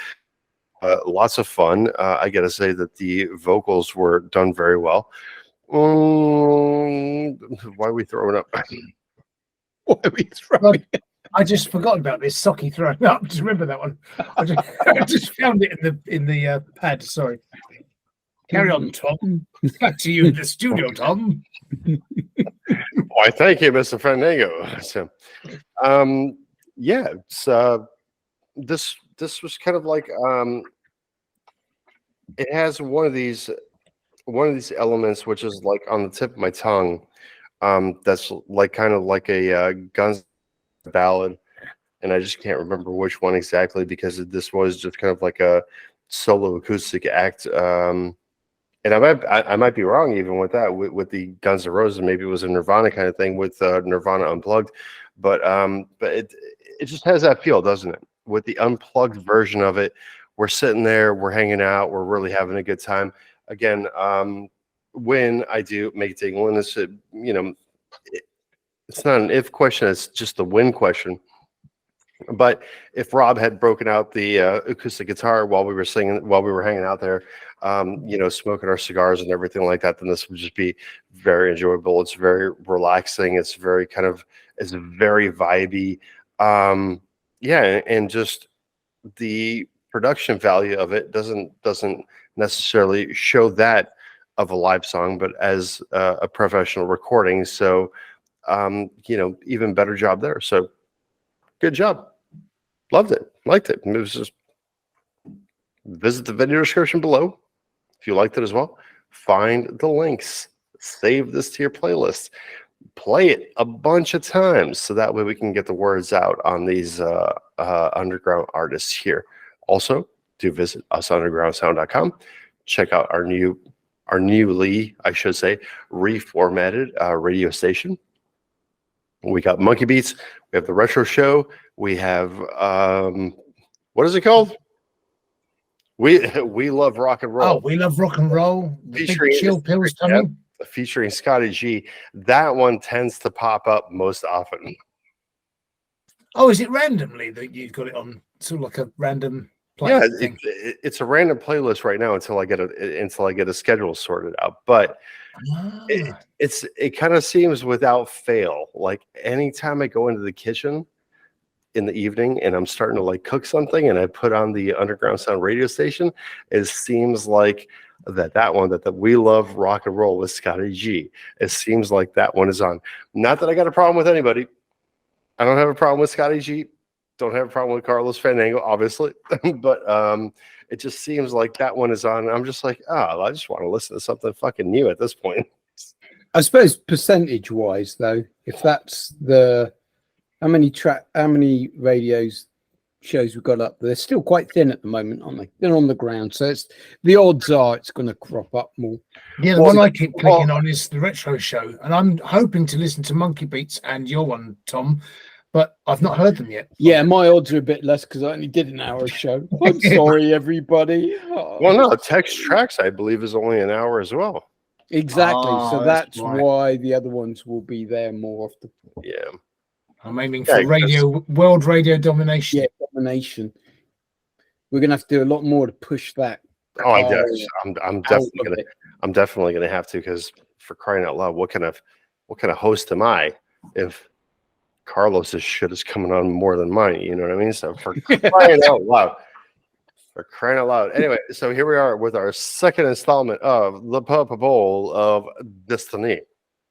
Lots of fun. I gotta say that the vocals were done very well. Why are we throwing up? Why are we throwing up? I just forgot about this Socky throwing up. Just remember that one. I just found it in the pad. Sorry. Carry on, Tom. Back to you in the studio, Tom. Why, thank you, Mr. Fandango. So, yeah, it's this was kind of like it has one of these elements which is like on the tip of my tongue, that's like kind of like a Guns ballad, and I just can't remember which one exactly, because this was just kind of like a solo acoustic act, and I might be wrong even with that, with the Guns N' Roses. Maybe it was a Nirvana kind of thing with Nirvana Unplugged, but it just has that feel, doesn't it? With the unplugged version of it, we're sitting there, we're hanging out, we're really having a good time. Again, when I do make it when this, you know, it's not an if question, it's just a when question. But if Rob had broken out the acoustic guitar while we were singing, while we were hanging out there, you know, smoking our cigars and everything like that, then this would just be very enjoyable. It's very relaxing. It's very kind of, it's very vibey. Yeah, and just the production value of it doesn't necessarily show that of a live song, but as a professional recording. So, you know, even better job there. So good job. Loved it. liked it. It was just visit the video description below if you liked it as well. Find the links. Save this to your playlist. Play it a bunch of times so that way we can get the words out on these underground artists here. Also, do visit usundergroundsound.com. Check out our newly, I should say, reformatted radio station. We got Monkey Beats. We have the Retro Show. We have what is it called? We love rock and roll. Oh, we love rock and roll. The Featuring big chill pills coming. Featuring Scotty G. That one tends to pop up most often. Oh, is it randomly that you've got it on? Sort of like a random playlist thing? It's a random playlist right now until I get a schedule sorted out. But it kind of seems without fail. Like anytime I go into the kitchen in the evening and I'm starting to like cook something and I put on the Underground Sound radio station, it seems like that one that we love rock and roll with Scotty G. It seems like that one is on. Not that I got a problem with anybody. I don't have a problem with Scotty G. Don't have a problem with Carlos Fandango, obviously. But it just seems like that one is on. And I'm just like, I just want to listen to something fucking new at this point. I suppose percentage wise though, if that's the how many radios shows we've got up, they're still quite thin at the moment, aren't they? They're on the ground, so it's the odds are it's going to crop up more. Yeah, the one I keep clicking on is the Retro Show, and I'm hoping to listen to Monkey Beats and your one, Tom, but I've not heard them yet. Yeah, my odds are a bit less because I only did an hour show. I'm sorry, everybody. Oh. Well, no, Text Tracks, I believe, is only an hour as well. Exactly. So that's right. why the other ones will be there more often. Yeah. I'm aiming for world radio domination. Yeah, domination. We're gonna have to do a lot more to push that. Oh, I guess I'm definitely gonna have to, because for crying out loud, what kind of host am I if Carlos's shit is coming on more than mine? You know what I mean? So for crying out loud. For crying out loud. Anyway, so here we are with our second installment of the Purple Bowl of Destiny.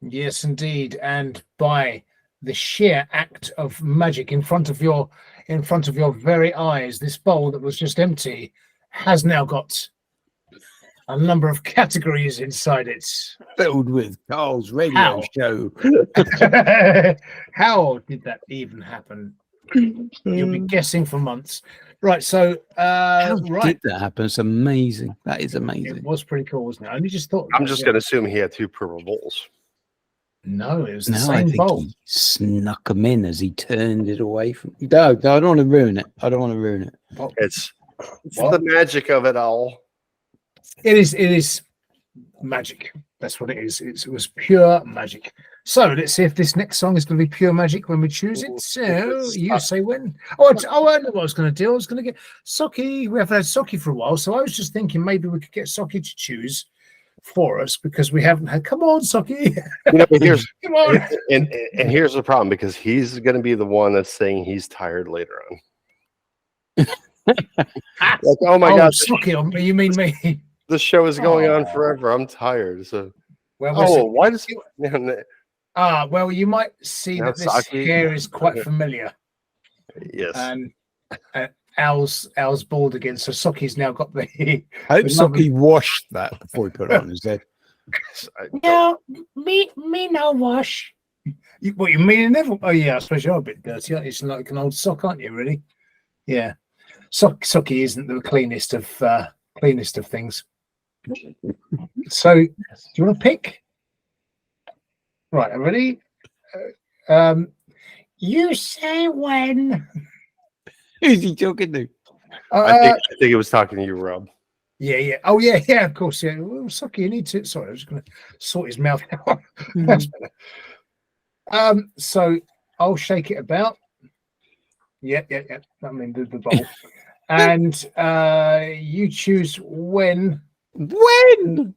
Yes, indeed. And by the sheer act of magic in front of your very eyes, this bowl that was just empty has now got a number of categories inside it. Filled with Carl's radio show. How did that even happen? You'll be guessing for months. Right, so How did that happen? It's amazing. That is amazing. It was pretty cool, wasn't it? I only just thought. I'm just going to assume he had two purple bowls. No, it was the I same think bowl. he snuck them in as he turned it away from. No, I don't want to ruin it. It's the magic of it all. It is magic. That's what it is. It was pure magic. So let's see if this next song is going to be pure magic when we choose it. So you say when? I know what I was going to do. I was going to get Socky. We haven't had Socky for a while, so I was just thinking maybe we could get Socky to choose for us because we haven't had. Come on, Socky. Come on. And here's the problem, because he's going to be the one that's saying he's tired later on. Like, oh my God, Socky, you mean me? The show is going on forever. I'm tired. So, why does he? Well, you might see that this hair is quite familiar. Yes. And Al's bald again, so Socky's now got the. I hope Socky washed that before he put it on his head. No, me no wash. What you mean? Never. Oh yeah, I suppose you're a bit dirty. It's like an old sock, aren't you? Really? Yeah. Socky isn't the cleanest of things. So, do you want to pick? Right, I'm ready. You say when? Who's he talking to? I think it was talking to you, Rob. Yeah. Oh, yeah, of course. Yeah. Well, Socky, you need to. Sorry, I was just going to sort his mouth out. That's better. So I'll shake it about. Yeah. I mean the bowl. And you choose when. When?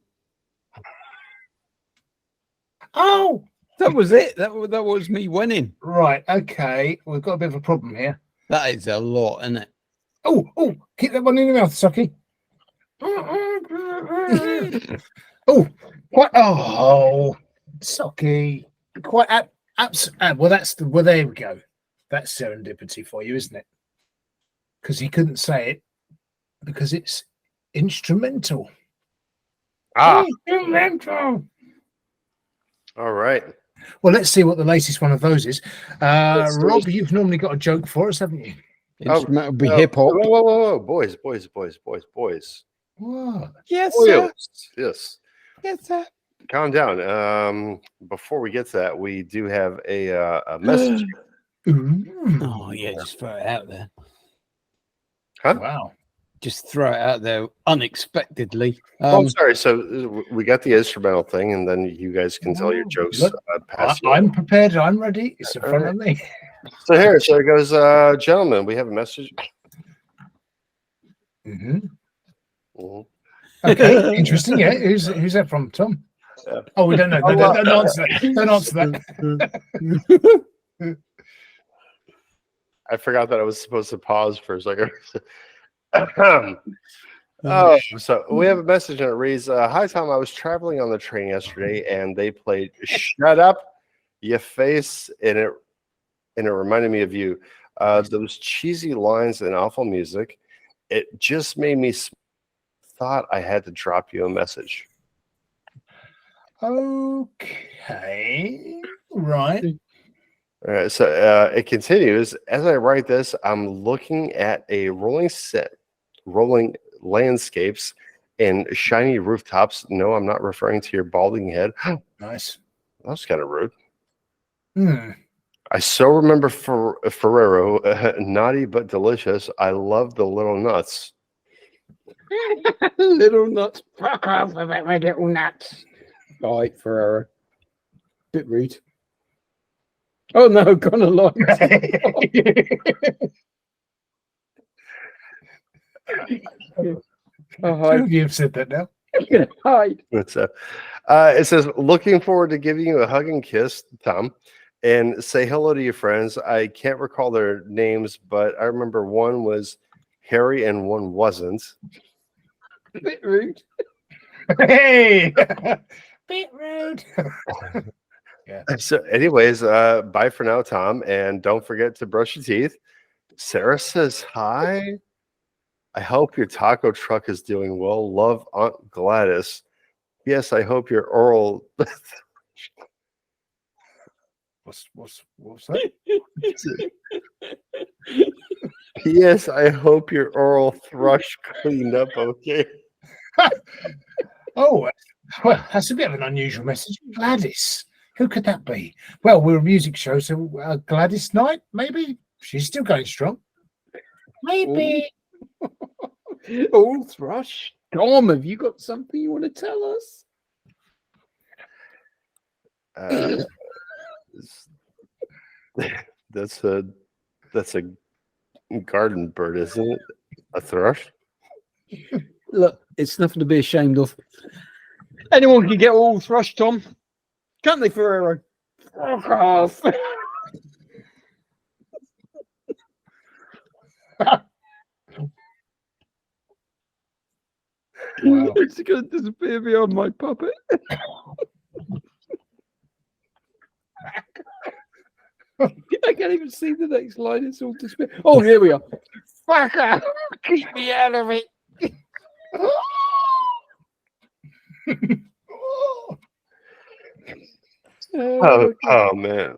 Oh, that was it. That was me winning. Right. Okay. We've got a bit of a problem here. That is a lot, isn't it? Oh! Keep that one in your mouth, Socky. Socky. Quite well. Well, there we go. That's serendipity for you, isn't it? because he couldn't say it because it's instrumental. Ah, Instrumental. all right. Well, let's see what the latest one of those is. Let's do Rob, it. you've normally got a joke for us, haven't you? Instrumental be Oh, hip hop. Whoa. Boys. What? Yes, Boys. Yes. Yes, sir. Calm down. Before we get to that, we do have a message. Oh yeah, just throw it out there. Huh? Wow. Just throw it out there unexpectedly. I'm sorry. So we got the instrumental thing, and then you guys can tell your jokes. Look, I'm prepared. I'm ready. It's in front of me. So it goes, gentlemen. We have a message. Mhm. Mhm. Okay, interesting. Yeah, who's that from, Tom? Yeah. Oh, we don't know. Don't answer that. Don't answer that. I forgot that I was supposed to pause for a second. Oh, so we have a message and it reads, "Hi Tom, I was traveling on the train yesterday and they played 'Shut Up, You Face,' and it reminded me of you. Those cheesy lines and awful music. It just made me thought I had to drop you a message." Okay, right. All right, so it continues. As I write this, I'm looking at a rolling landscapes and shiny rooftops. No, I'm not referring to your balding head. Nice. That was kind of rude. Hmm. I so remember Ferrero, naughty but delicious. I love the little nuts. Little nuts. Fuck off about my little nuts. All right, Ferrero. Bit rude. Oh no, gone along. Two of you have said that now. Hide. What's up? It says, "Looking forward to giving you a hug and kiss, Tom, and say hello to your friends. I can't recall their names, but I remember one was Harry and one wasn't." Bit rude. Hey, bit rude. Yeah. So, anyways, bye for now, Tom, and don't forget to brush your teeth. Sarah says hi. I hope your taco truck is doing well. Love, Aunt Gladys. Yes, I hope your oral. What's that? Yes, I hope your oral thrush cleaned up okay. Oh, well, that's a bit of an unusual message. Gladys. Who could that be? Well, we're a music show, so Gladys Knight, maybe? She's still going strong. Maybe. Oh, thrush. Tom, have you got something you want to tell us? That's a garden bird, isn't it? A thrush? Look, it's nothing to be ashamed of. Anyone can get all thrush, Tom. Can't they, Ferrero? Fuck off. Wow. It's going to disappear beyond my puppet. I can't even see the next line. It's all disappear. Oh, here we are. Fuck off. Keep me out of it. Oh man.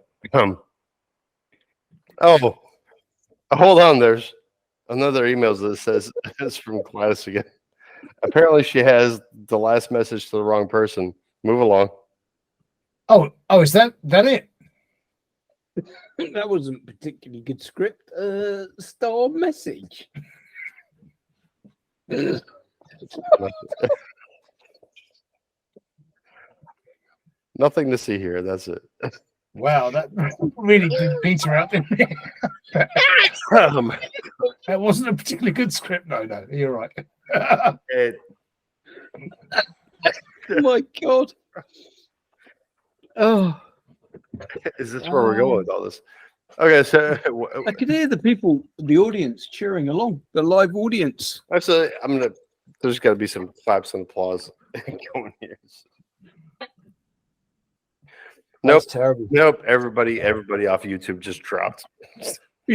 Oh, hold on. There's another email that says it's from Gladys again. Apparently, she has the last message to the wrong person. Move along. Oh, is that it? That wasn't particularly good script. Star message. Nothing to see here. That's it. Wow, that really did Peter out, didn't it? That wasn't a particularly good script. No, you're right. Oh my God. Oh. Is this where we're going with all this? Okay, so I could hear the people, the audience cheering along, the live audience. actually, there's got to be some claps and applause going here. Nope, That's terrible. nope. Everybody off YouTube just dropped.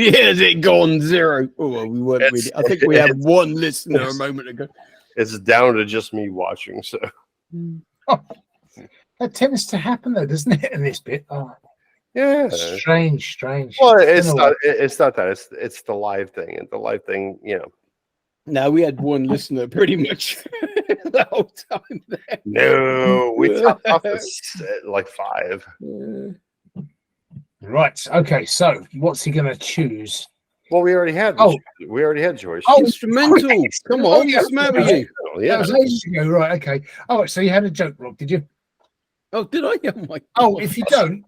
Has it gone zero? Oh, well, we weren't really. I think we had one listener a it's- moment ago. It's down to just me watching. So That tends to happen though, doesn't it? In this bit. Oh, yeah. strange. Well, it's Don't know not. It's not that. It's the live thing, and the live thing. No, we had one listener pretty much the whole time there. No, we topped off at like 5. Right. Okay. So, what's he going to choose? Well, we already had. We already had Joyce. Oh, Instrumental. Come Oh, on, yeah. what's the matter with you? That Yeah. was ages ago. Right. Okay. Oh, so you had a joke, Rob? Did you? Oh, did I? Oh, my Oh, God. if you don't,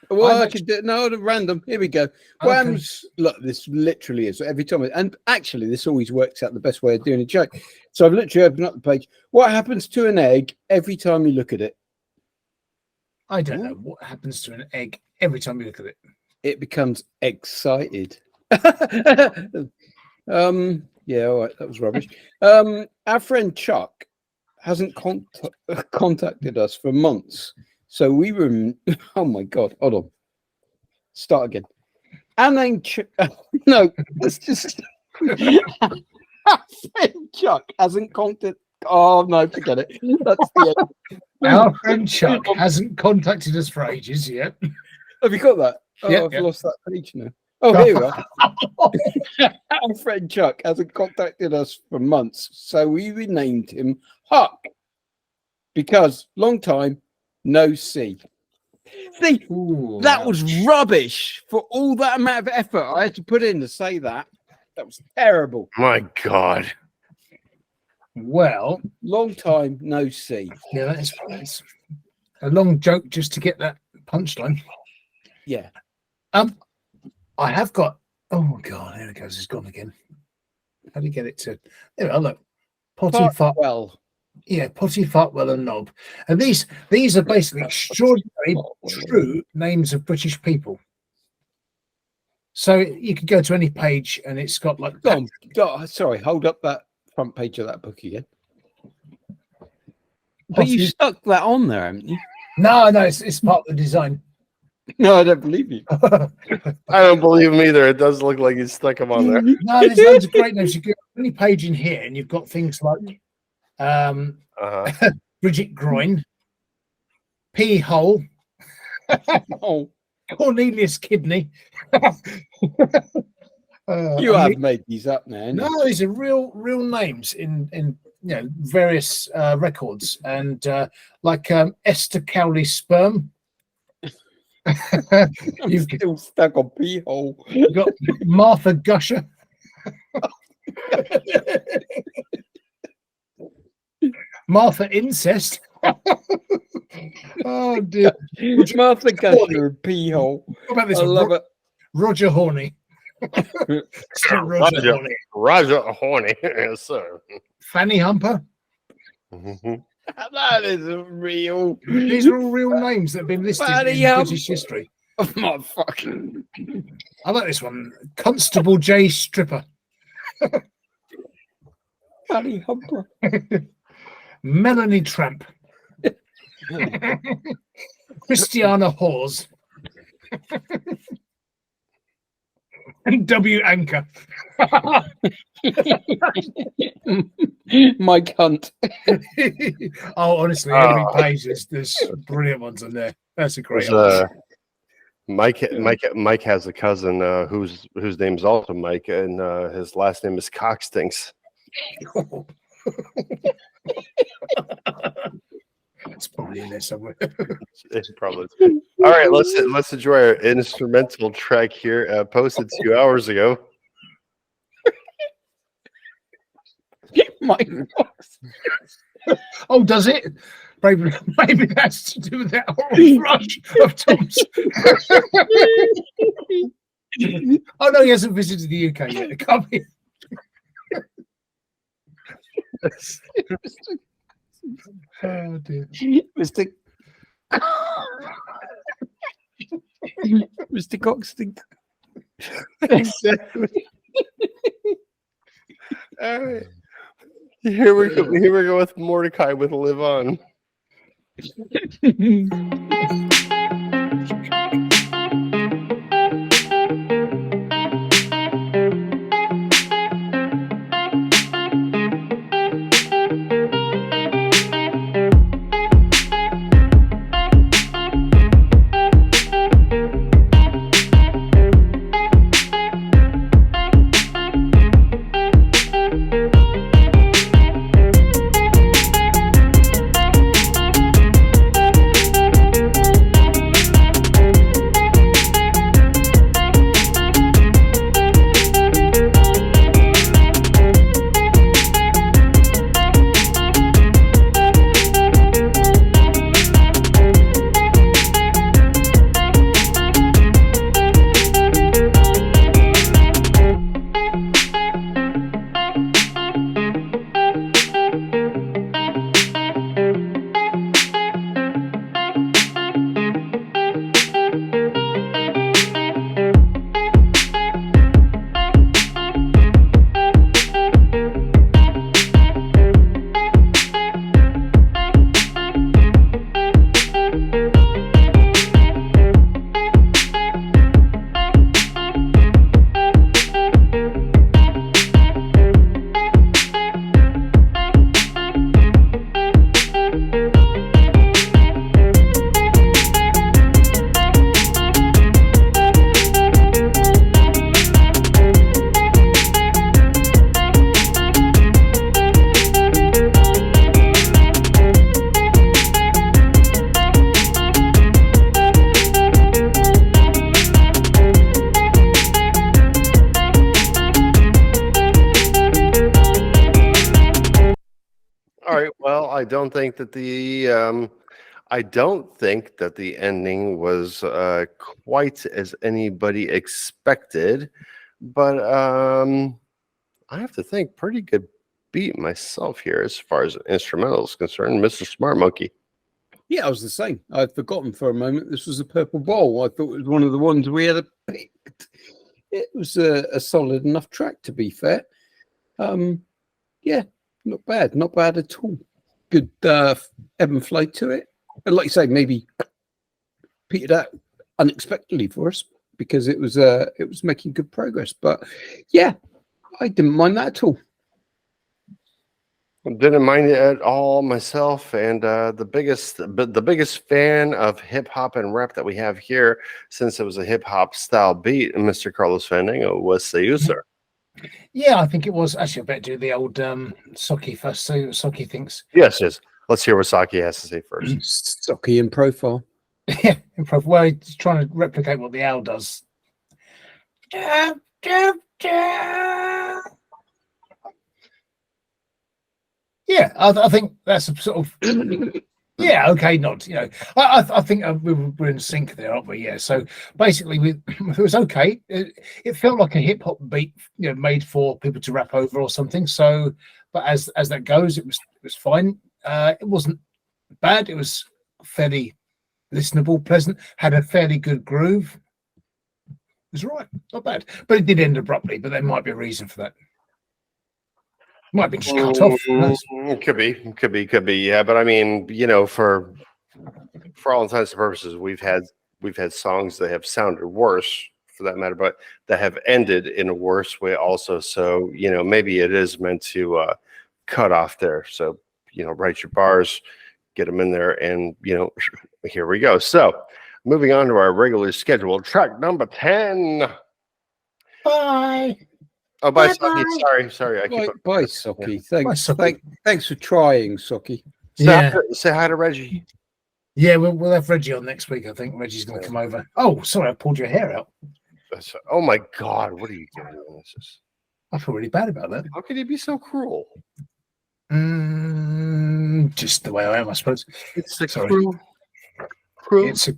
Well, I've I could do no random. Here we go. Okay. Wham's, look, this literally is every time. And actually, this always works out the best way of doing a joke. So I've literally opened up the page. What happens to an egg every time you look at it? I don't know what happens to an egg every time you look at it. It becomes excited. Yeah, all right, that was rubbish. Our friend Chuck hasn't contacted us for months. So we were, oh my God, hold on. Start again. Our name, no, let's just, our friend Chuck hasn't contacted, oh no, forget it. That's the end. Our friend Chuck hasn't contacted us for ages yet. Have you got that? Oh, Yeah, I've yeah. lost that page now. Oh, here we are. Our friend Chuck hasn't contacted us for months, so we renamed him Huck because long time no see. See, Ooh, that was rubbish for all that amount of effort I had to put in to say that. That was terrible. My God. well. Long time no see. Yeah, that's a long joke just to get that punchline. Yeah. I have got. Oh God, there it goes. It's gone again. How do you get it to? There we are. Look, potty fart. Well, Yeah, potty fart well and knob. And these are basically extraordinary true names of British people. So you could go to any page and it's got like sorry, hold up that front page of that book again. But potty- you stuck that on there, haven't you? No, it's part of the design. No, I don't believe you. I don't believe him either. It does look like he's stuck him on there. No, there's loads of great names. You go to any page in here and you've got things like Bridget Groin, Pea Hole, Oh, Cornelius Kidney. you have made these up, man. No, these are real names in various records, and like Esther Cowley Sperm. You've still stuck on pee hole. You've got Martha Gusher. Martha Incest. Oh dear. Martha Gusher and pee hole. What about this I one? love it. Roger Horney. Roger Horney. Roger Horny. Yes, sir. Fanny Humper. Mhm. That is real. These are all real names that have been listed Fanny in Humper. British history. Oh my fucking. I like this one. Constable J. Stripper. Fanny Humper. Melanie Tramp. Christiana Hawes. And W. Anchor. My cunt. Oh, honestly, every page there's brilliant ones in there. That's a great one. Mike has a cousin whose name's also Mike, and his last name is Cockstinks. It's probably in there somewhere. It's probably. All right, let's enjoy our instrumental track here, posted 2 hours ago. My God. Oh, does it? Maybe that's to do with that oral rush of Tom's. Oh no, he hasn't visited the UK yet. It can't be. Oh dear. Mr. Mr. Coxton. All right. Here we go with Mordecai with Live On. right. Well, I don't think that the ending was quite as anybody expected, but I have to think pretty good beat myself here as far as instrumental is concerned, Mr. Smart Monkey. Yeah, I was the same. I'd forgotten for a moment this was a Purple Bowl. I thought it was one of the ones we had picked. It was a solid enough track, to be fair. Yeah, not bad at all. Good ebb and flow to it. And like you say, maybe petered out unexpectedly for us because it was making good progress. But yeah, I didn't mind that at all. Didn't mind it at all myself, and the biggest fan of hip hop and rap that we have here, since it was a hip hop style beat, Mr. Carlos Fandango, was Sayuser. Yeah, I think it was. Actually, I better do the old Socky first. See what Socky thinks. Yes. Let's hear what Saki has to say first. Socky in profile. Yeah, in profile. Well, he's trying to replicate what the owl does. Yeah, I think that's a sort of yeah, okay, not I think we're in sync there, aren't we? Yeah. So basically, it was okay. It felt like a hip hop beat, made for people to rap over or something. So, but as that goes, it was fine. It wasn't bad. It was fairly listenable, pleasant. Had a fairly good groove. It was right, not bad. But it did end abruptly. But there might be a reason for that. Might be just cut off. Could be. Yeah, but I mean, for all intents and purposes, we've had songs that have sounded worse, for that matter, but that have ended in a worse way also. So maybe it is meant to cut off there. So write your bars, get them in there, and here we go. So moving on to our regularly scheduled track number 10. Bye. Oh, bye, Socky. Sorry. Bye, Socky. Thanks for trying, Socky. Say hi to Reggie. Yeah, we'll have Reggie on next week. I think Reggie's going to come over. Oh, sorry, I pulled your hair out. Oh my God, what are you doing? I feel really bad about that. How could you be so cruel? Just the way I am, I suppose. It's cruel. It's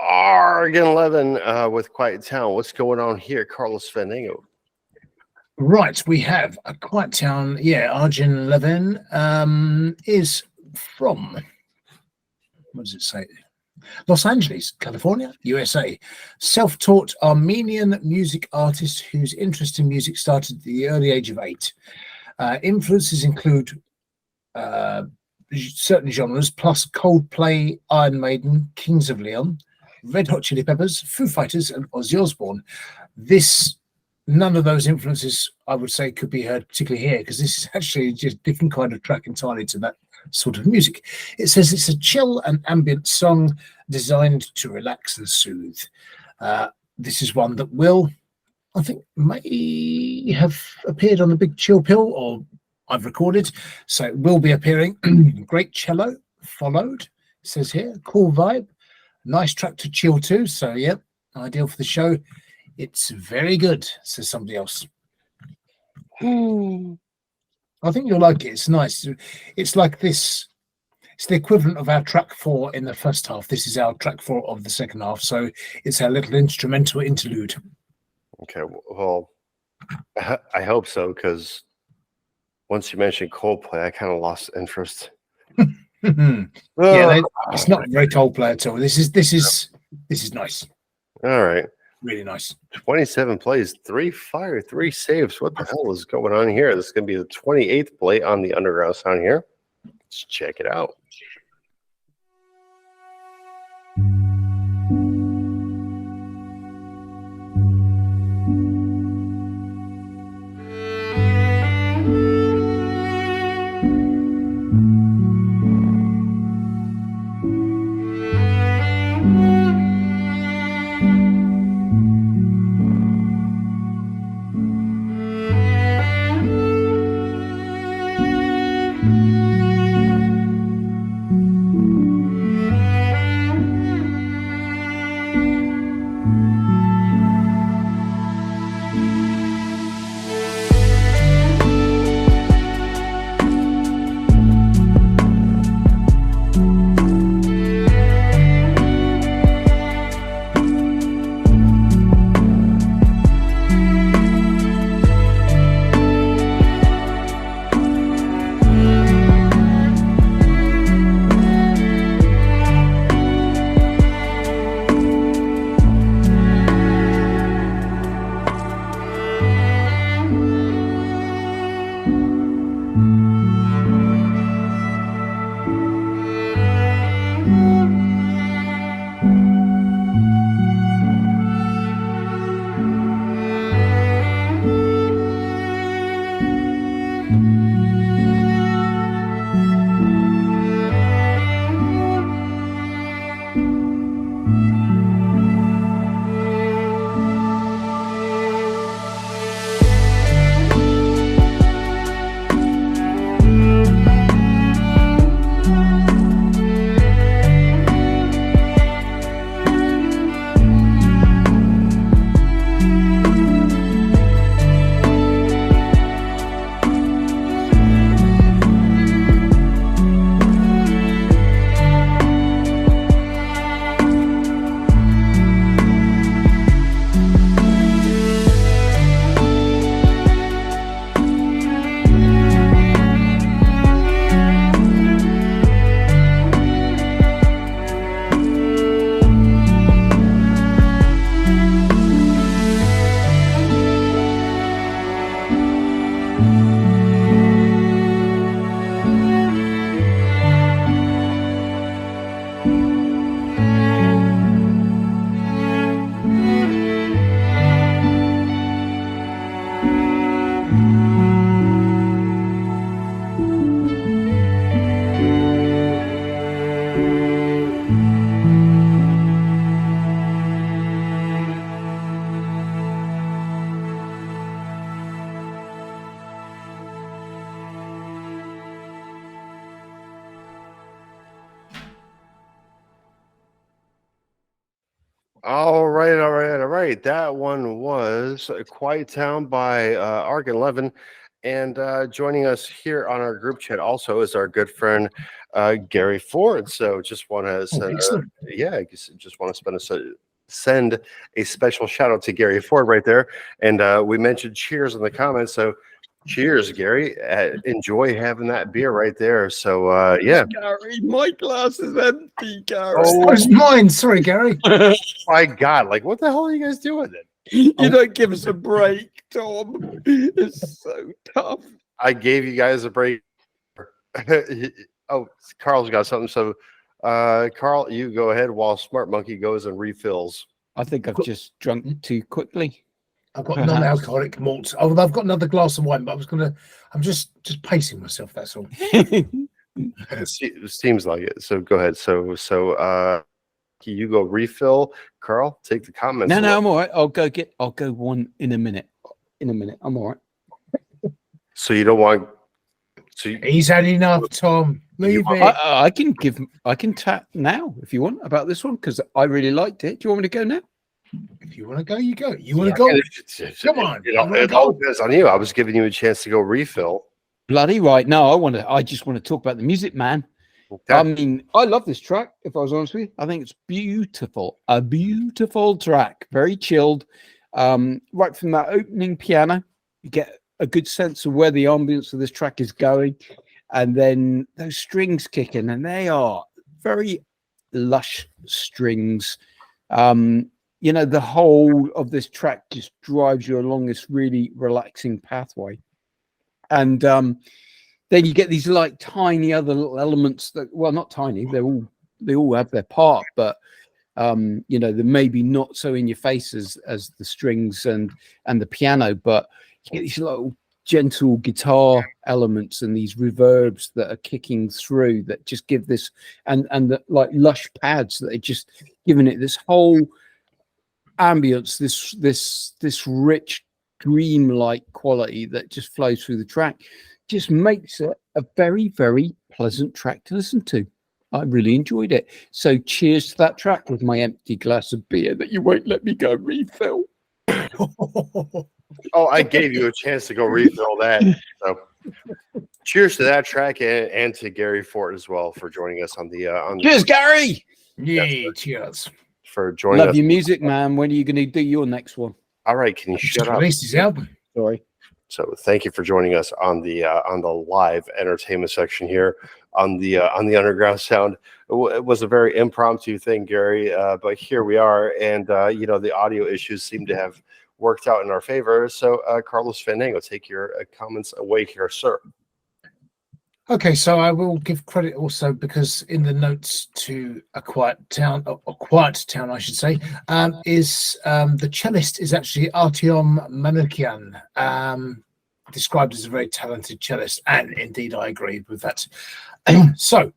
Argin Levin with Quiet Town. What's going on here, Carlos Fandango? Right, we have a Quiet Town. Yeah, Argin Levin is from, what does it say? Los Angeles, California, USA. Self-taught Armenian music artist whose interest in music started at the early age of 8. Influences include certain genres, plus Coldplay, Iron Maiden, Kings of Leon, Red Hot Chili Peppers, Foo Fighters, and Ozzy Osbourne. None of those influences, I would say, could be heard particularly here, because this is actually just a different kind of track entirely to that sort of music. It says it's a chill and ambient song designed to relax and soothe. This is one that I think, may have appeared on the Big Chill Pill, or I've recorded, so it will be appearing. Great cello followed, it says here. Cool vibe, nice track to chill to. So yeah, ideal for the show. It's very good, says somebody else. I think you'll like it. It's nice. It's like this. It's the equivalent of our track 4 in the first half. This is our track 4 of the second half. So it's our little instrumental interlude. Okay, well, I hope so, because once you mentioned Coldplay, I kind of lost interest. Yeah, it's not very Coldplay at all. This is nice. All right. Really nice. 27 plays, 3 fire, 3 saves. What the hell is going on here? This is going to be the 28th play on the Underground Sound here. Let's check it out. All right. That one was Quiet Town by Argin Levin. And joining us here on our group chat also is our good friend Gary Ford. So just want to send, send a special shout out to Gary Ford right there. And we mentioned cheers in the comments. So cheers, Gary. Enjoy having that beer right there. So yeah. Gary, my glass is empty, Gary. Oh, it's mine. Sorry, Gary. My God, like what the hell are you guys doing then? You don't give us a break, Tom. It's so tough. I gave you guys a break. Oh, Carl's got something. So, Carl, you go ahead while Smart Monkey goes and refills. I think I've just drunk too quickly. I've got non-alcoholic malt. Oh, I've got another glass of wine, but I'm just pacing myself. That's all. It seems like it. So go ahead. So you go refill. Carl, take the comments. No, I'm all right. I'll go one in a minute. I'm all right. So you don't want. So he's had enough, Tom. Leave it. I can tap now if you want about this one because I really liked it. Do you want me to go now? If you want to go, you go. You want to go? Come on. It all depends on you. I was giving you a chance to go refill. Bloody right. No, I just want to talk about the music, man. Okay. I mean, I love this track, if I was honest with you. I think it's beautiful. A beautiful track. Very chilled. Right from that opening piano, you get a good sense of where the ambience of this track is going. And then those strings kick in, and they are very lush strings. You know, the whole of this track just drives you along this really relaxing pathway. And then you get these like tiny other little elements that, well, not tiny, they all have their part, but you know, they're maybe not so in your face as the strings and the piano, but you get these little gentle guitar elements and these reverbs that are kicking through that just give this and the like lush pads that are just giving it this whole ambience, this rich dream-like quality that just flows through the track. Just makes it a very, very pleasant track to listen to. I really enjoyed it. So cheers to that track with my empty glass of beer that you won't let me go refill. Oh, I gave you a chance to go refill that. So cheers to that track and to Gary Ford as well for joining us on the cheers, Gary. Yeah, cheers. For joining us. Love your music, man. When are you going to do your next one? All right, can you shut up? Released his album. Sorry. So thank you for joining us on the live entertainment section here on the Underground Sound. It was a very impromptu thing, Gary, but here we are, and you know, the audio issues seem to have worked out in our favor. So Carlos Fandango, take your comments away here, sir. Okay, so I will give credit also because in the notes to a quiet town, I should say, is the cellist is actually Artyom Manukyan, described as a very talented cellist, and indeed I agree with that. So,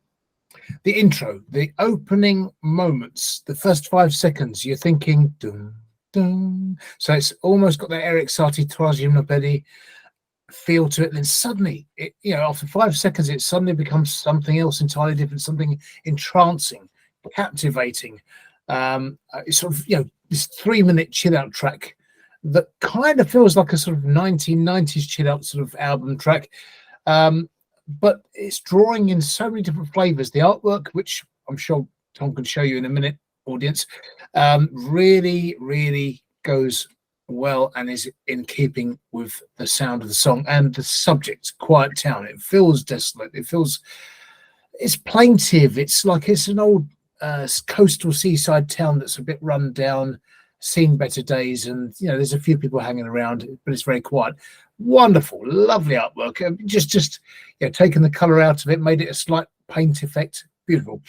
the intro, the opening moments, the first 5 seconds, you're thinking, dun, dun. So it's almost got that Eric Satie, Troisième Nobedi feel to it, and then suddenly it, you know, after 5 seconds it suddenly becomes something else entirely different, something entrancing, captivating. It's sort of, you know, this 3-minute chill out track that kind of feels like a sort of 1990s chill out sort of album track, but it's drawing in so many different flavors. The artwork, which I'm sure Tom can show you in a minute, audience, really goes well and is in keeping with the sound of the song and the subject. Quiet Town, it feels desolate, it's plaintive, it's like it's an old coastal seaside town that's a bit run down, seen better days, and you know, there's a few people hanging around, but it's very quiet. Wonderful, lovely artwork. Just you know, taking the color out of it, made it a slight paint effect. Beautiful.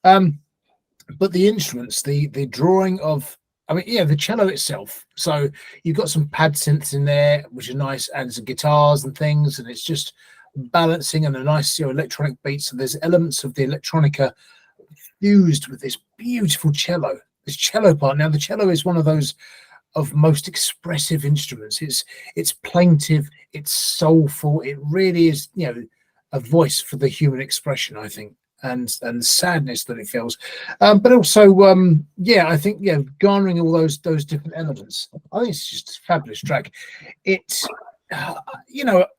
But the instruments, the drawing of, I mean, yeah, the cello itself. So you've got some pad synths in there, which are nice, and some guitars and things, and it's just balancing and a nice, you know, electronic beat. So there's elements of the electronica fused with this beautiful cello. This cello part. Now, the cello is one of those of most expressive instruments. It's plaintive, it's soulful. It really is, you know, a voice for the human expression, I think. and the sadness that it feels, but also I think garnering all those different elements. I think it's just a fabulous track. It's at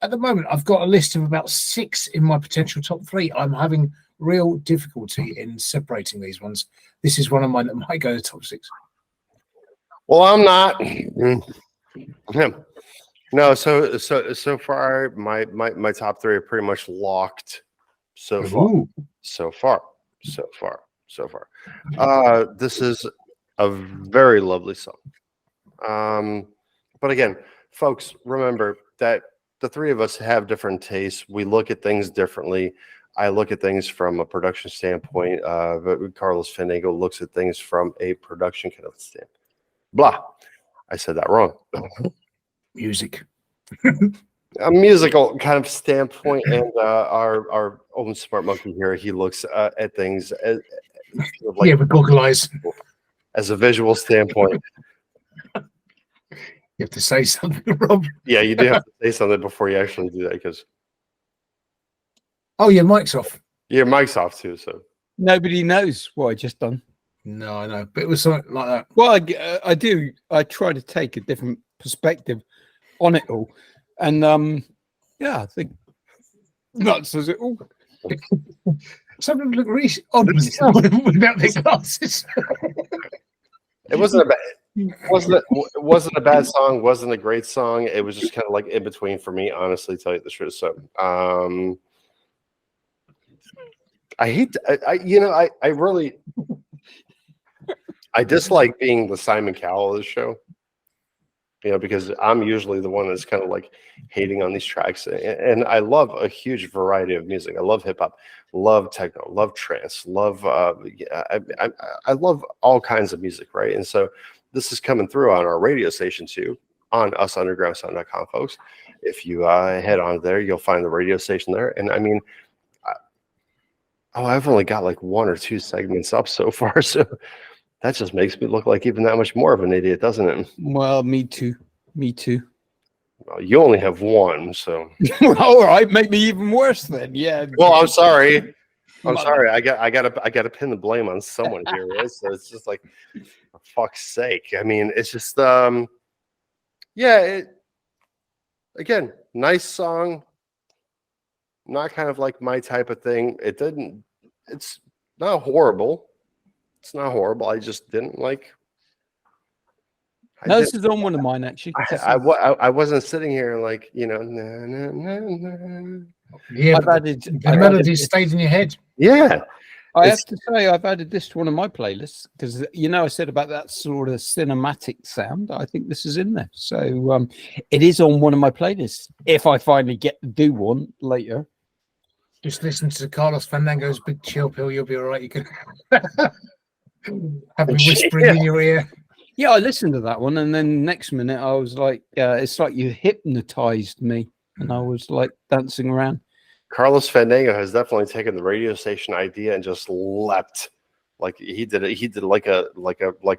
the moment I've got a list of about 6 in my potential top 3. I'm having real difficulty in separating these ones. This is one of mine that might go to top 6. Well, I'm not. No, so far my top 3 are pretty much locked so far. Ooh. So far. This is a very lovely song. But again, folks, remember that the 3 of us have different tastes. We look at things differently. I look at things from a production standpoint. But Carlos Fandango looks at things from a production kind of standpoint. Blah. I said that wrong. Music. A musical kind of standpoint, and our own smart monkey here, he looks at things as like, with goggle eyes. As a visual standpoint. You have to say something, Rob. Yeah, you do have to say something before you actually do that, because your mic's off. Your mic's off too, so Nobody knows what I just done. No, I know, but it was something like that. Well, I do. I try to take a different perspective on it all, and I think nuts does it all. Something look really odd without their glasses. it wasn't a bad song, wasn't a great song. It was just kind of like in between for me, honestly, tell you the truth. So I really I dislike being the Simon Cowell of the show, because I'm usually the one that's kind of like hating on these tracks. And I love a huge variety of music. I love hip hop, love techno, love trance, love I love all kinds of music, right? And so this is coming through on our radio station too, on usundergroundsound.com, folks. If you head on there, you'll find the radio station there. And I mean, I've only got like 1 or 2 segments up so far, so that just makes me look like even that much more of an idiot, doesn't it? Well, me too. Well, you only have 1, so. All right, make me even worse then. Yeah. Well, I'm sorry. I got to pin the blame on someone here, right? So it's just like, for fuck's sake. I mean, it's just again, nice song. Not kind of like my type of thing. It's not horrible. It's not horrible. I just didn't like. This is on one of mine, actually. I wasn't sitting here like, nah, nah, nah, nah. Yeah, the melody stayed in your head. Yeah. I have to say, I've added this to one of my playlists because, I said about that sort of cinematic sound. I think this is in there. So it is on one of my playlists. If I finally get to do one later. Just listen to Carlos Fandango's Big Chill Pill. You'll be all right. You can have me whispering in your ear. Yeah, I listened to that one. And then next minute, I was like, it's like you hypnotized me. And I was like dancing around. Carlos Fandango has definitely taken the radio station idea and just leapt like he did it. He did like a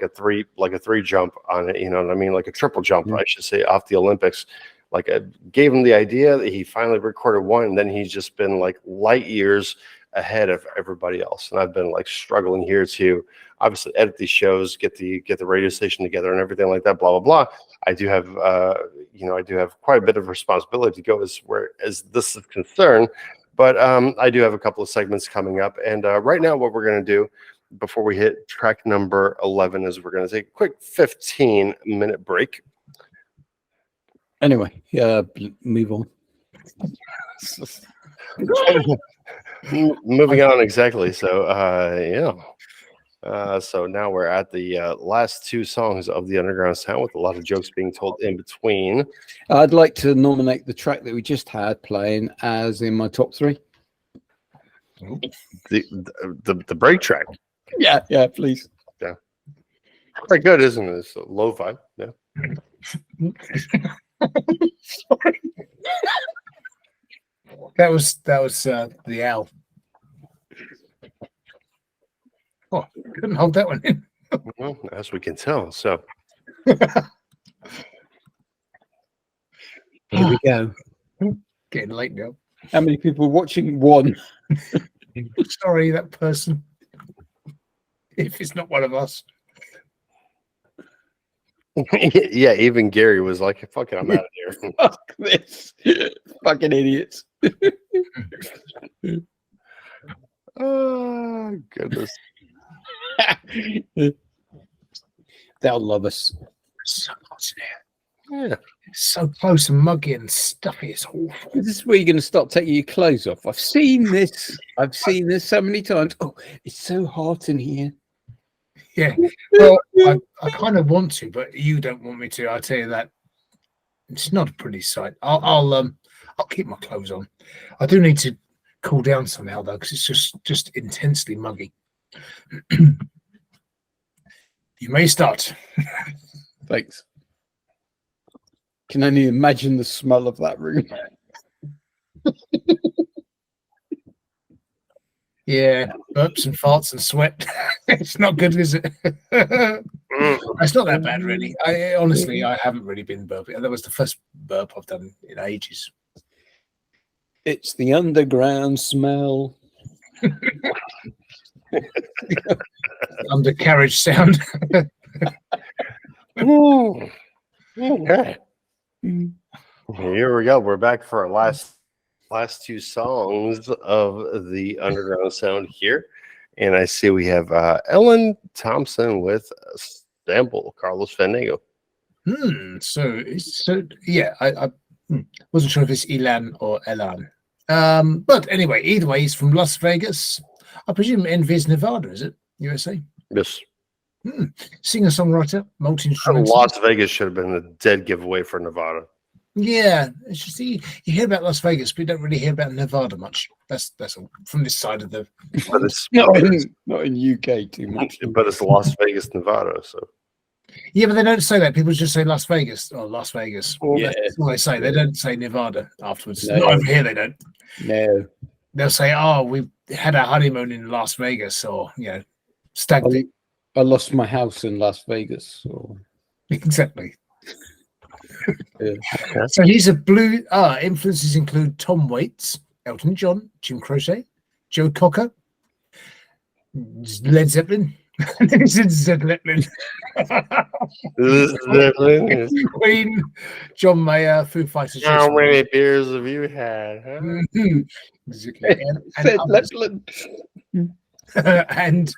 3 jump on it. You know what I mean? Like a triple jump, I should say, off the Olympics. Like I gave him the idea that he finally recorded one, and then he's just been like light years ahead of everybody else. And I've been like struggling here to obviously edit these shows, get the radio station together and everything like that, blah, blah, blah. I do have, I do have quite a bit of responsibility to go as this is concerned, but I do have a couple of segments coming up. And right now what we're going to do before we hit track number 11 is we're going to take a quick 15-minute break. Anyway, move on. Moving on, exactly. So, so now we're at the last 2 songs of the Underground Sound with a lot of jokes being told in between. I'd like to nominate the track that we just had playing as in my top 3. The break track. Yeah, please. Yeah. Quite good, isn't it? It's a lo-fi. Yeah. Sorry. That was the owl. Oh, couldn't hold that one in. Well, as we can tell. So here we go. Getting late now. How many people are watching? 1. Sorry, that person. If it's not one of us. Yeah, even Gary was like, "Fuck it, I'm out of here." Fuck this. Fucking idiots. Oh goodness. They'll love us. So hot in here. Yeah. It's so close and muggy and stuffy. It's awful. This is where you're going to stop taking your clothes off. I've seen this. I've seen this so many times. Oh, it's so hot in here. Yeah. Well, I kind of want to, but you don't want me to. I'll tell you that. It's not a pretty sight. I'll keep my clothes on. I do need to cool down somehow though, because it's just intensely muggy. You may start. Thanks. Can only imagine the smell of that room. Yeah, burps and farts and sweat. It's not good, is it? It's not that bad, really. Honestly, I haven't really been burping. That was the first burp I've done in ages. It's the underground smell. Undercarriage sound. Okay. Here we go. We're back for our last two songs of the underground sound here, and I see we have Elan Thompson with Sample, Carlos Fandango. So yeah, I wasn't sure if it's Elan or Elan. But anyway, either way, he's from Las Vegas. I presume Envy's Nevada, is it? USA? Yes. Singer-songwriter, multi-instrumentalist. Las Vegas should have been a dead giveaway for Nevada. Yeah, it's just you hear about Las Vegas, but you don't really hear about Nevada much. That's all from this side of the. But it's not in UK too much. But it's Las Vegas, Nevada. So yeah, but they don't say that. People just say Las Vegas or Las Vegas. Yeah. That's all they say. They don't say Nevada afterwards. No. Not over here, they don't. No. They'll say, "Oh, we had our honeymoon in Las Vegas," or stag do. I lost my house in Las Vegas. Or... Exactly. Yeah. So he's a blue. Influences include Tom Waits, Elton John, Jim Croce, Joe Cocker, Led Zeppelin. Zeppelin. Queen, John Mayer, Foo Fighters. How many beers have you had? Huh? Exactly. And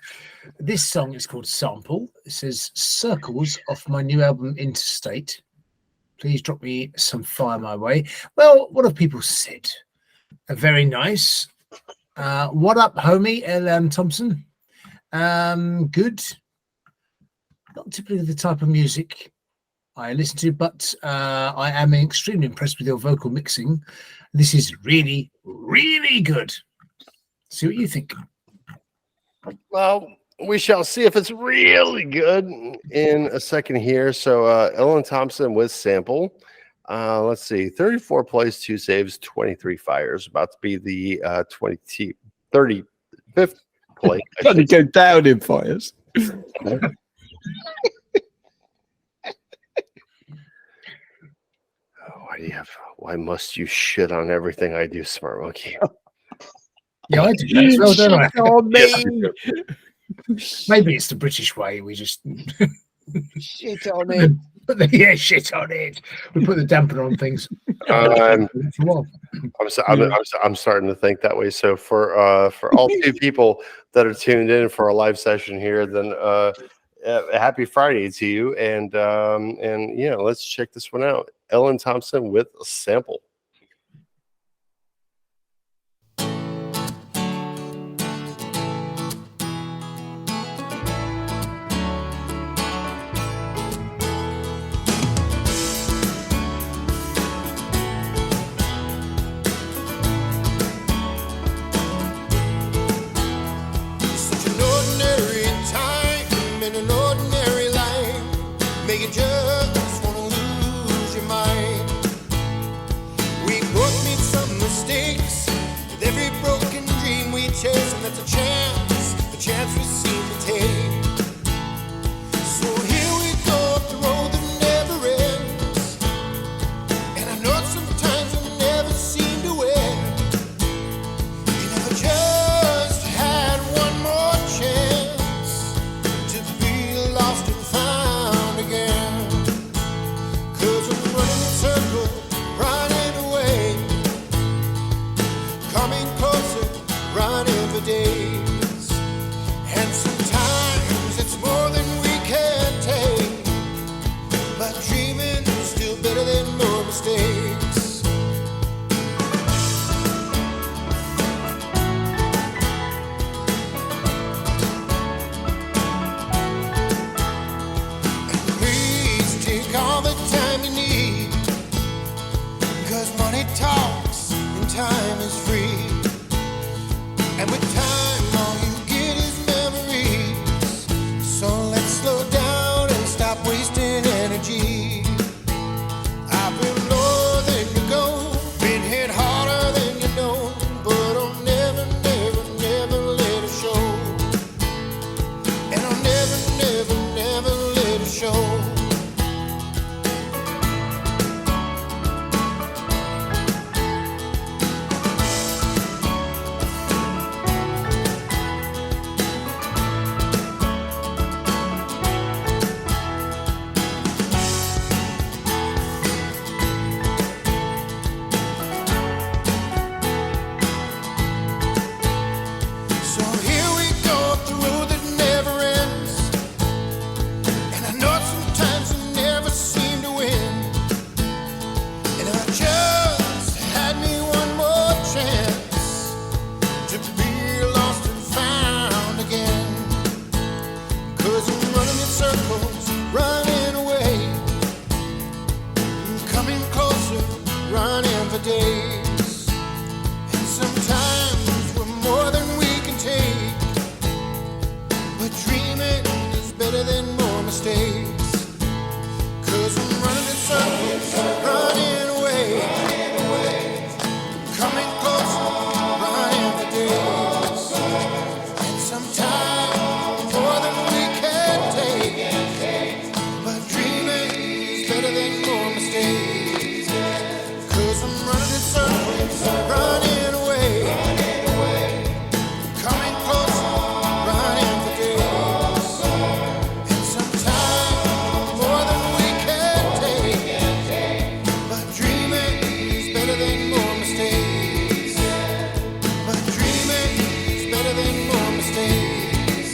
this song is called Sample. It says, "Circles off my new album Interstate. Please drop me some fire my way." Well, what have people said? Very nice. What up, homie? Elan Thompson. Good. Not typically the type of music I listen to, but I am extremely impressed with your vocal mixing. This is really, really good. See what you think. Well, we shall see if it's really good in a second here. So Elan Thompson with Sample. Let's see, 34 plays, 2 saves, 23 fires. About to be the 35th play. Trying to go down in fires. Why must you shit on everything I do, Smart Monkey? Yeah, I do that as well, don't I? Oh, me. Maybe it's the British way. We just Shit on it. Shit on it. We put the dampener on things. I'm starting to think that way. So for all two people that are tuned in for our live session here, then happy Friday to you, and let's check this one out. Elan Thompson with a Sample. And that's a chance we seem to take. So here we go up the road that never ends, and I know sometimes I never seem to win. You never just time is free. And with time, all you get is memories. So let's slow down and stop wasting energy. I've been lower than you go, been hit harder than you know, but I'll never, never, never let it show. And I'll never, never, never let it show. So here we go up the road that never ends. And I know sometimes you never seem to win. And I just had me one more chance to be lost and found again. 'Cause I'm running in circles, running away, coming closer, running for days. And sometimes we're more than we can take, but dreaming is better than more mistakes. 'Cause I'm running in circles, running away, coming closer, running for days. And sometimes more than we can take, but dreaming is better than more mistakes. 'Cause I'm running in circles, running away, coming closer, running for days. And sometimes more than we can take, but dreaming is better than more mistakes. But dreaming is better than more mistakes.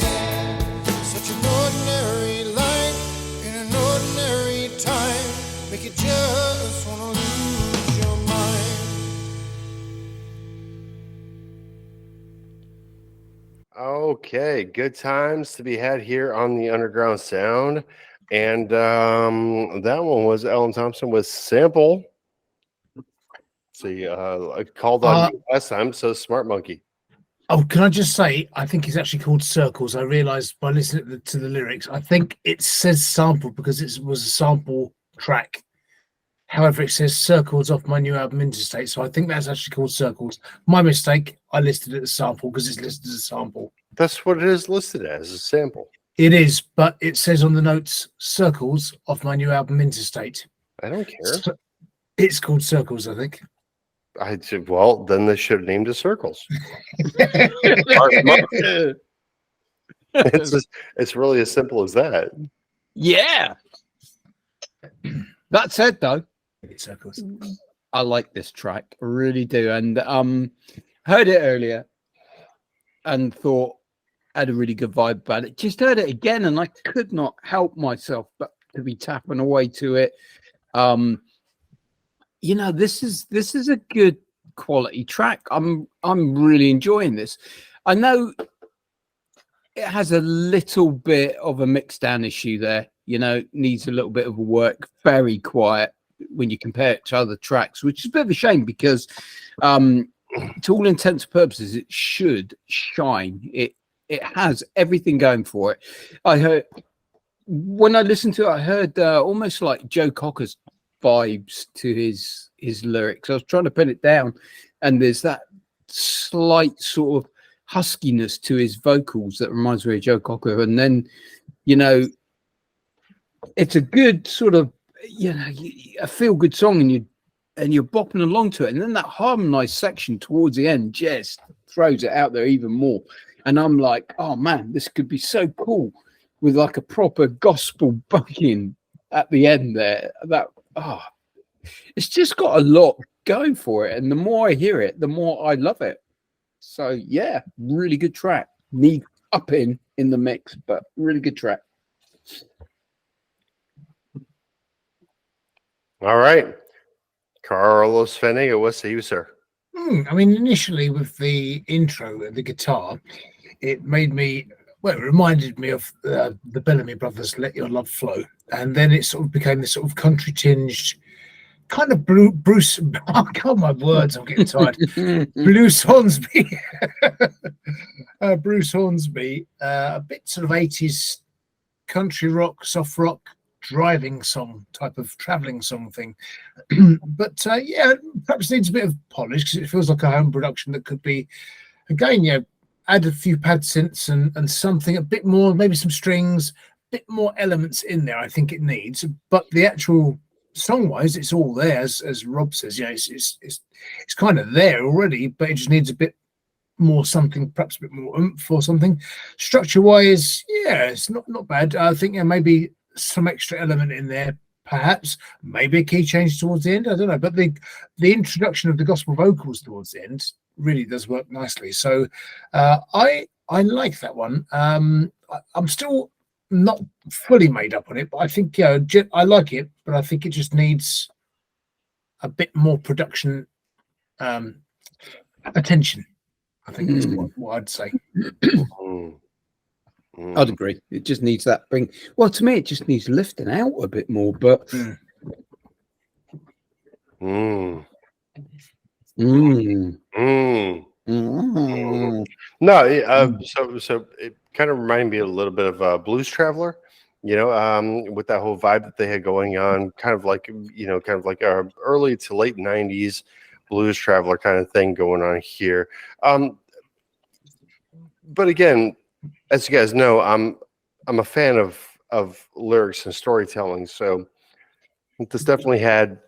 Such an ordinary life in an ordinary time, make you just wanna lose your mind. Okay, good times to be had here on the Underground Sound. And that one was Elan Thompson with Sample. See, I called on you last time, so Smart Monkey. Oh, can I just say, I think it's actually called Circles. I realised by listening to the lyrics, I think it says sample because it was a sample track. However, it says Circles off my new album Interstate, so I think that's actually called Circles. My mistake, I listed it as sample because it's listed as a sample. That's what it is listed as, a sample. It is, but it says on the notes Circles off my new album Interstate. I don't care. So it's called Circles, I think. I said, well, then they should have named it Circles. It's really as simple as that. Yeah. That said, though, Circles. I like this track, I really do, and heard it earlier and thought had a really good vibe about it. Just heard it again, and I could not help myself but to be tapping away to it. You know, this is a good quality track. I'm really enjoying this. I know it has a little bit of a mix down issue there. You know, needs a little bit of work. Very quiet when you compare it to other tracks, which is a bit of a shame because, to all intents and purposes, it should shine. It has everything going for it. I heard when I listened to it, I heard almost like Joe Cocker's vibes to his lyrics. I was trying to pin it down, and there's that slight sort of huskiness to his vocals that reminds me of Joe Cocker. And then, you know, it's a good sort of, you know, a feel good song, and you're bopping along to it, and then that harmonized section towards the end just throws it out there even more. And I'm like, oh man, this could be so cool with like a proper gospel bucking at the end there. It's just got a lot going for it, and the more I hear it, the more I love it. So yeah, really good track. Need upping in the mix, but really good track. All right, Carlos Fenega, what say you, sir? I mean, initially with the intro and the guitar, it made me, well, it reminded me of the Bellamy Brothers' Let Your Love Flow. And then it sort of became this sort of country tinged kind of Bruce. Oh God, my words! I'm getting tired. Bruce Hornsby. Bruce Hornsby. A bit sort of 80s country rock, soft rock, driving song type of traveling song thing. But yeah, perhaps needs a bit of polish because it feels like a home production that could be, again, add a few pad synths and something a bit more, maybe some strings, a bit more elements in there. I think it needs, but the actual song wise, it's all there, as Rob says. It's kind of there already, but it just needs a bit more something, perhaps a bit more oomph or something. Structure wise, yeah, it's not bad. I think maybe some extra element in there, perhaps maybe a key change towards the end. I don't know, but the introduction of the gospel vocals towards the end really does work nicely. So I like that one. I'm still not fully made up on it, but I think I like it, but I think it just needs a bit more production attention. I think that's what I'd say. I'd agree. It just needs that bring. Well, to me, it just needs lifting out a bit more. But No, so it kind of reminded me a little bit of Blues Traveler, with that whole vibe that they had going on, kind of like early to late 90s Blues Traveler kind of thing going on here. But again, as you guys know, I'm a fan of lyrics and storytelling, so this definitely had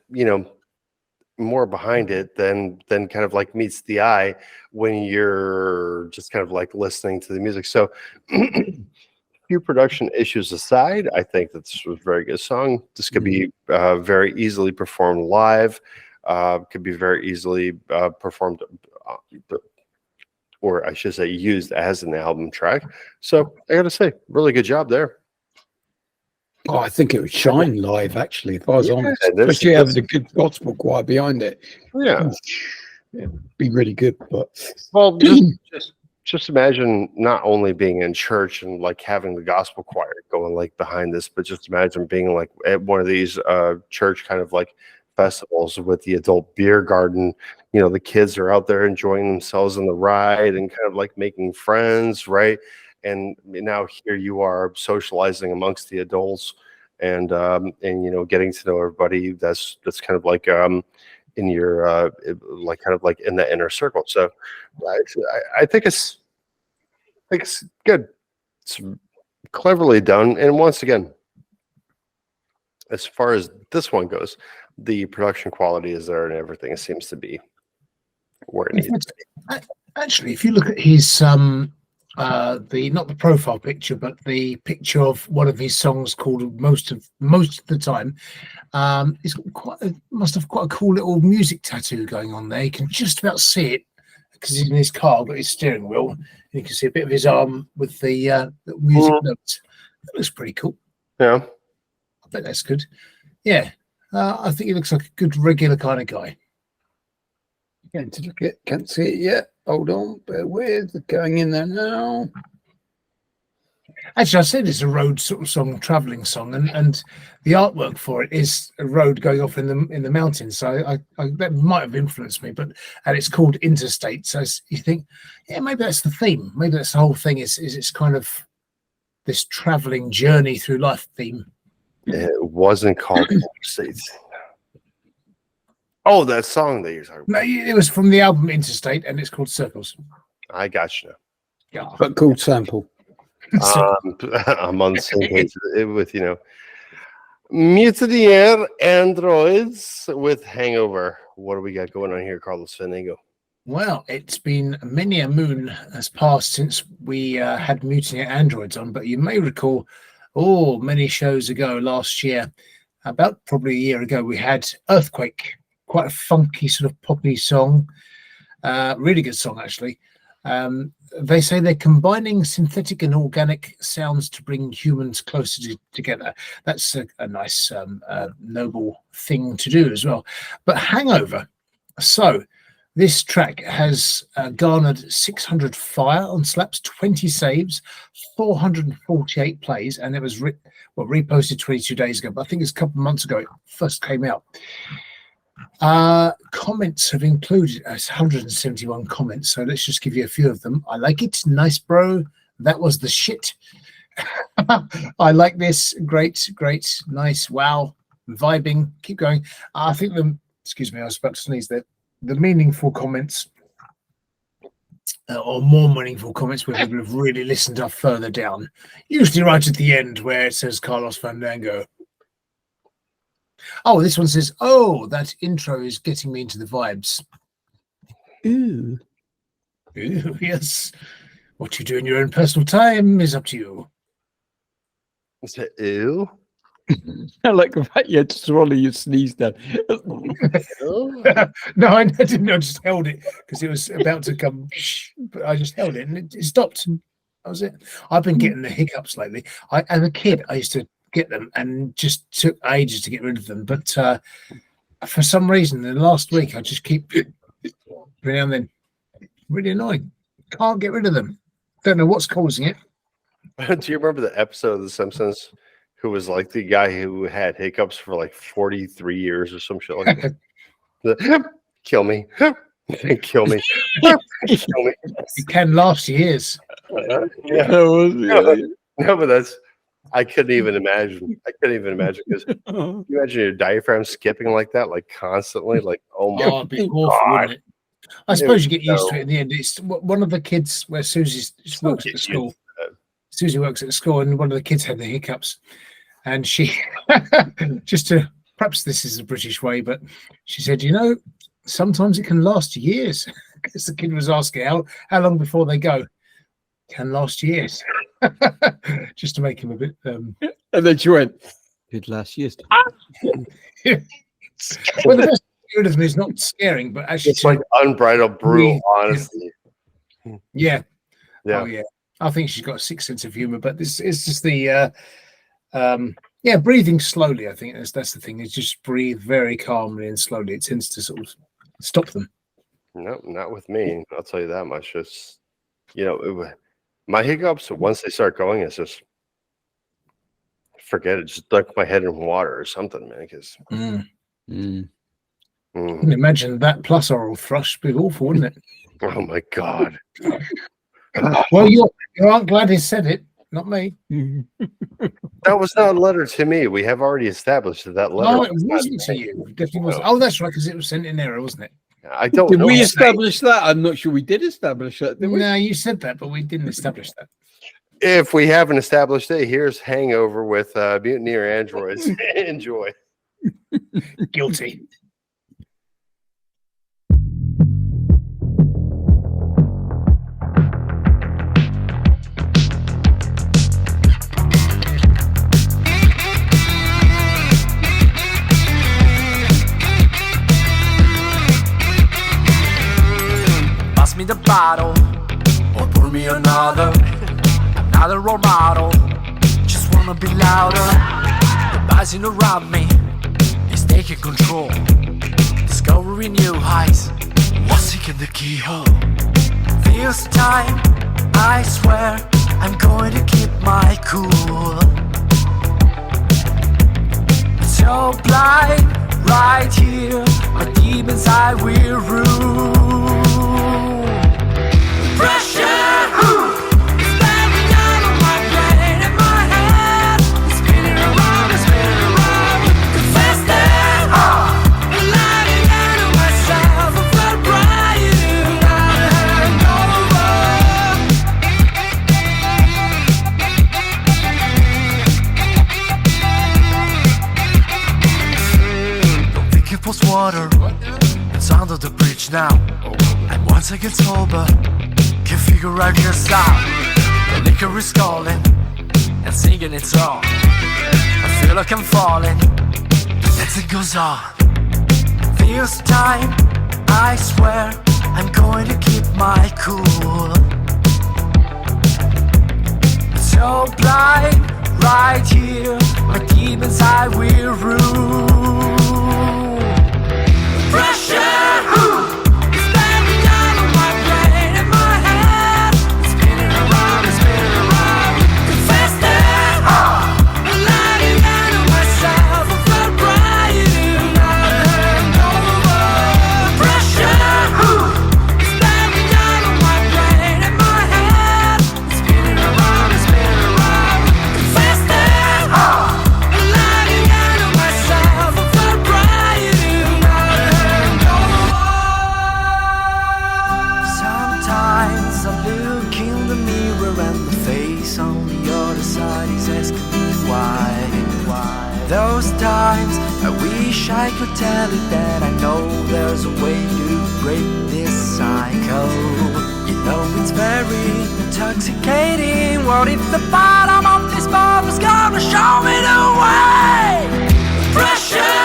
more behind it than kind of like meets the eye when you're just kind of like listening to the music. So few production issues aside, I think that this was a very good song. This could be very easily performed live, could be very easily performed or I should say used as an album track. So I gotta say, really good job there. Oh, I think it would shine live, actually, if I was honest. Especially having a good gospel choir behind it. Yeah. It'd be really good. But well, just imagine not only being in church and like having the gospel choir going like behind this, but just imagine being like at one of these church kind of like festivals with the adult beer garden. The kids are out there enjoying themselves on the ride and kind of like making friends, right? And now here you are socializing amongst the adults and getting to know everybody that's kind of like in your like kind of like in the inner circle. So I think it's good. It's cleverly done. And once again, as far as this one goes, the production quality is there and everything seems to be where it needs to be. Actually, if you look at his not the profile picture, but the picture of one of his songs called most of the time, he's got must have quite a cool little music tattoo going on there. You can just about see it because he's in his car, got his steering wheel, and you can see a bit of his arm with the music notes. That looks pretty cool. Yeah, I bet that's good. Yeah, I think he looks like a good regular kind of guy. Again, to look at, can't see it yet. Hold on, bear with. Going in there now. Actually, I said it's a road sort of song, traveling song, and the artwork for it is a road going off in the mountains. So I that might have influenced me, and it's called Interstate. So you think, yeah, maybe that's the theme. Maybe that's the whole thing. Is it's kind of this traveling journey through life theme. It wasn't called Interstate. Oh, that song that you're talking about. No, it was from the album Interstate, and it's called Circles. I got you. Yeah, but cool sample. I'm on the same page with Mutineer Androids with Hangover. What do we got going on here, Carlos Fenigo? Well, it's been many a moon has passed since we had Mutineer Androids on, but you may recall, many shows ago last year, about probably a year ago, we had Earthquake. Quite a funky sort of poppy song, really good song actually. They say they're combining synthetic and organic sounds to bring humans closer together. That's a nice, noble thing to do as well. But Hangover, so this track has garnered 600 fire on slaps, 20 saves, 448 plays, and it was reposted 22 days ago. But I think it's a couple of months ago it first came out. Comments have included 171 comments, so let's just give you a few of them. I like it. Nice, bro. That was the shit. I like this. Great, great, nice. Wow. Vibing. Keep going. I think excuse me, I was about to sneeze there. The meaningful comments, or more meaningful comments where people have really listened up further down, usually right at the end where it says Carlos Fandango. Oh, this one says, oh, that intro is getting me into the vibes. Ooh. Ooh, yes. What you do in your own personal time is up to you. Is it ew? I like the fact you had to swallow your sneeze down. No, I didn't. I just held it because it was about to come. But I just held it and it stopped. And that was it. I've been getting the hiccups lately. As a kid, I used to get them and just took ages to get rid of them. But for some reason, in the last week, I just keep every now and then. Really annoying. Can't get rid of them. Don't know what's causing it. Do you remember the episode of The Simpsons who was like the guy who had hiccups for like 43 years or some shit like that? Kill me. Kill me. Kill me. It can last years. Yeah. No, but that's, I couldn't even imagine. I couldn't even imagine because you imagine your diaphragm skipping like that, like constantly, like oh my it'd be awful, wouldn't it? I suppose you get used to it in the end. It's one of the kids where Susie works at the school. Susie works at the school, and one of the kids had the hiccups, and she just to perhaps this is a British way, but she said, you know, sometimes it can last years. Because the kid was asking how long before they go. Can last years. Just to make him a bit. And then she went, "Did last year's." Well, the best thing of me is not scaring, but actually, it's like unbridled brutal honesty. Yeah. Yeah. Oh, yeah. I think she's got a sick sense of humor, but this is just the breathing slowly. I think that's the thing. Is just breathe very calmly and slowly. It tends to sort of stop them. No, not with me. I'll tell you that much. Just my hiccups, once they start going, it's just forget it. Just dunk my head in water or something, man. Because imagine that plus oral thrush would be awful, wouldn't it? Oh my god. Well, you aren't glad he said it, not me. That was not a letter to me. We have already established that letter. No, it wasn't to you. It definitely wasn't. Oh, that's right, because it was sent in error, wasn't it? I don't Did know. we establish that? I'm not sure we did establish that, did we? No, you said that, but we didn't establish that. If we haven't established it, here's Hangover with Mutineer Androids. Enjoy. Guilty. Pass me the bottle, or pour me another role model. Just wanna be louder. The buzzing around me is taking control. Discovering new heights, lost in the keyhole. This time, I swear, I'm going to keep my cool. So blind, right here, my demons I will rule. Pressure, is bearing down on my brain and my head. It's spinning around, confess that I'm lying out of myself. I felt bright hangover. Don't think it was water. It's under the bridge now. And once I get sober, can figure out just how the liquor is calling and singing its song. I feel like I'm falling, the dancing goes on. This time, I swear, I'm going to keep my cool. So blind, right here, my demons I will rule. Pressure, as I look in the mirror and the face on the other side is asking me why. Those times I wish I could tell it that I know there's a way to break this cycle. You know it's very intoxicating. What if the bottom of this bottle's gonna show me the way? Pressure!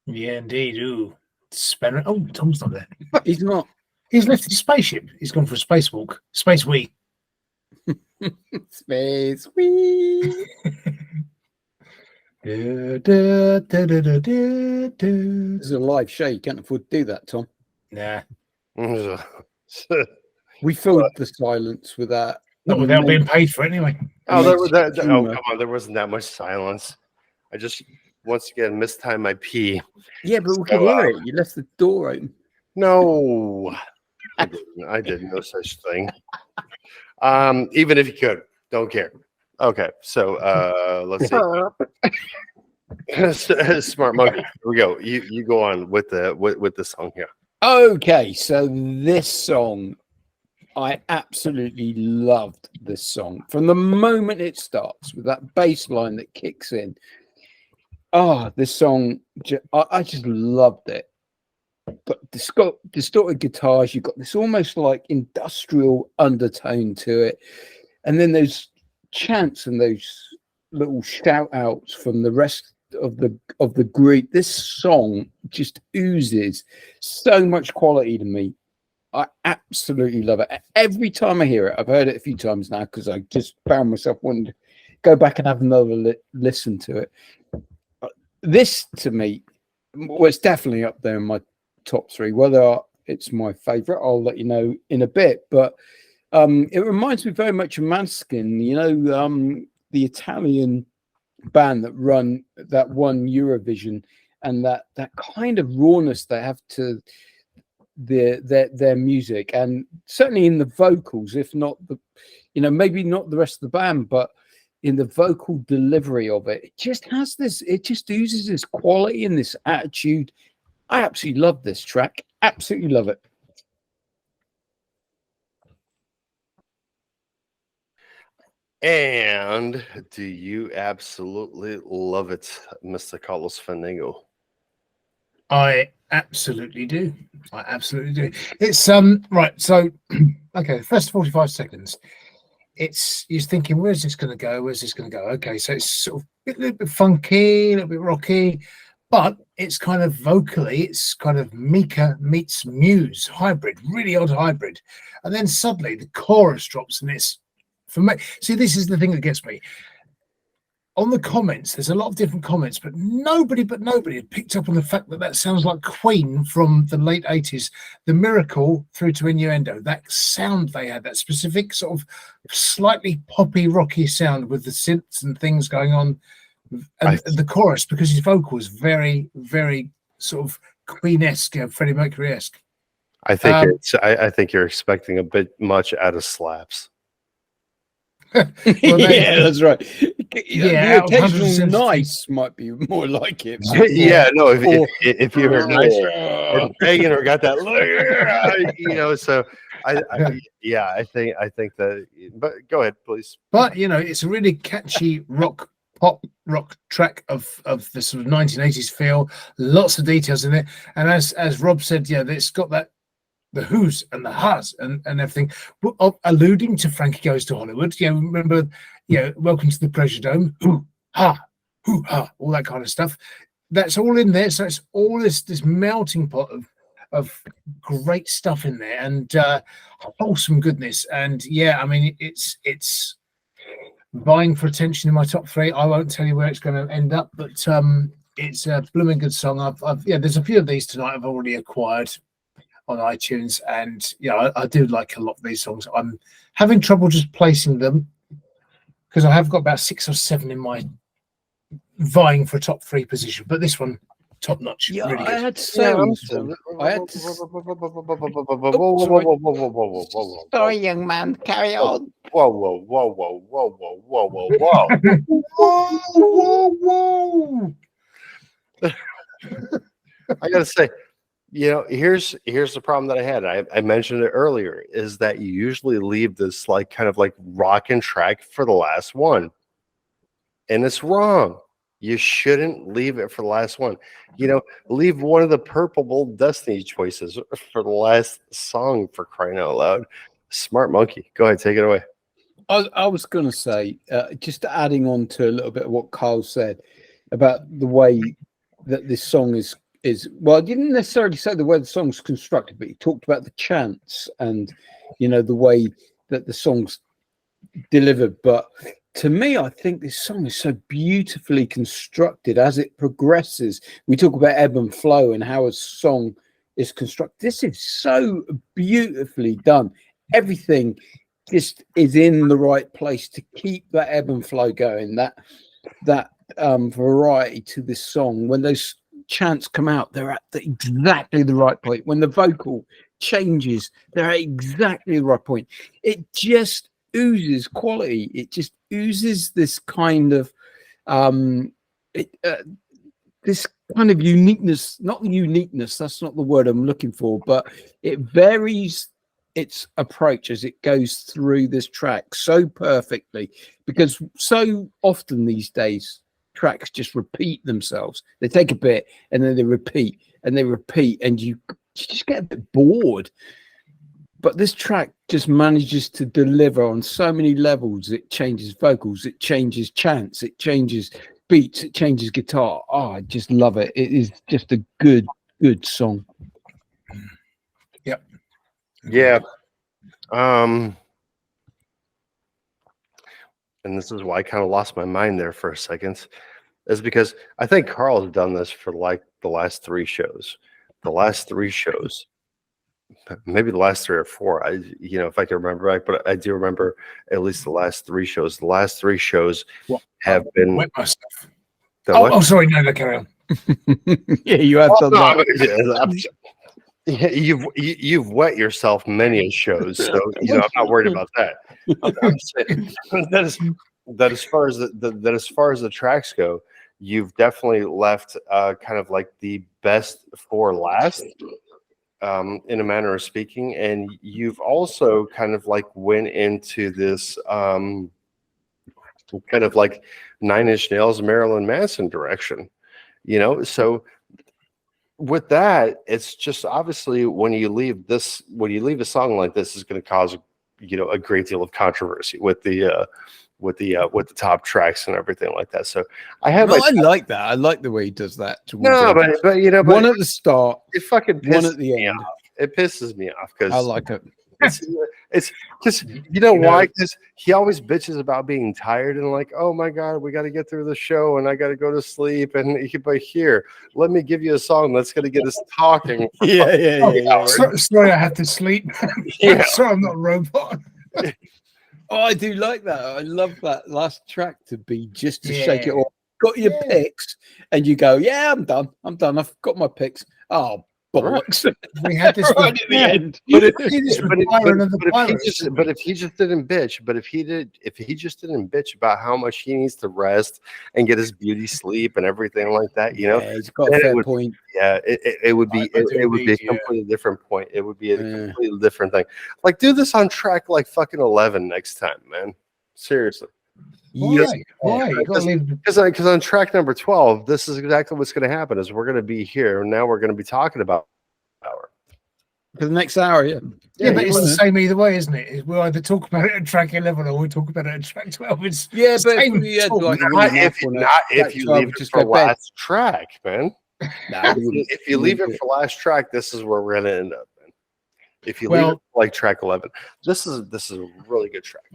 Yeah, indeed. Ooh, Spanner. Oh, Tom's not there. He's not. He's left his spaceship. He's gone for a spacewalk. Space wee. Space wee. This is a live show. You can't afford to do that, Tom. Nah. We filled the silence with that. Not without being paid for it anyway. Oh, come on, there wasn't that much silence. I just once again mistimed my pee. Yeah, but we could hear it. You left the door open. No, I did no such thing. Even if you could, don't care. Okay, so let's see. Smart monkey. Here we go. You go on with the song here. Okay, so this song, I absolutely loved this song from the moment it starts with that bass line that kicks in. Oh, this song, I just loved it. But it's got distorted guitars. You've got this almost like industrial undertone to it. And then those chants and those little shout outs from the rest of the group. This song just oozes so much quality to me. I absolutely love it. Every time I hear it, I've heard it a few times now because I just found myself wanting to go back and have another listen to it. This, to me, was definitely up there in my top three. Whether it's my favorite, I'll let you know in a bit. But it reminds me very much of Manskin, you know, the Italian band that won Eurovision, and that kind of rawness they have to their music, and certainly in the vocals, if not the, you know, maybe not the rest of the band, but in the vocal delivery of it, it just has this, it just oozes this quality and this attitude. I absolutely love this track. Absolutely love it. And do you absolutely love it, Mr. Carlos Fandango? I absolutely do. I absolutely do. It's right. So, okay, the first 45 seconds, you're thinking, where's this going to go? Where's this going to go? Okay, so it's sort of a little bit funky, a little bit rocky, but it's kind of vocally, it's kind of Mika meets Muse hybrid, really odd hybrid. And then suddenly the chorus drops, and it's, for me, see, this is the thing that gets me. On the comments, there's a lot of different comments, but nobody had picked up on the fact that that sounds like Queen from the late 80s. The Miracle through to Innuendo, that sound they had, that specific sort of slightly poppy, rocky sound with the synths and things going on. And the chorus, because his vocal is very, very sort of Queen-esque, Freddie Mercury-esque. I think I think you're expecting a bit much out of Slaps. Well, yeah, that's right. Yeah, the occasional nice might be more like it. Yeah, no, if you heard nice or pagan or got that look, you know, so I think that, but go ahead, please. But you know, it's a really catchy pop rock track of the sort of 1980s feel, lots of details in it, and as Rob said, yeah, it's got that the who's and the has and everything, alluding to Frankie Goes to Hollywood. Yeah, remember, Welcome to the Pleasure Dome, hoo ha, all that kind of stuff. That's all in there. So it's all this melting pot of great stuff in there, and wholesome goodness. And yeah, I mean, it's vying for attention in my top three. I won't tell you where it's going to end up, but It's a blooming good song. There's a few of these tonight I've already acquired on iTunes, and I do like a lot of these songs. I'm having trouble just placing them because I have got about 6 or 7 in my vying for a top 3 position, but this one top notch. Yeah, really I good. had to say on this one. I had to. Sorry, young man, carry on. Whoa, whoa, whoa, whoa, whoa, whoa, whoa, whoa, whoa. Whoa, whoa, whoa. I gotta say, here's the problem that I had. I mentioned it earlier, is that you usually leave this like kind of like rockin' track for the last one. And it's wrong. You shouldn't leave it for the last one. Leave one of the purple Destiny choices for the last song, for crying out loud. Smart monkey. Go ahead, take it away. I was going to say, just adding on to a little bit of what Carl said about the way that this song is well, I didn't necessarily say the way the song's constructed, but he talked about the chants and, the way that the song's delivered. But to me, I think this song is so beautifully constructed as it progresses. We talk about ebb and flow and how a song is constructed. This is so beautifully done. Everything just is in the right place to keep that ebb and flow going, that variety to this song. When those chants come out, they're at exactly the right point. When the vocal changes, they're at exactly the right point. It just oozes quality. It just oozes this kind of this kind of uniqueness. Not uniqueness, that's not the word I'm looking for, but it varies its approach as it goes through this track so perfectly, because so often these days tracks just repeat themselves. They take a bit and then they repeat and they repeat, and you just get a bit bored. But this track just manages to deliver on so many levels. It changes vocals, it changes chants, it changes beats, it changes guitar. Oh, I just love it. It is just a good song. Yep. Yeah. And this is why I kind of lost my mind there for a second, is because I think Carl's done this for like the last 3 shows. The last 3 shows, maybe the last 3 or 4. If I can remember back, but I do remember at least the last 3 shows. The last 3 shows have been. Wet myself. Oh, sorry, no, carry on. Yeah, you have done that. You've wet yourself many shows, so I'm not worried about that. I'm saying that as far as the tracks go, you've definitely left kind of like the best for last, in a manner of speaking, and you've also kind of like went into this kind of like 9 Inch Nails, Marilyn Manson direction, so. With that, it's just obviously when you leave a song like this, is going to cause a great deal of controversy with the top tracks and everything like that. So I like that. I like the way he does that. No, but one at the start, it fucking pisses one at the end. off. It pisses me off because I like it. It's because why? Because he always bitches about being tired and like, oh my god, we got to get through the show and I got to go to sleep. But here, let me give you a song that's going to get us talking. Yeah. Sorry, I have to sleep. Sorry, I'm not a robot. Oh, I do like that. I love that last track to be just to shake it off. Got your picks, and you go, yeah, I'm done. I've got my picks. Oh, bollocks. We had this right at the end. But if he just didn't bitch about how much he needs to rest and get his beauty sleep and everything like that, he's got a fair point. Yeah, it would be a completely different point. It would be a completely different thing. Like, do this on track like fucking 11 next time, man. Seriously. Why? Because on track number 12, this is exactly what's going to happen. Is we're going to be here and now we're going to be talking about hour for the next hour. Yeah, but it's the same either way, isn't it? We'll either talk about it at track 11 or we talk about it at track 12. It's but if you leave it for last track, man. If you leave it for last track, this is where we're going to end up, man. If you leave it like track 11, this is a really good track.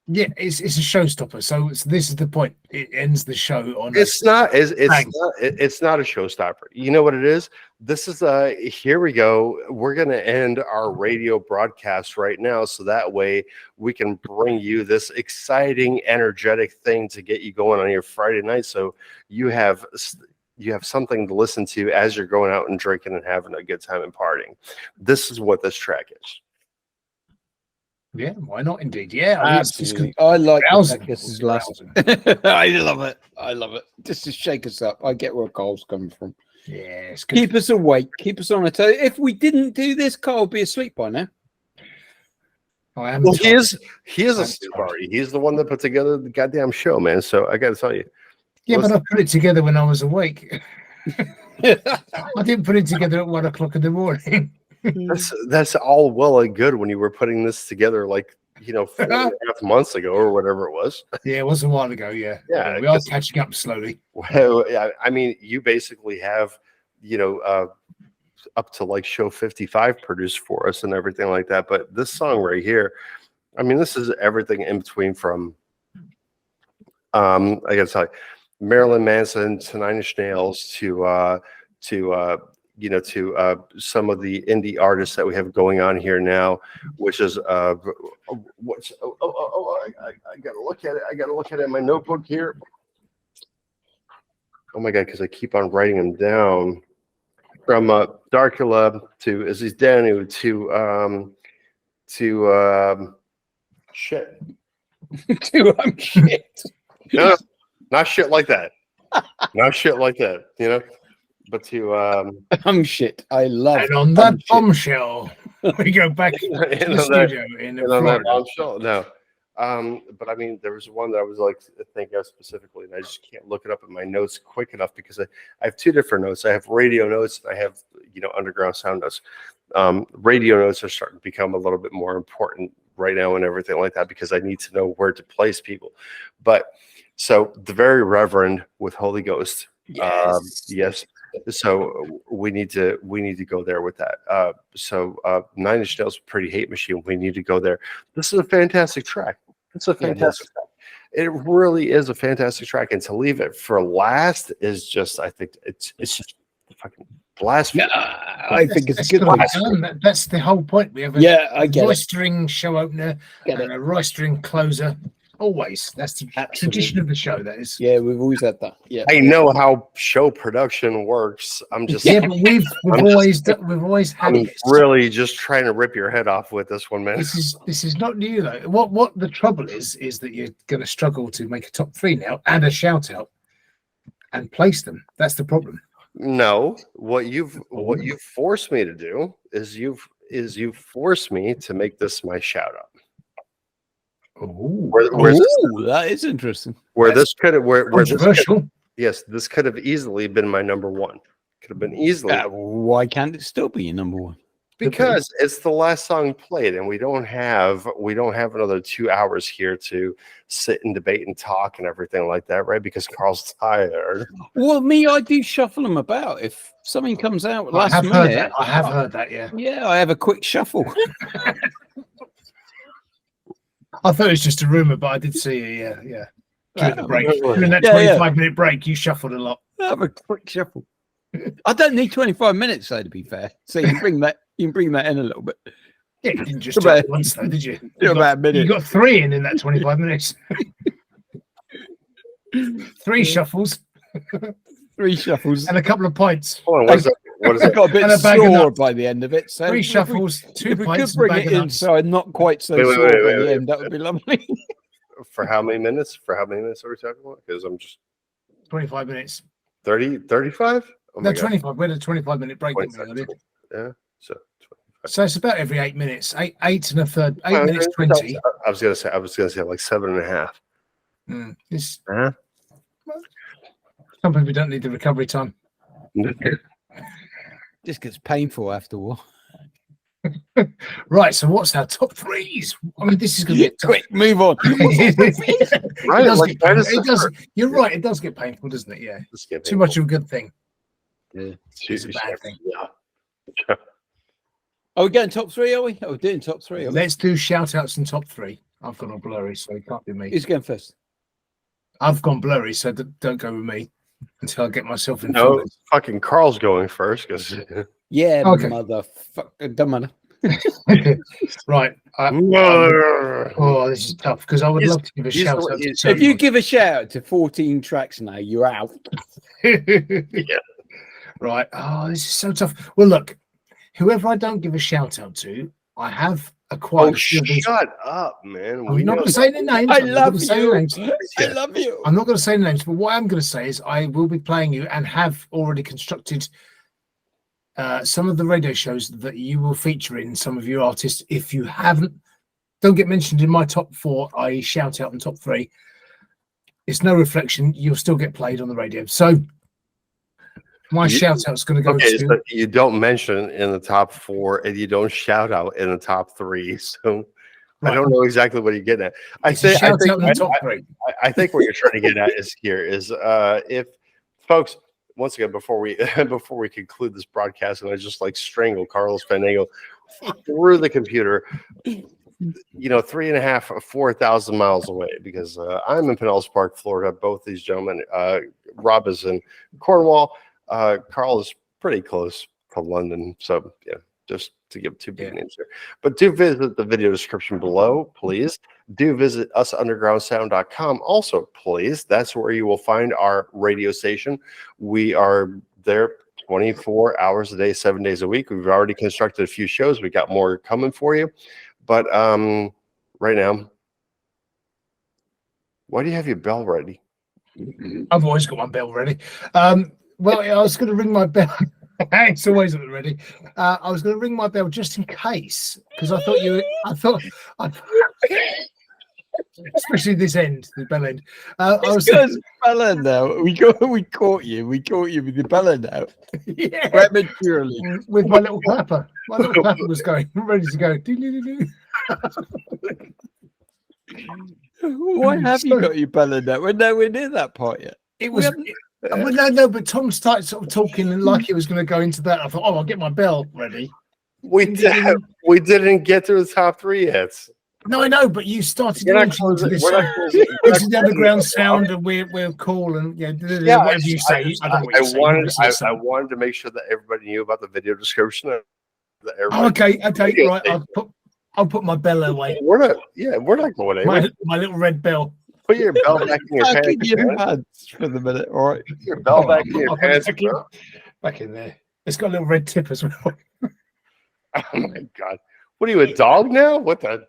Yeah, it's a showstopper. So this is the point. It ends the show on. It's not a showstopper. You know what it is? This is here we go. We're gonna end our radio broadcast right now, so that way we can bring you this exciting, energetic thing to get you going on your Friday night. So you have something to listen to as you're going out and drinking and having a good time and partying. This is what this track is. Yeah, why not? Indeed, yeah. Absolutely. I like rousing. this is last. I love it. I love it. Just to shake us up. I get where Carl's coming from. Yeah, it's good. Keep us awake. Keep us on a toe. If we didn't do this, Carl would be asleep by now. I am. Well, he is a sleep party. He's the one that put together the goddamn show, man. So I got to tell you. Yeah, but I put it together when I was awake. I didn't put it together at 1 o'clock in the morning. That's all well and good when you were putting this together, like 4.5 months ago or whatever it was. Yeah, it was a while ago. Yeah, we are catching up slowly. Well, yeah, I mean, you basically have up to like show 55 produced for us and everything like that. But this song right here, I mean, this is everything in between from I gotta tell you, Marilyn Manson to Nine Inch Nails to some of the indie artists that we have going on here now, which is I gotta look at it. I gotta look at it in my notebook here. Oh my god, because I keep on writing them down. From Darkula to Is He's Danu to shit. To shit. No, not shit like that. Not shit like that, But to shit. I love it. And on that bombshell, we go back to the studio in Florida. Bombshell. No. But I mean, there was one that I was like thinking of specifically, and I just can't look it up in my notes quick enough because I have two different notes. I have radio notes and I have underground sound notes. Radio notes are starting to become a little bit more important right now and everything like that because I need to know where to place people. But so the very Reverend with Holy Ghost, yes. So we need to go there with that. So Nine Inch Nails, Pretty Hate Machine. We need to go there. This is a fantastic track. It's a fantastic track. It really is a fantastic track, and to leave it for last is just, I think it's just fucking blasphemy. Yeah, I think it's a good one. That's the whole point. We have a roistering show opener and a roistering closer. Always. That's the tradition of the show, that is. Yeah, we've always had that. Yeah. I know how show production works. I'm just but we've always had it. Really just trying to rip your head off with this one, man. This is not new though. What the trouble is that you're gonna struggle to make a top 3 now and a shout out and place them. That's the problem. No, what you've forced me to do is you've forced me to make this my shout out. That is interesting. This could have easily been my number one. Could have been easily. Why can't it still be your number one? Because it's the last song played, and we don't have another 2 hours here to sit and debate and talk and everything like that, right? Because Carl's tired. Well, I do shuffle them about. If something comes out last minute, I have heard that. Yeah. Yeah, I have a quick shuffle. I thought it was just a rumor, but I did see during the break. During that 25-minute break, you shuffled a lot. I have a quick shuffle. I don't need 25 minutes, though, to be fair. So you can bring that in a little bit. Yeah, you didn't just do it once, though, did you? About a minute. You got 3 in that 25 minutes. 3 shuffles. 3 shuffles. And a couple of pints. What is that? I got a bit sore by the end of it. So 3 shuffles, 2 pints. If we could bring it in so I'm not quite so sore by the end, that would be lovely. For how many minutes? Are we talking about? Because I'm just 25 minutes. 30, 35? Oh no, 25. We had a 25-minute break. Yeah. So it's about every 8 minutes. 8 and a third. 8 minutes 20. I was gonna say like 7.5. Sometimes we don't need the recovery time. Just gets painful after a while. Right, so what's our top 3s? I mean, this is going to get quick. Move on. You're right. It does get painful, doesn't it? Yeah. Too much of a good thing. Yeah. It's a bad thing. Yeah. Are we getting top 3? Are we? Oh, we're doing top 3. Let's do shout outs and top 3. I've gone all blurry, so it can't be me. Who's going first? I've gone blurry, so don't go with me until I get myself in. No, fucking Carl's going first because. Yeah, Okay. motherfucker. Don't matter. Right. Oh, this is tough because I would love to give a shout out. To If you give a shout out to 14 tracks now, you're out. Yeah. Right. Oh, this is so tough. Well, look, whoever I don't give a shout out to, I have acquired. Oh, shut up, man. I'm not going to say any names. I I'm not love gonna say you. any names. I love you. I'm not going to say any names, but what I'm going to say is I will be playing you and have already constructed some of the radio shows that you will feature in some of your artists. If you haven't, don't get mentioned in my top 4, i.e. shout out in top 3. It's no reflection. You'll still get played on the radio. So my shout out's going to go to... So you don't mention in the top 4 and you don't shout out in the top 3. So I don't know exactly what you're getting at. I think what you're trying to get at is if folks, once again, before we conclude this broadcast, and I just like strangle Carlos Fandango through the computer, 3,500, 4,000 miles away, because I'm in Pinellas Park, Florida. Both these gentlemen, Rob is in Cornwall. Carl is pretty close to London. So yeah, just to give 2 big names here. But do visit the video description below, please. Do visit usundergroundsound.com also, please. That's where you will find our radio station. We are there 24 hours a day, 7 days a week. We've already constructed a few shows. We got more coming for you. But right now, why do you have your bell ready? I've always got my bell ready. Well, I was going to ring my bell. It's always ready. I was going to ring my bell just in case, because I thought, especially this end, the bell end. I was bell end now. We caught you. We caught you with the bell end out. Yeah, prematurely with my little clapper. My little clapper was going ready to go. Why have you got your bell end out? We're nowhere near that part yet. It was. No, but Tom started sort of talking like it was going to go into that. I thought, I'll get my bell ready. We didn't get to the top 3 yet. No, I know, but you started launching into this. This is the underground sound, and we're cool, and whatever you say. I wanted to make sure that everybody knew about the video description. Okay, right. I'll put my bell away. We're not going anywhere. My little red bell. Put your bell back in your pants for the minute, all right? Put your bell back in your pants. Back in there. It's got a little red tip as well. Oh my god! What are you, a dog now? What the?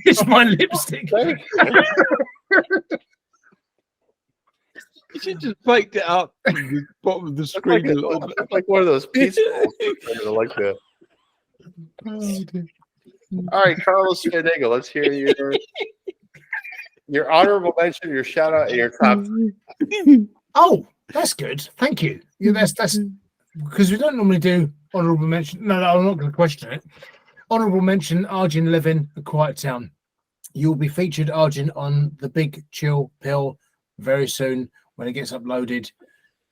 It's my lipstick. You should just baked it up at the bottom of the screen a little bit. Like one of those pizza like the. All right, Carlos Fandango, let's hear your honorable mention, your shout out, and your top. Oh, that's good. Thank you. Yeah, that's because we don't normally do honorable mention. No, I'm not going to question it. Honorable mention: Argin Levin, The Quiet Town. You'll be featured, Argin, on the Big Chill Pill very soon when it gets uploaded.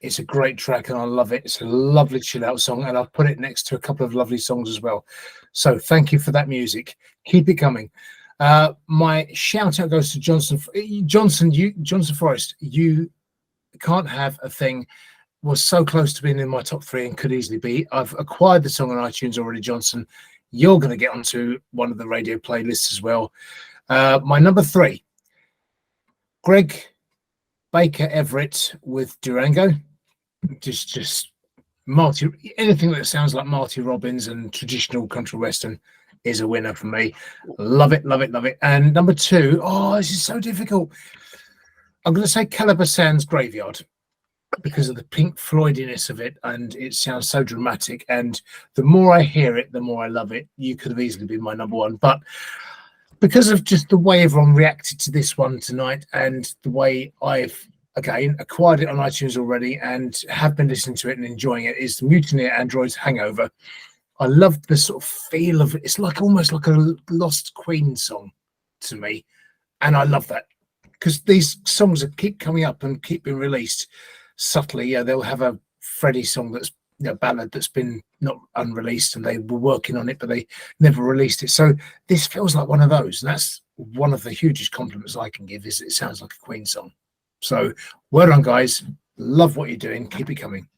It's a great track and I love it. It's a lovely chill out song, and I've put it next to a couple of lovely songs as well. So thank you for that music. Keep it coming. My shout out goes to Johnson Forrest. You can't have a thing. Was so close to being in my top 3 and could easily be. I've acquired the song on iTunes already, Johnson. You're going to get onto one of the radio playlists as well. My number 3, Greg Baker Everett with Durango. Just anything that sounds like Marty Robbins and traditional country western is a winner for me. Love it. And number 2, this is so difficult. I'm going to say CaliberSands Graveyard because of the Pink Floydiness of it, and it sounds so dramatic. And the more I hear it, the more I love it. You could have easily been my number 1, but because of just the way everyone reacted to this one tonight and the way I've acquired it on iTunes already and have been listening to it and enjoying it, is the Mutineer Androids Hangover. I love the sort of feel of it. It's almost like a Lost Queen song to me, and I love that because these songs that keep coming up and keep being released subtly. Yeah, they'll have a Freddie song that's ballad that's been not unreleased, and they were working on it, but they never released it. So this feels like one of those, and that's one of the hugest compliments I can give, is it sounds like a Queen song. So well done, guys. Love what you're doing. Keep it coming.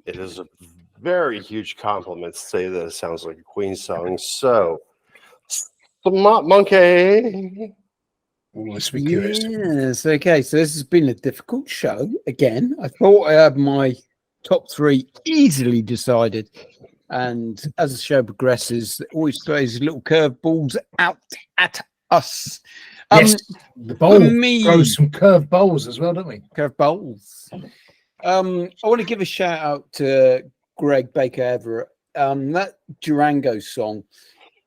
It is a very huge compliment to say that it sounds like a Queen song. So, Smart Monkey. Let's be curious. Yes, okay. So this has been a difficult show. Again, I thought I had my top 3 easily decided. And as the show progresses, it always throws little curveballs out at us. Yes, the bowl throws some curved bowls as well, don't we? Curved bowls. I want to give a shout out to Greg Baker Everett. That Durango song.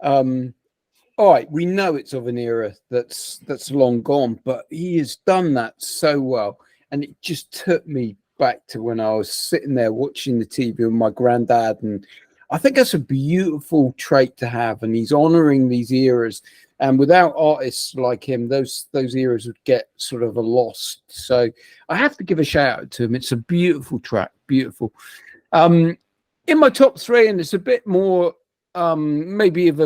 All right, we know it's of an era that's long gone, but he has done that so well, and it just took me back to when I was sitting there watching the TV with my granddad, and I think that's a beautiful trait to have, and he's honouring these eras. And without artists like him, those eras would get sort of a lost. So I have to give a shout out to him. It's a beautiful track, beautiful. In my top 3, and it's a bit more maybe of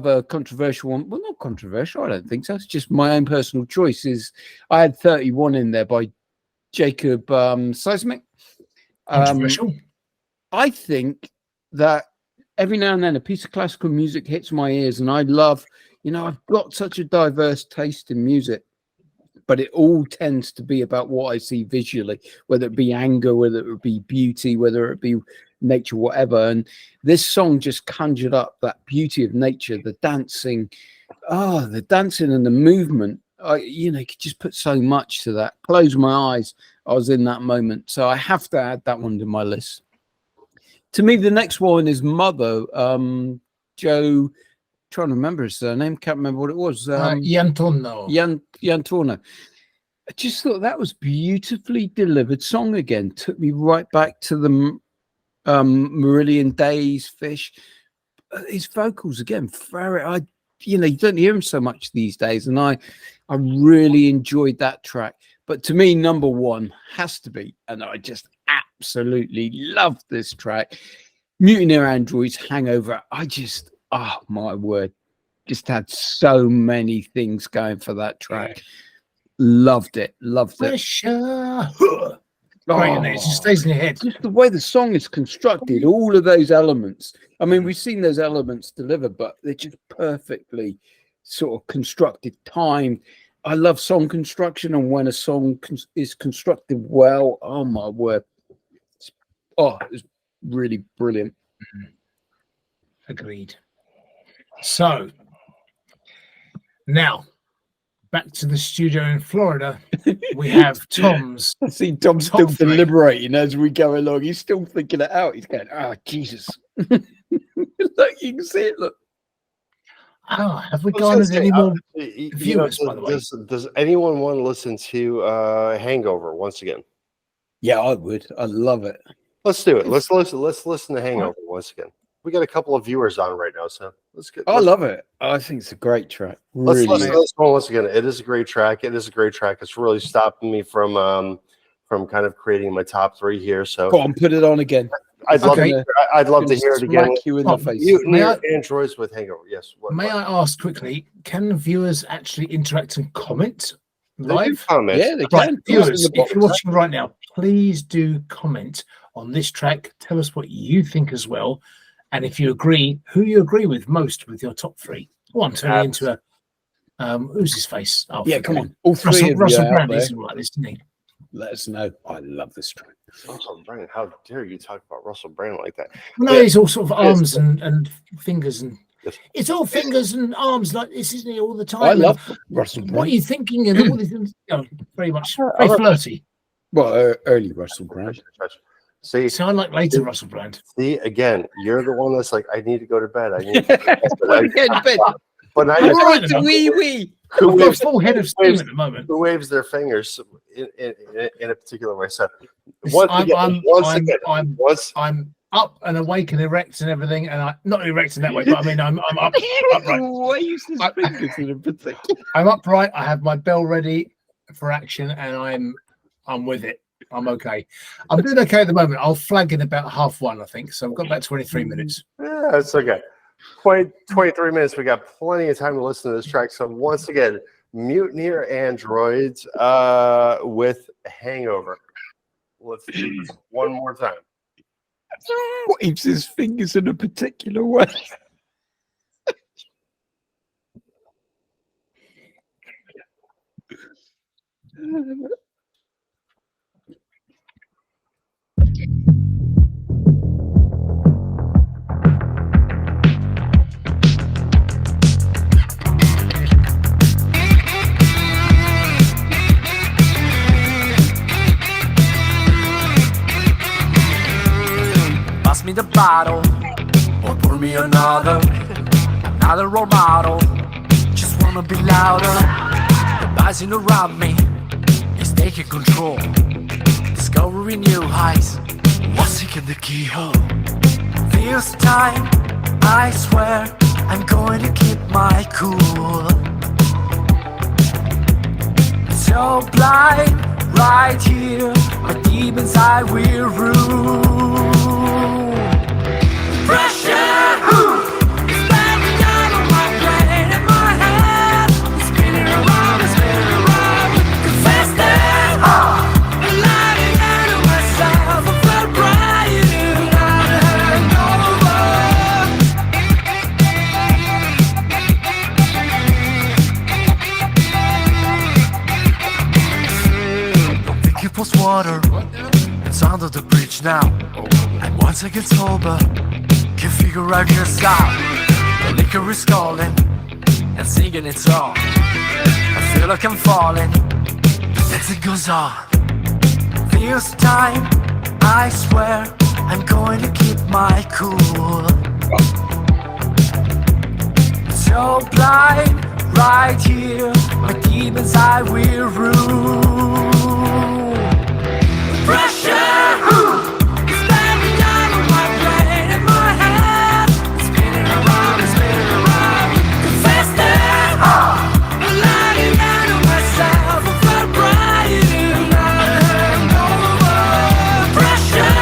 a controversial one. Well, not controversial, I don't think so. It's just my own personal choices. I had 31 in there by Jacob Szymik. Controversial. I think that every now and then a piece of classical music hits my ears, and I love, I've got such a diverse taste in music, but it all tends to be about what I see visually, whether it be anger, whether it be beauty, whether it be nature, whatever. And this song just conjured up that beauty of nature, the dancing and the movement. You could just put so much to that. Close my eyes, I was in that moment. So I have to add that one to my list. To me, the next one is Mother. Joe, trying to remember his surname, can't remember what it was. Iantorno. Iantorno. I just thought that was beautifully delivered song again. Took me right back to the Marillion Days, Fish. His vocals again, you don't hear him so much these days, and I really enjoyed that track. But to me, number 1 has to be, and I just absolutely love this track, Mutineer Androids, Hangover. Oh my word, just had so many things going for that track. Loved it. Pressure. It just stays in your head. Just the way the song is constructed, all of those elements. I mean, we've seen those elements delivered, but they're just perfectly sort of constructed, timed. I love song construction, and when a song is constructed well, oh my word. It's really brilliant. Agreed. So now back to the studio in Florida. We have Tom's. I see Tom's still deliberating as we go along. He's still thinking it out. He's going, Jesus. Look, you can see it. Look. Have we garnered any more viewers, by the way? Does anyone want to listen to Hangover once again? Yeah, I would. I love it. Let's do it. Let's listen to Hangover once again. We got a couple of viewers on right now, so let's get. I love it. I think it's a great track. Let's listen to this one once again. It is a great track. It's really stopping me from kind of creating my top 3 here. So go on, put it on again. I'd love to hear it again. You in the face. Mutineer Androids with Hangover. Yes. May I ask quickly? Can viewers actually interact and comment live? Yeah, they right, can. Viewers, if you're watching right now, please do comment on this track. Tell us what you think as well. And if you agree, who you agree with most with your top 3. One turning into a who's his face? Oh, yeah, come on. All 3 Russell Brand isn't like this, didn't he? Let us know. I love this track. Russell Brand, how dare you talk about Russell Brand like that? No, he's all sort of arms and fingers, and it's all fingers and arms like this, isn't he, all the time? I love Russell Brand. What are you thinking? And all these things, very much very flirty. Well, early Russell Brand. See, I like later Russell Brand. See, again, you're the one that's like, I need to go to bed. I need to get to bed. But I'm right, wee. I've got a full head of steam at the moment. Who waves their fingers in a particular way? So I'm up and awake and erect and everything, and not erect in that way, but I mean I'm up upright. Why use his fingers in particular? I'm upright. I have my bell ready for action, and I'm with it. I'm okay. I'm doing okay at the moment. I'll flag in about 1:30, I think. So I've got about 23 minutes. Yeah, it's okay. 23 minutes. We got plenty of time to listen to this track. So once again, Mutineer Androids with Hangover. Let's do this one more time. Waves his fingers in a particular way. Pass me the bottle, or pour me another role model. Just wanna be louder. The buzzing around me is taking control. Discovering new heights, what's seeking the keyhole. This time, I swear, I'm going to keep my cool. So blind, right here, my demons I will rule. Pressure, is bearing down on my brain and my head. It's spinning around and spinning around. Confess that I'm lying out of myself. I felt bright out hangover. Don't think it was water. It's under the bridge now. And once I get sober, can figure out your sound. The liquor is calling and singing its song. I feel like I'm falling, but as it goes on. This time, I swear, I'm going to keep my cool. So blind, right here, my demons I will rule. Pressure, is bearing down on my brain and my head. It's spinning around and spinning around. Confess that I'm lying out of myself. I felt bright hangover. Pressure,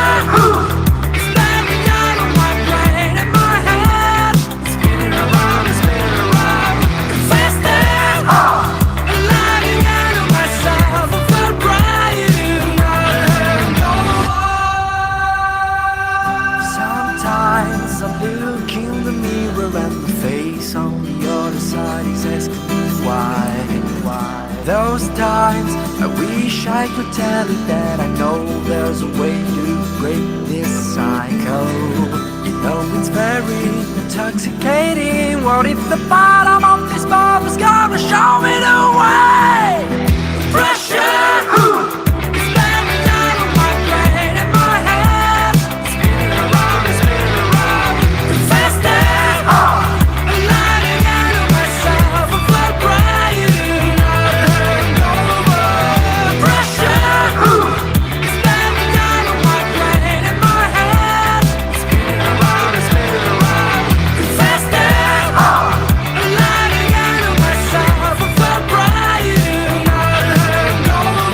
is bearing down on my brain and my head. It's spinning around and spinning around. Confess that I'm lying out of myself. I felt bright. Sometimes I look in the mirror and the face on the other side is asking me why. Those times I wish I could tell it that I know there's a way to break this cycle. You know it's very intoxicating. What if the bottom of this bottle's gonna show me the way? Pressure, is bearing down on my brain and my head. It's spinning around and spinning around. Confess that I'm lying out of myself. I felt bright hangover. Pressure, is bearing down on my brain and my head. It's spinning around and spinning around. Confess that I'm lying out of myself. I felt bright hangover.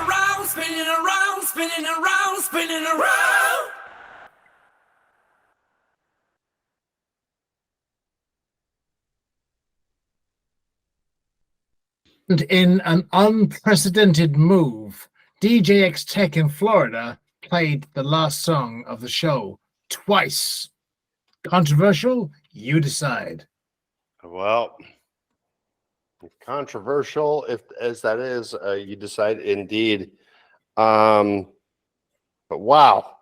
Around, spinning around, spinning around, spinning around. And in an unprecedented move, DJ X-Tech in Florida played the last song of the show twice. Controversial? You decide. Well, controversial, if as that is, you decide indeed. But wow.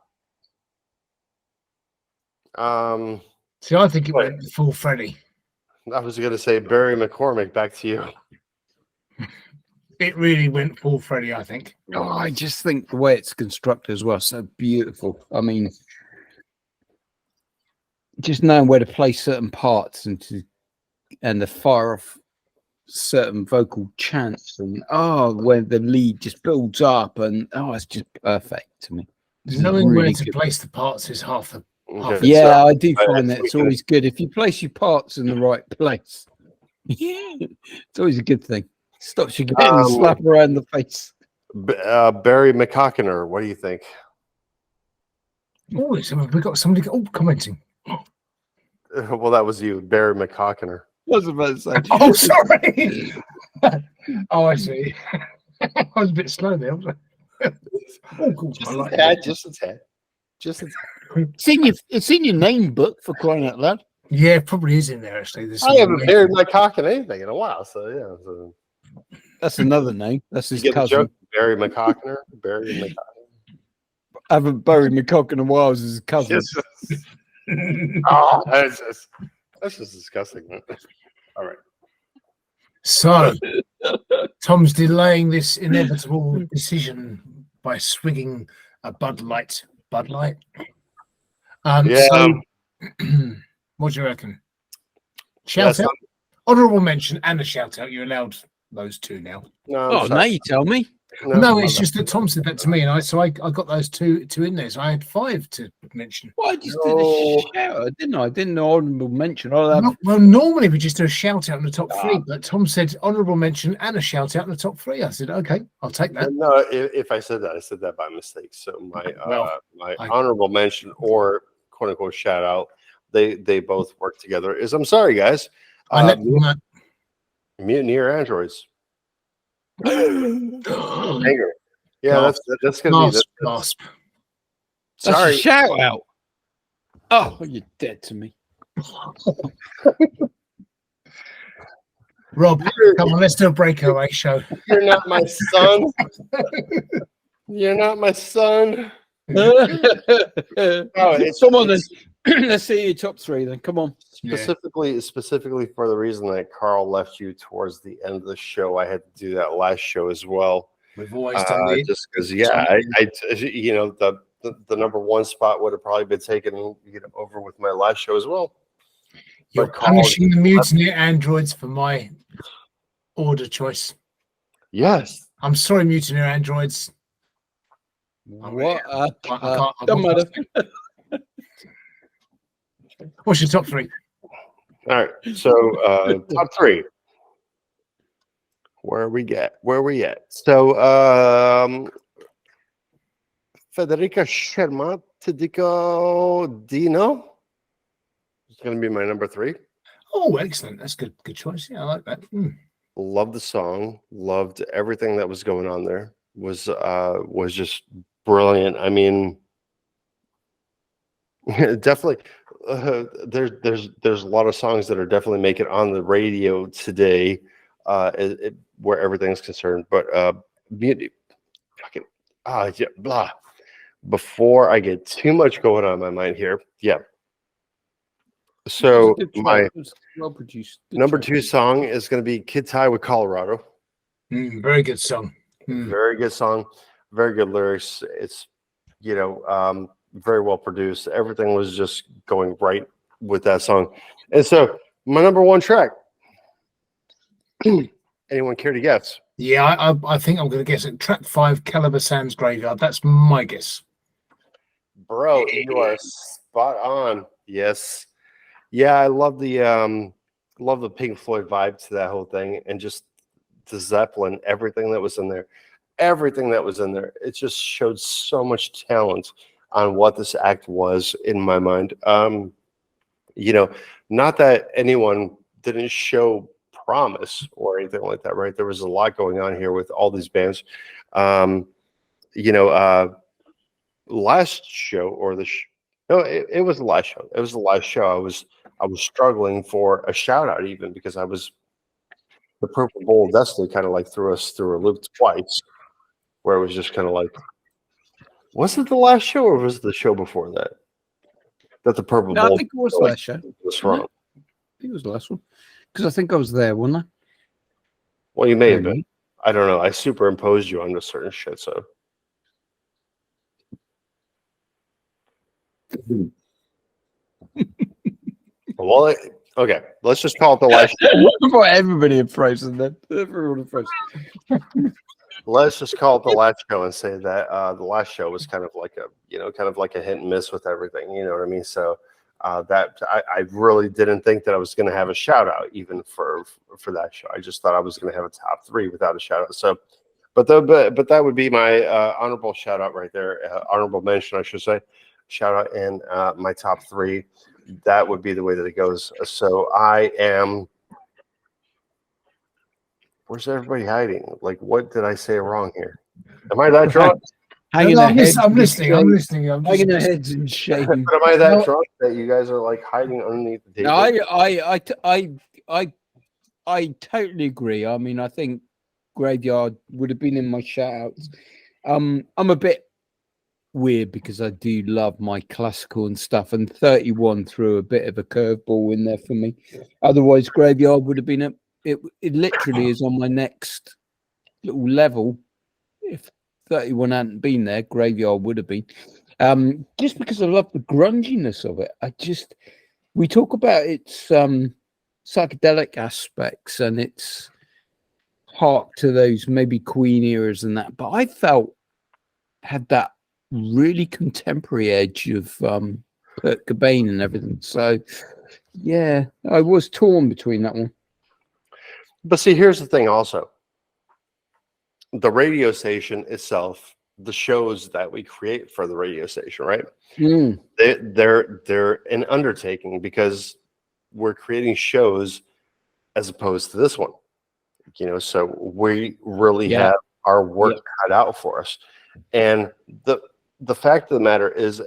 See, I think it went full Freddy. I was going to say Barry McCormick. Back to you. It really went full Freddy, I think. Oh, I just think the way it's constructed as well, so beautiful. I mean, just knowing where to place certain parts and the fire off certain vocal chants and where the lead just builds up and it's just perfect to me. Knowing where to place the parts is half the. Yeah, I do find that it's always good if you place your parts in the right place. It's always a good thing. Stops you getting slapped around the face. Barry McCockiner, what do you think? Oh, we got somebody commenting. Well, that was you, Barry McCockiner. I was about to say. Oh, sorry. Oh, I see. I was a bit slow there. Oh, cool. Just I a like tad, that. just a tad. Just a tad. It's in your name book, for crying out loud. Yeah, it probably is in there actually. There's I haven't buried my cock in anything in a while, so yeah. So. That's another name. That's his You get the cousin. joke? Barry McCockiner. Barry McCockiner. I haven't buried my cock in a while as his cousin. Oh, that's just disgusting. Man. All right. So, Tom's delaying this inevitable decision by swigging a Bud Light. Bud Light? Yeah. So, what do you reckon? Shout out? Honourable mention and a shout out. You're allowed those two now. No, Oh, now you tell me. No, it's just that Tom said that to me, and I got those two in there, so I had 5 to mention. Well, I just did a shout out, didn't I? I didn't know honourable mention. Well, normally we just do a shout out in the top 3, but Tom said honourable mention and a shout out in the top 3. I said, okay, I'll take that. No, if I said that by mistake. So my honorable mention or quote unquote shout out, they both work together. I'm sorry, guys. I let them know. Mutineer Androids. Anger. Yeah, that's gonna be gasp. Sorry, that's a shout out. Oh, you're dead to me. Rob, come on, let's do a breakaway show. You're not my son. You're not my son. Come on then. Let's see your top 3 then. Come on. Specifically for the reason that Carl left you towards the end of the show, I had to do that last show as well. We've always done it. Just because, I the number 1 spot would have probably been taken over with my last show as well. You're punishing the Mutineer Androids for my order choice. Yes. I'm sorry, Mutineer Androids. What? Don't matter. What's your top 3? All right. So top 3. Where we at? So Federica Scherma to dico Dino. It's going to be my number 3. Oh, excellent. That's good choice. Yeah, I like that. Loved the song. Loved everything that was going on there. Was just brilliant. I mean, definitely. There's a lot of songs that are definitely making it on the radio today, where everything's concerned. But blah. Before I get too much going on in my mind here, So my number 2 song is going to be Kid Ty with Colorado. Very good song. Very good song. Very good lyrics. It's very well produced. Everything was just going right with that song. And so my number 1 track. Anyone care to guess? Yeah, I think I'm going to guess it. Track 5, CaliberSands Graveyard. That's my guess. Bro, you are spot on. Yes. Yeah, I love the Pink Floyd vibe to that whole thing, and just the Zeppelin, everything that was in there. It just showed so much talent on what this act was in my mind. Not that anyone didn't show promise or anything like that, right? There was a lot going on here with all these bands. Last show or it was the last show. It was the last show. I was struggling for a shout out even because the Purple Bowl of Destiny kind of like threw us through a loop twice, where it was just kind of like, was it the last show or was it the show before that? That the Purple Bowl. I think it was the last show. Was wrong. I think it was the last one because I think I was there, wasn't I? Well, you may have been. I don't know. I superimposed you onto certain shit, so. Well, okay. Let's just call it the last show. For everybody had frozen then. Everyone had frozen. Let's just call it the last show and say that the last show was kind of like a hit and miss with everything. You know what I mean? So that I really didn't think that I was going to have a shout out even for that show. I just thought I was going to have a top 3 without a shout out. So But that would be my honorable shout out right there. Honorable mention, I should say. Shout out in my top 3. That would be the way that it goes. So I am. Where's everybody hiding? Like, what did I say wrong here? Am I that drunk? Hanging No, their I'm heads listening. I'm in listening. shame. I'm Hanging their just, heads in shame. But am I that No. drunk that you guys are like hiding underneath the table? No, I totally agree. I mean, I think Graveyard would have been in my shout outs. I'm a bit weird because I do love my classical and stuff, and 31 threw a bit of a curveball in there for me. Otherwise, Graveyard would have been it literally is on my next little level. If 31 hadn't been there, Graveyard would have been. Just because I love the grunginess of it. We talk about its psychedelic aspects and its hark to those maybe Queen eras and that, but I felt had that really contemporary edge of Kurt Cobain and everything. So yeah, I was torn between that one. But see, here's the thing also. The radio station itself, the shows that we create for the radio station, right? They're an undertaking because we're creating shows as opposed to this one. So we really have our work cut out for us. And the fact of the matter is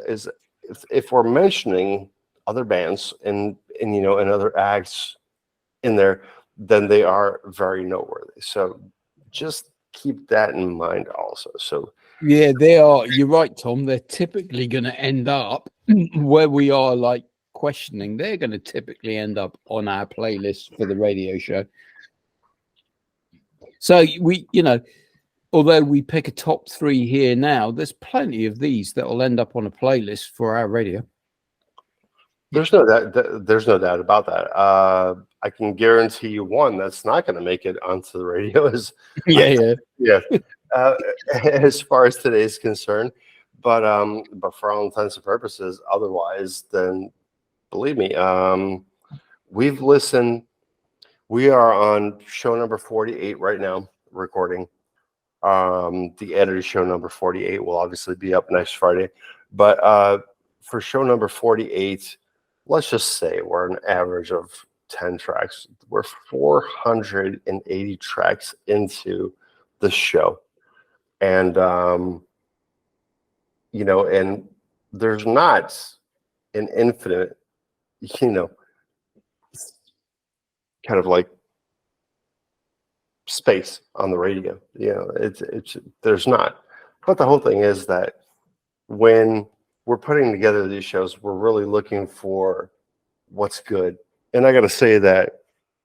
if we're mentioning other bands and other acts in there, then they are very noteworthy. So just keep that in mind also. So yeah, they are. You're right, Tom. They're typically going to end up where we are, like questioning. They're going to typically end up on our playlist for the radio show. So we, although we pick a top 3 here now, there's plenty of these that will end up on a playlist for our radio. There's no doubt about that. I can guarantee you one that's not going to make it onto the radio is as far as today is concerned. But for all intents and purposes, otherwise, then believe me, we've listened. We are on show number 48 right now, recording. The edited show number 48 will obviously be up next Friday. But for show number 48, let's just say we're an average of 10 tracks. We're 480 tracks into the show. And, and there's not an infinite, kind of like space on the radio. It's there's not. But the whole thing is that when we're putting together these shows, we're really looking for what's good. And I got to say that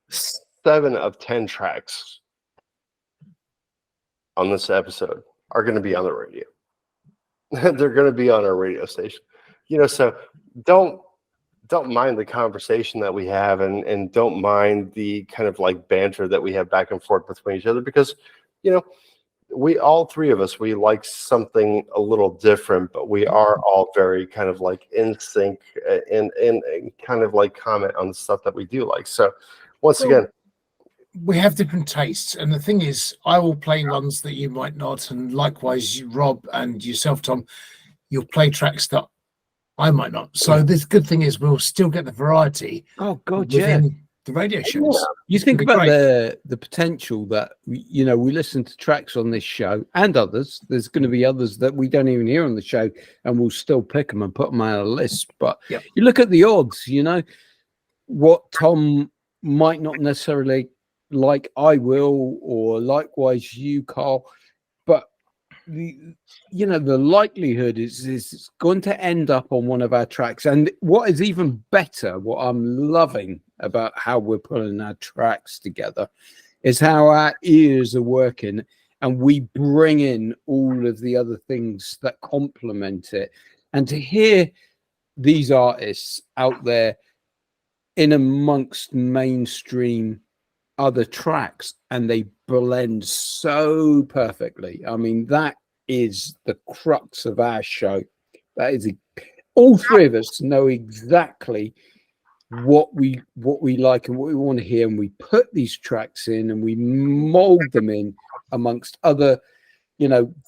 7 of 10 tracks on this episode are going to be on the radio. They're going to be on our radio station. So don't mind the conversation that we have and don't mind the kind of like banter that we have back and forth between each other because, we all 3 of us, we like something a little different, but we are all very kind of like in sync and kind of like comment on the stuff that we do like. So once again, we have different tastes. And the thing is, I will play ones that you might not. And likewise, Rob and yourself, Tom, you'll play tracks that I might not. So this good thing is we'll still get the variety. Oh God, within the radio shows. You think about the potential that we listen to tracks on this show and others. There's going to be others that we don't even hear on the show, and we'll still pick them and put them on a list. But you look at the odds. What Tom might not necessarily like, I will, or likewise you, Carl. But the likelihood is it's going to end up on one of our tracks. And what is even better, what I'm loving about how we're putting our tracks together, is how our ears are working, and we bring in all of the other things that complement it. And to hear these artists out there in amongst mainstream other tracks, and they blend so perfectly. I mean, that is the crux of our show. That is all 3 of us know exactly what we like and what we want to hear, and we put these tracks in and we mold them in amongst other,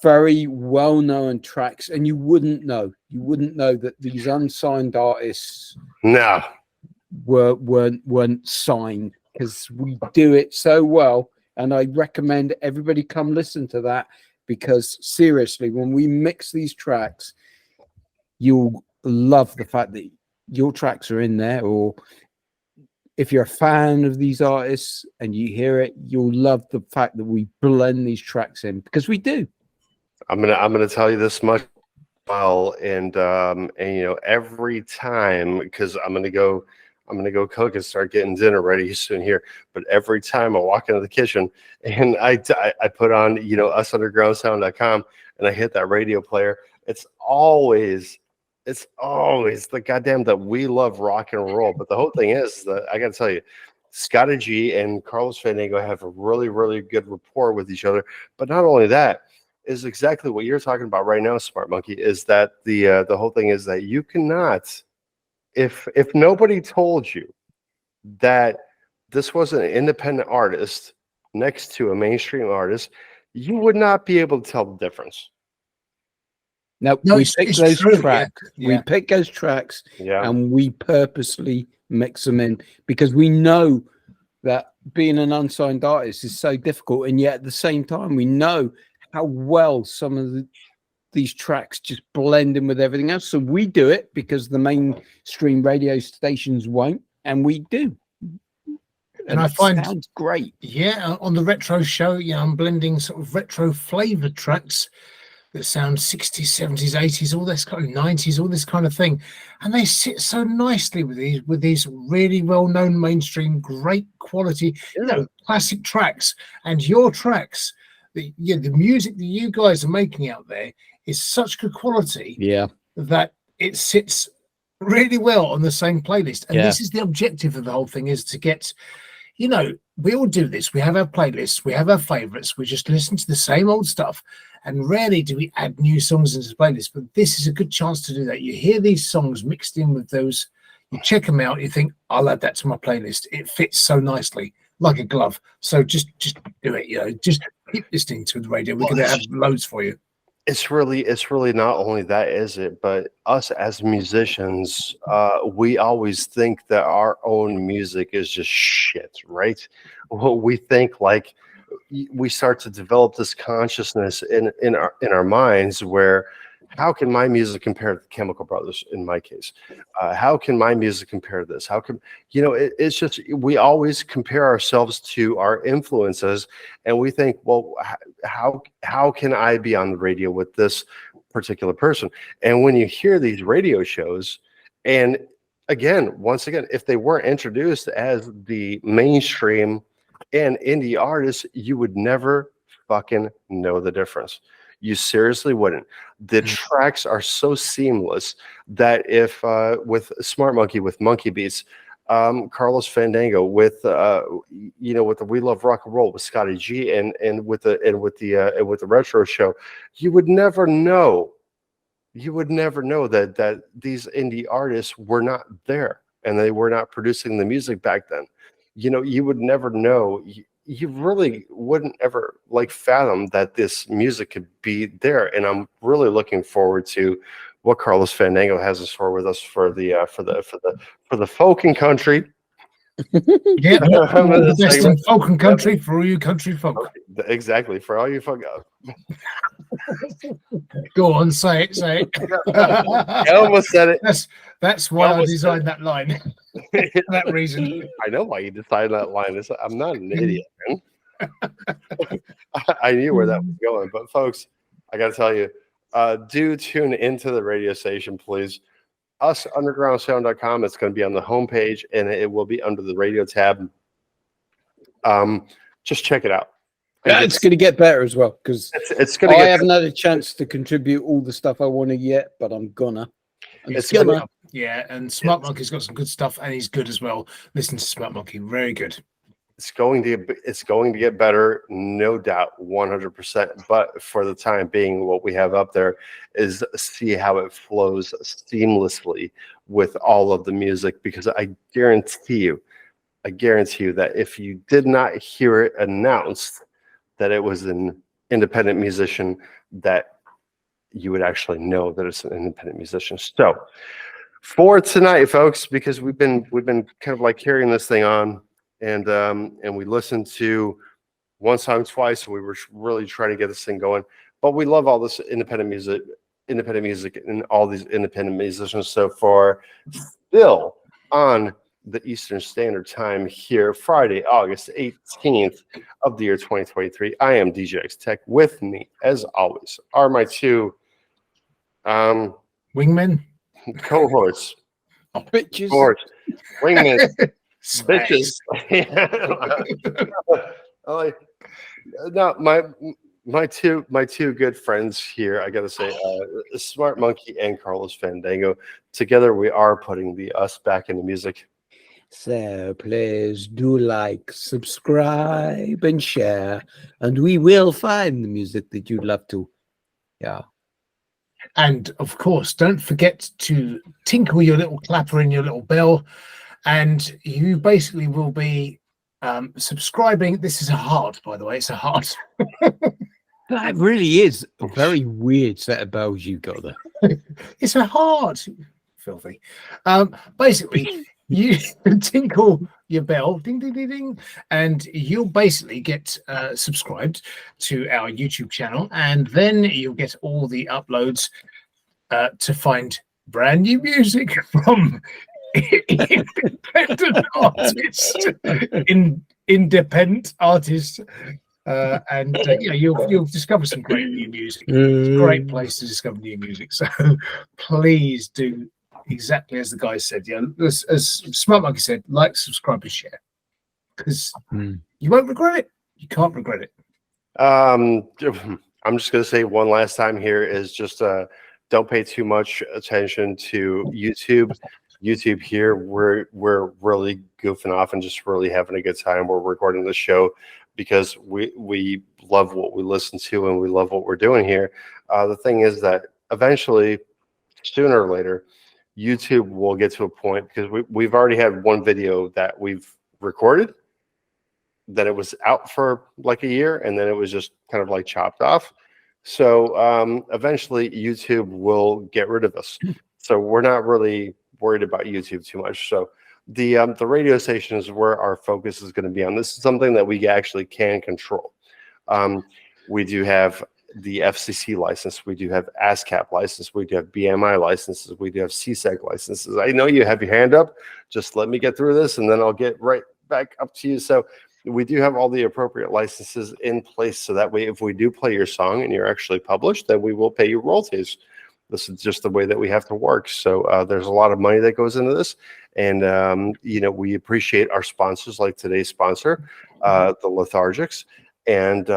very well-known tracks, and you wouldn't know that these unsigned artists No. weren't signed, because we do it so well. And I recommend everybody come listen to that, because seriously, when we mix these tracks, you'll love the fact that your tracks are in there. Or if you're a fan of these artists and you hear it, you'll love the fact that we blend these tracks in, because we do. I'm gonna tell you this much, well, and every time, because I'm gonna go cook and start getting dinner ready soon here. But every time I walk into the kitchen and I put on usundergroundsound.com and I hit that radio player, it's always the goddamn that we love rock and roll. But the whole thing is that I gotta tell you, Scotty G and Carlos Fandango have a really, really good rapport with each other. But not only that, is exactly what you're talking about right now, Smart Monkey, is that the whole thing is that you cannot, if nobody told you that this was an independent artist next to a mainstream artist, you would not be able to tell the difference. No, we pick those tracks. Yeah. We pick those tracks, Yeah. and we purposely mix them in, because we know that being an unsigned artist is so difficult, and yet at the same time, we know how well some of these tracks just blend in with everything else. So we do it because the mainstream radio stations won't, and we do. And I find sounds great. Yeah, on the retro show, I'm blending sort of retro flavored tracks that sound 60s, 70s, 80s, all this kind of 90s, all this kind of thing. And they sit so nicely with these really well-known mainstream, great quality, classic tracks. And your tracks, the music that you guys are making out there is such good quality that it sits really well on the same playlist. And this is the objective of the whole thing, is to get, we all do this. We have our playlists, we have our favorites, we just listen to the same old stuff. And rarely do we add new songs into the playlist, but this is a good chance to do that. You hear these songs mixed in with those, you check them out, you think, I'll add that to my playlist. It fits so nicely, like a glove. So just do it, just keep listening to the radio. We're going to have loads for you. It's really not only that, is it? But us as musicians, we always think that our own music is just shit, right? Well, we think like we start to develop this consciousness in our minds where, how can my music compare to the Chemical Brothers in my case? How can my music compare to this? How can, it's just, we always compare ourselves to our influences, and we think, well, how can I be on the radio with this particular person? And when you hear these radio shows, and once again, if they weren't introduced as the mainstream and indie artists, you would never fucking know the difference. You seriously wouldn't. The tracks are so seamless that if with Smart Monkey, with Monkey Beats, Carlos Fandango with with the We Love Rock and Roll with Scotty G, and with the retro show, you would never know. You would never know that these indie artists were not there and they were not producing the music back then. You would never know. You really wouldn't ever fathom that this music could be there. And I'm really looking forward to what Carlos Fandango has in store with us for the folk and country. Yeah, the best in folk and country for all you country folk. Exactly, for all you folk. Go on, say it. I almost said it. That's why I designed that line. For that reason. I know why you decided that line. I'm not an idiot, man. I knew where that was going. But folks, I got to tell you, do tune into the radio station, please. usundergroundsound.com. It's going to be on the homepage, and it will be under the radio tab. Just check it out. Yeah, it's going to get better as well, because it's going to. I haven't had a chance to contribute all the stuff I want to yet, but I'm gonna. Yeah, and Smart Monkey's got some good stuff, and he's good as well. Listen to Smart Monkey, very good. It's going to get better, no doubt, 100%. But for the time being, what we have up there is see how it flows seamlessly with all of the music, because I guarantee you that if you did not hear it announced that it was an independent musician, that you would actually know that it's an independent musician. So for tonight, folks, because we've been kind of like carrying this thing on, and we listened to one song twice, so we were really trying to get this thing going. But we love all this independent music, and all these independent musicians. So for still on the Eastern Standard Time here, Friday, August 18th of the year 2023, I am DJ X-Tech. With me, as always, are my two wingmen, cohorts, bitches, wingmen, bitches. No, my two good friends here, I gotta say, Smart Monkey and Carlos Fandango. Together, we are putting us back into music. So please do like, subscribe, and share, and we will find the music that you'd love to. Yeah. And of course, don't forget to tinkle your little clapper in your little bell, and you basically will be subscribing. This is a heart, by the way. It's a heart. That really is a very weird set of bells you got there. It's a heart. Filthy. Basically, you tinkle your bell, ding, ding, ding, ding, and you'll basically get subscribed to our YouTube channel, and then you'll get all the uploads to find brand new music from independent artists, independent artists, and you'll discover some great new music. It's a great place to discover new music. So please do exactly as the guy said. Yeah, as Smart Monkey said, like, subscribe, and share, because you won't regret it. You can't regret it. I'm just gonna say one last time here is just don't pay too much attention to YouTube. YouTube here, we're really goofing off and just really having a good time. We're recording the show because we love what we listen to and we love what we're doing here. The thing is that eventually, sooner or later, YouTube will get to a point, because we've already had one video that we've recorded, that it was out for like a year, and then it was just kind of like chopped off. So eventually YouTube will get rid of us. So we're not really worried about YouTube too much. So the radio station is where our focus is going to be on. This is something that we actually can control. We do have the FCC license, we do have ASCAP license, we do have BMI licenses, we do have CSEC licenses. I know you have your hand up. Just let me get through this, and then I'll get right back up to you. So we do have all the appropriate licenses in place, so that way, if we do play your song and you're actually published, then we will pay you royalties. This is just the way that we have to work. So there's a lot of money that goes into this, and we appreciate our sponsors, like today's sponsor, the Lethargics, and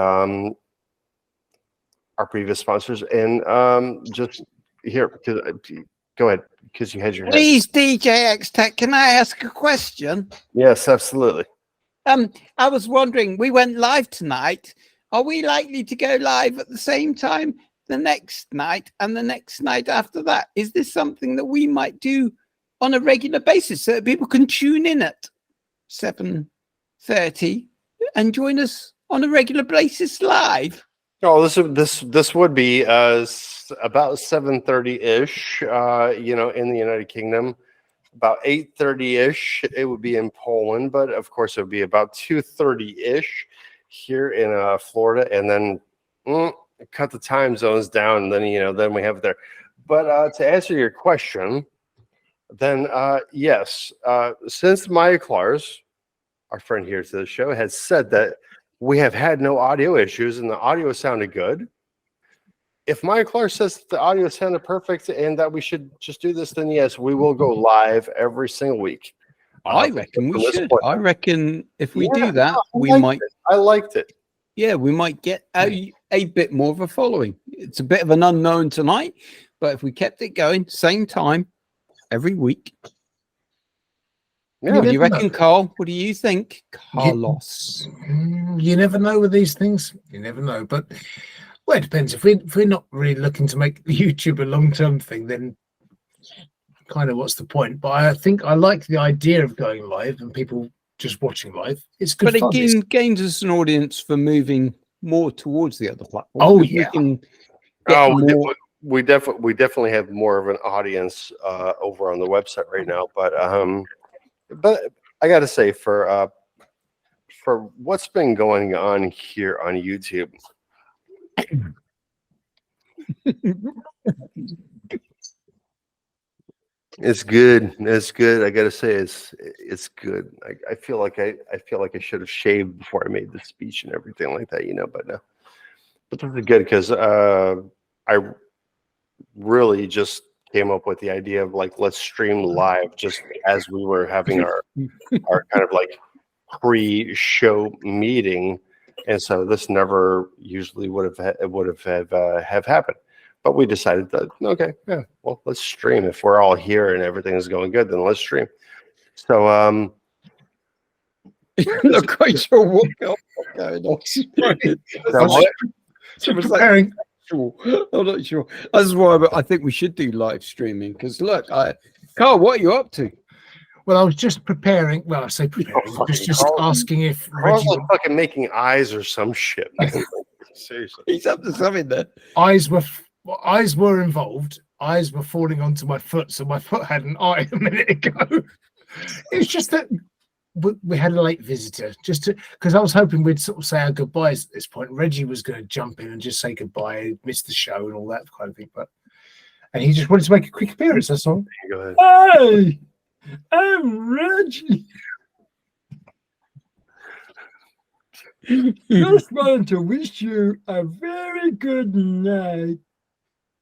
our previous sponsors, and just here, go ahead, because you had your hand. Please, DJ X-Tech, can I ask a question? Yes, absolutely. I was wondering, we went live tonight. Are we likely to go live at the same time the next night and the next night after that? Is this something that we might do on a regular basis, so that people can tune in at 7:30 and join us on a regular basis live? Oh, this would be about 7:30-ish, in the United Kingdom. About 8:30-ish, it would be in Poland, but of course it would be about 2:30-ish here in Florida, and then cut the time zones down, and then we have it there. But to answer your question, then yes, since Maya Klars, our friend here to the show, has said that we have had no audio issues and the audio sounded good. If Maya Klars says that the audio sounded perfect and that we should just do this, then yes, we will go live every single week. I reckon we should. I reckon if we do that, I liked it. Yeah, we might get a bit more of a following. It's a bit of an unknown tonight, but if we kept it going, same time, every week. Yeah, what do you reckon, Carl? What do you think, Carlos? You never know with these things. You never know. But, well, it depends. If we're not really looking to make YouTube a long-term thing, then kind of what's the point? But I think I like the idea of going live and people just watching live. It's good fun. But it gains us an audience for moving more towards the other platform. Oh, we yeah. can get Oh, more. we definitely have more of an audience over on the website right now. But I got to say, for what's been going on here on YouTube, it's good. It's good. I got to say, it's good. I feel like I should have shaved before I made the speech and everything like that, But no, but this is good because I really just came up with the idea of like, let's stream live just as we were having our kind of like pre-show meeting, and so this never usually would have happened, but we decided that okay, yeah, well, let's stream. If we're all here and everything is going good, then let's stream. So I'm not quite sure what going on. Preparing. I'm not sure. That's why I think we should do live streaming. Because look, Carl, what are you up to? Well, I was just preparing. Well, I say preparing. Just asking if Carl's Reggie like fucking making eyes or some shit. Seriously, He's up to something there. eyes were involved. Eyes were falling onto my foot, so my foot had an eye a minute ago. It's just that we had a late visitor, just because I was hoping we'd sort of say our goodbyes at this point. Reggie was going to jump in and just say goodbye, miss the show and all that kind of thing, and he just wanted to make a quick appearance. That's all. go ahead. Hi, I'm Reggie. Just wanted to wish you a very good night.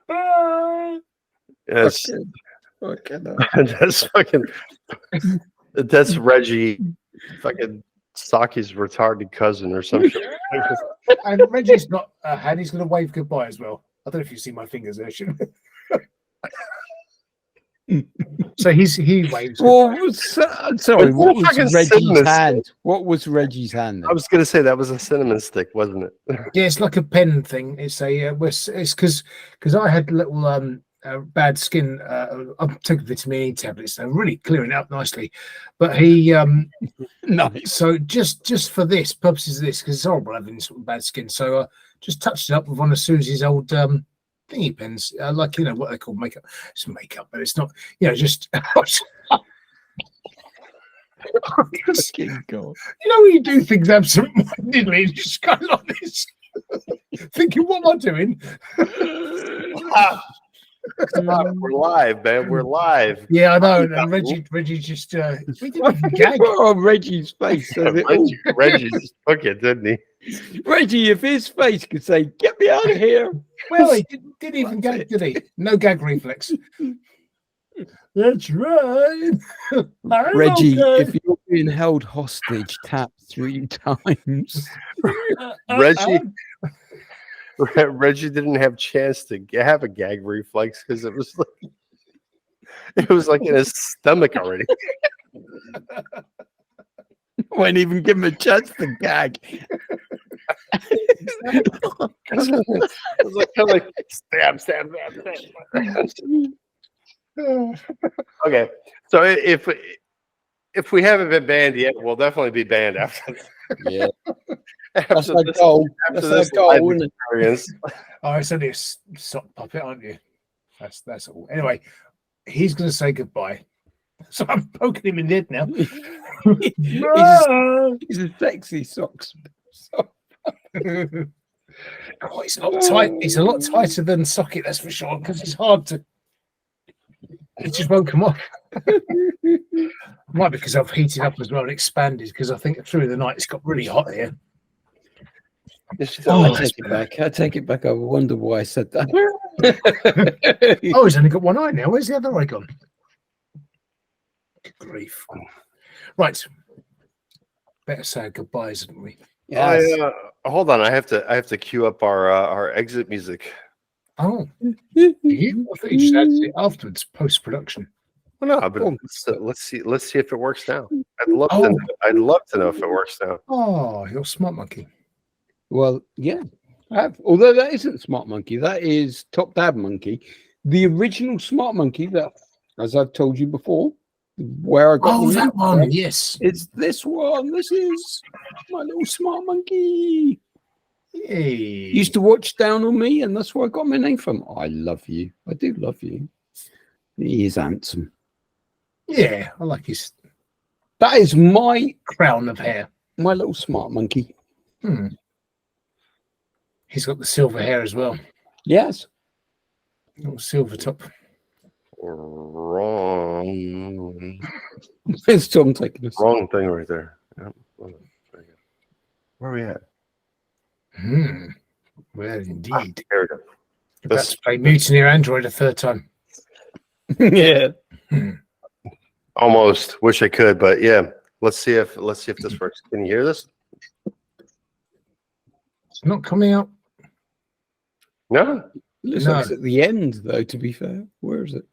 Bye. Yes, Okay. that's fucking. That's Reggie, fucking Saki's retarded cousin or some shit. And Reggie's not and he's going to wave goodbye as well. I don't know if you see my fingers there, shouldn't So he waves. Well, sorry, what was fucking Reggie's cinnamon hand? What was Reggie's hand? I was gonna say that was a cinnamon stick, wasn't it? Yeah, it's like a pen thing. It's a it's because I had little bad skin. I'm taking vitamin E tablets. They're really clearing it up nicely. But he Nice. so just for this purposes of this, because it's horrible having sort of bad skin. So just touched it up with one of Susie's old thingy pens, like what they call makeup. It's makeup, but it's not. Just. God. When you do things absent-mindedly, it's just kind of like this, thinking, "What am I doing?" We're live, man. We're live. Yeah, I know. And Reggie just we didn't even gag. Oh, Reggie's face. Says it all. Reggie just took it, didn't he? Reggie, if his face could say, "Get me out of here." Well, he didn't even gag, did he? No gag reflex. That's right. Reggie, if you're being held hostage, tap 3 times. Reggie didn't have a chance to have a gag reflex because it was like in his stomach already. Won't even give him a chance to gag. It was like kind of like stab. Okay, so if we haven't been banned yet, we'll definitely be banned after. Yeah, That's our goal. After That's this our live goal, isn't it? experience. Oh, it's only a sock puppet, aren't you? That's all. Anyway, he's going to say goodbye. So I'm poking him in the head now. He's a sexy socks. Oh, it's a lot tight. It's a lot tighter than socket, that's for sure, because it's hard to. It just won't come off. Might be because I've heated up as well and expanded. Because I think through the night it's got really hot here. I take it back. I take it back. I wonder why I said that. Oh, he's only got one eye now. Where's the other eye gone? Good grief. Right. Better say our goodbyes, haven't we? Yes. Hold on. I have to queue up our exit music. Oh, I thought you just had it afterwards, post production. Well, no, but let's see if it works now. I'd love to know if it works now. Oh, you're a smart monkey. Well, yeah. I have. Although that isn't Smart Monkey, that is Top Dad Monkey, the original Smart Monkey that, as I've told you before, where I got the that name one. from, Yes, it's this one. This is my little Smart Monkey. Hey. Used to watch Down on Me, and that's where I got my name from. I love you. I do love you. He is handsome. Yeah, I like his That is my crown of hair. My little smart monkey. He's got the silver hair as well. Yes. Little silver top. Wrong. Where's Tom taking us? Wrong thing right there. Yep. Where are we at? Well, indeed. There we go. About to play Mutineer Android a third time. Yeah. Almost. Wish I could, but yeah. Let's see if this works. Can you hear this? It's not coming up. No. Looks like it's at the end, though, to be fair. Where is it?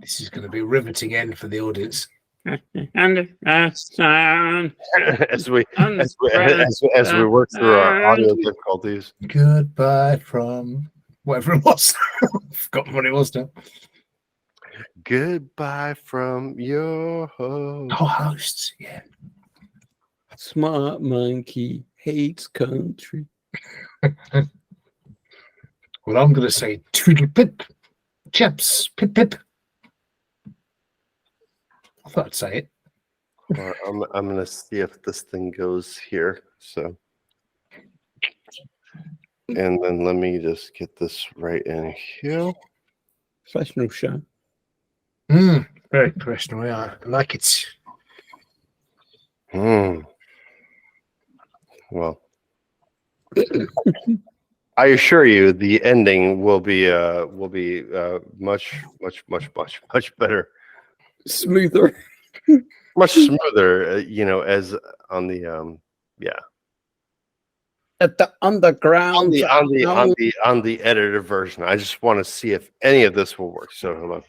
This is going to be a riveting end for the audience. as we work through our audio difficulties. Goodbye from whatever it was. I've forgotten what it was now. Goodbye from your host. Oh, hosts, yeah. Smart monkey hates country. Well, I'm going to say toodle pip, chaps, pip pip. I thought I'd say it. Well, I'm going to see if this thing goes here. So, and then let me just get this right in here. Professional show. Very professional. Yeah, I like it. Well, I assure you, the ending will be much better, smoother, much smoother. As on the at the underground on the edited version. I just want to see if any of this will work. So hold on.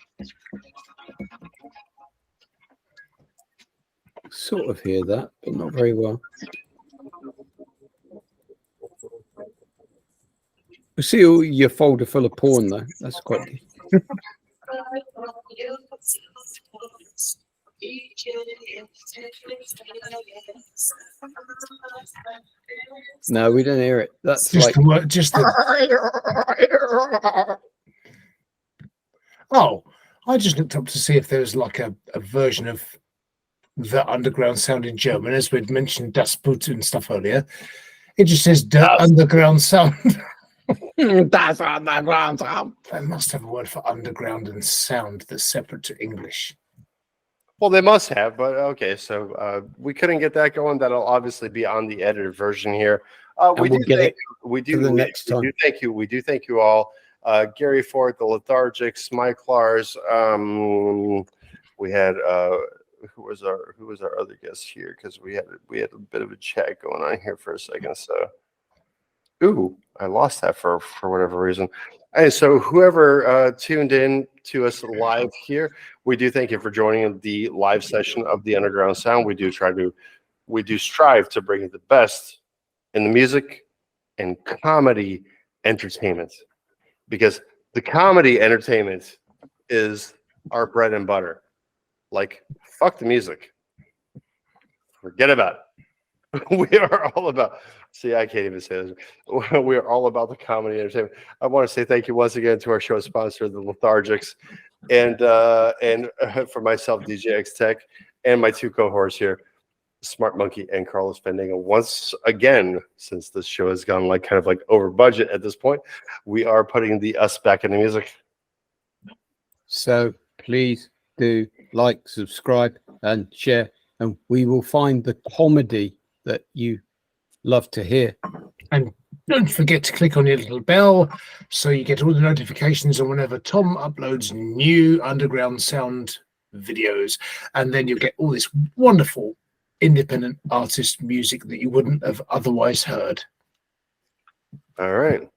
Sort of hear that, but not very well. I see all your folder full of porn, though. That's quite good. No, we don't hear it. That's just like Oh, I just looked up to see if there was like a version of the underground sound in German, as we'd mentioned Das Boot and stuff earlier. It just says the underground sound. Das underground sound. They must have a word for underground and sound that's separate to English. Well, they must have, but okay. So we couldn't get that going. That'll obviously be on the edited version here. We do thank you all. Gary Ford, the Lethargics, Mike Lars. We had who was our other guest here, because we had a bit of a chat going on here for a second. So, I lost that for whatever reason. And so whoever tuned in to us live here, we do thank you for joining the live session of the Underground Sound. We do strive to bring you the best in the music and comedy entertainment, because the comedy entertainment is our bread and butter. Like, fuck the music. Forget about it. We are all about, I can't even say this. We are all about the comedy entertainment. I want to say thank you once again to our show sponsor, the Lethargics, and for myself, DJ V-TEC, and my two cohorts here, Smart Monkey and Carlos Fandango. Once again, since this show has gone kind of over budget at this point, we are putting the us back in the music. So please do like, subscribe, and share, and we will find the comedy that you love to hear. And don't forget to click on your little bell so you get all the notifications on whenever Tom uploads new Underground Sound videos, and then you'll get all this wonderful independent artist music that you wouldn't have otherwise heard. All right.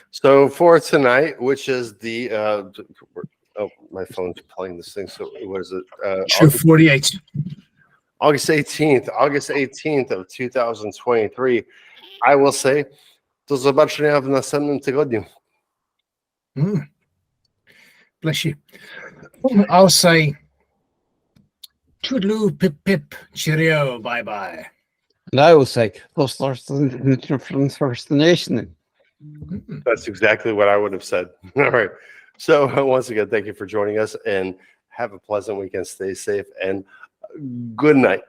So for tonight, which is the my phone's playing this thing. So what is it? Show 48. August 18th of 2023. I will say, do zobaczenia w następnym tygodniu. Bless you. I'll say, toodaloo, pip, pip, cheerio, bye-bye. And I will say, first nation. That's exactly what I would have said. All right. So once again, thank you for joining us, and have a pleasant weekend. Stay safe, and good night.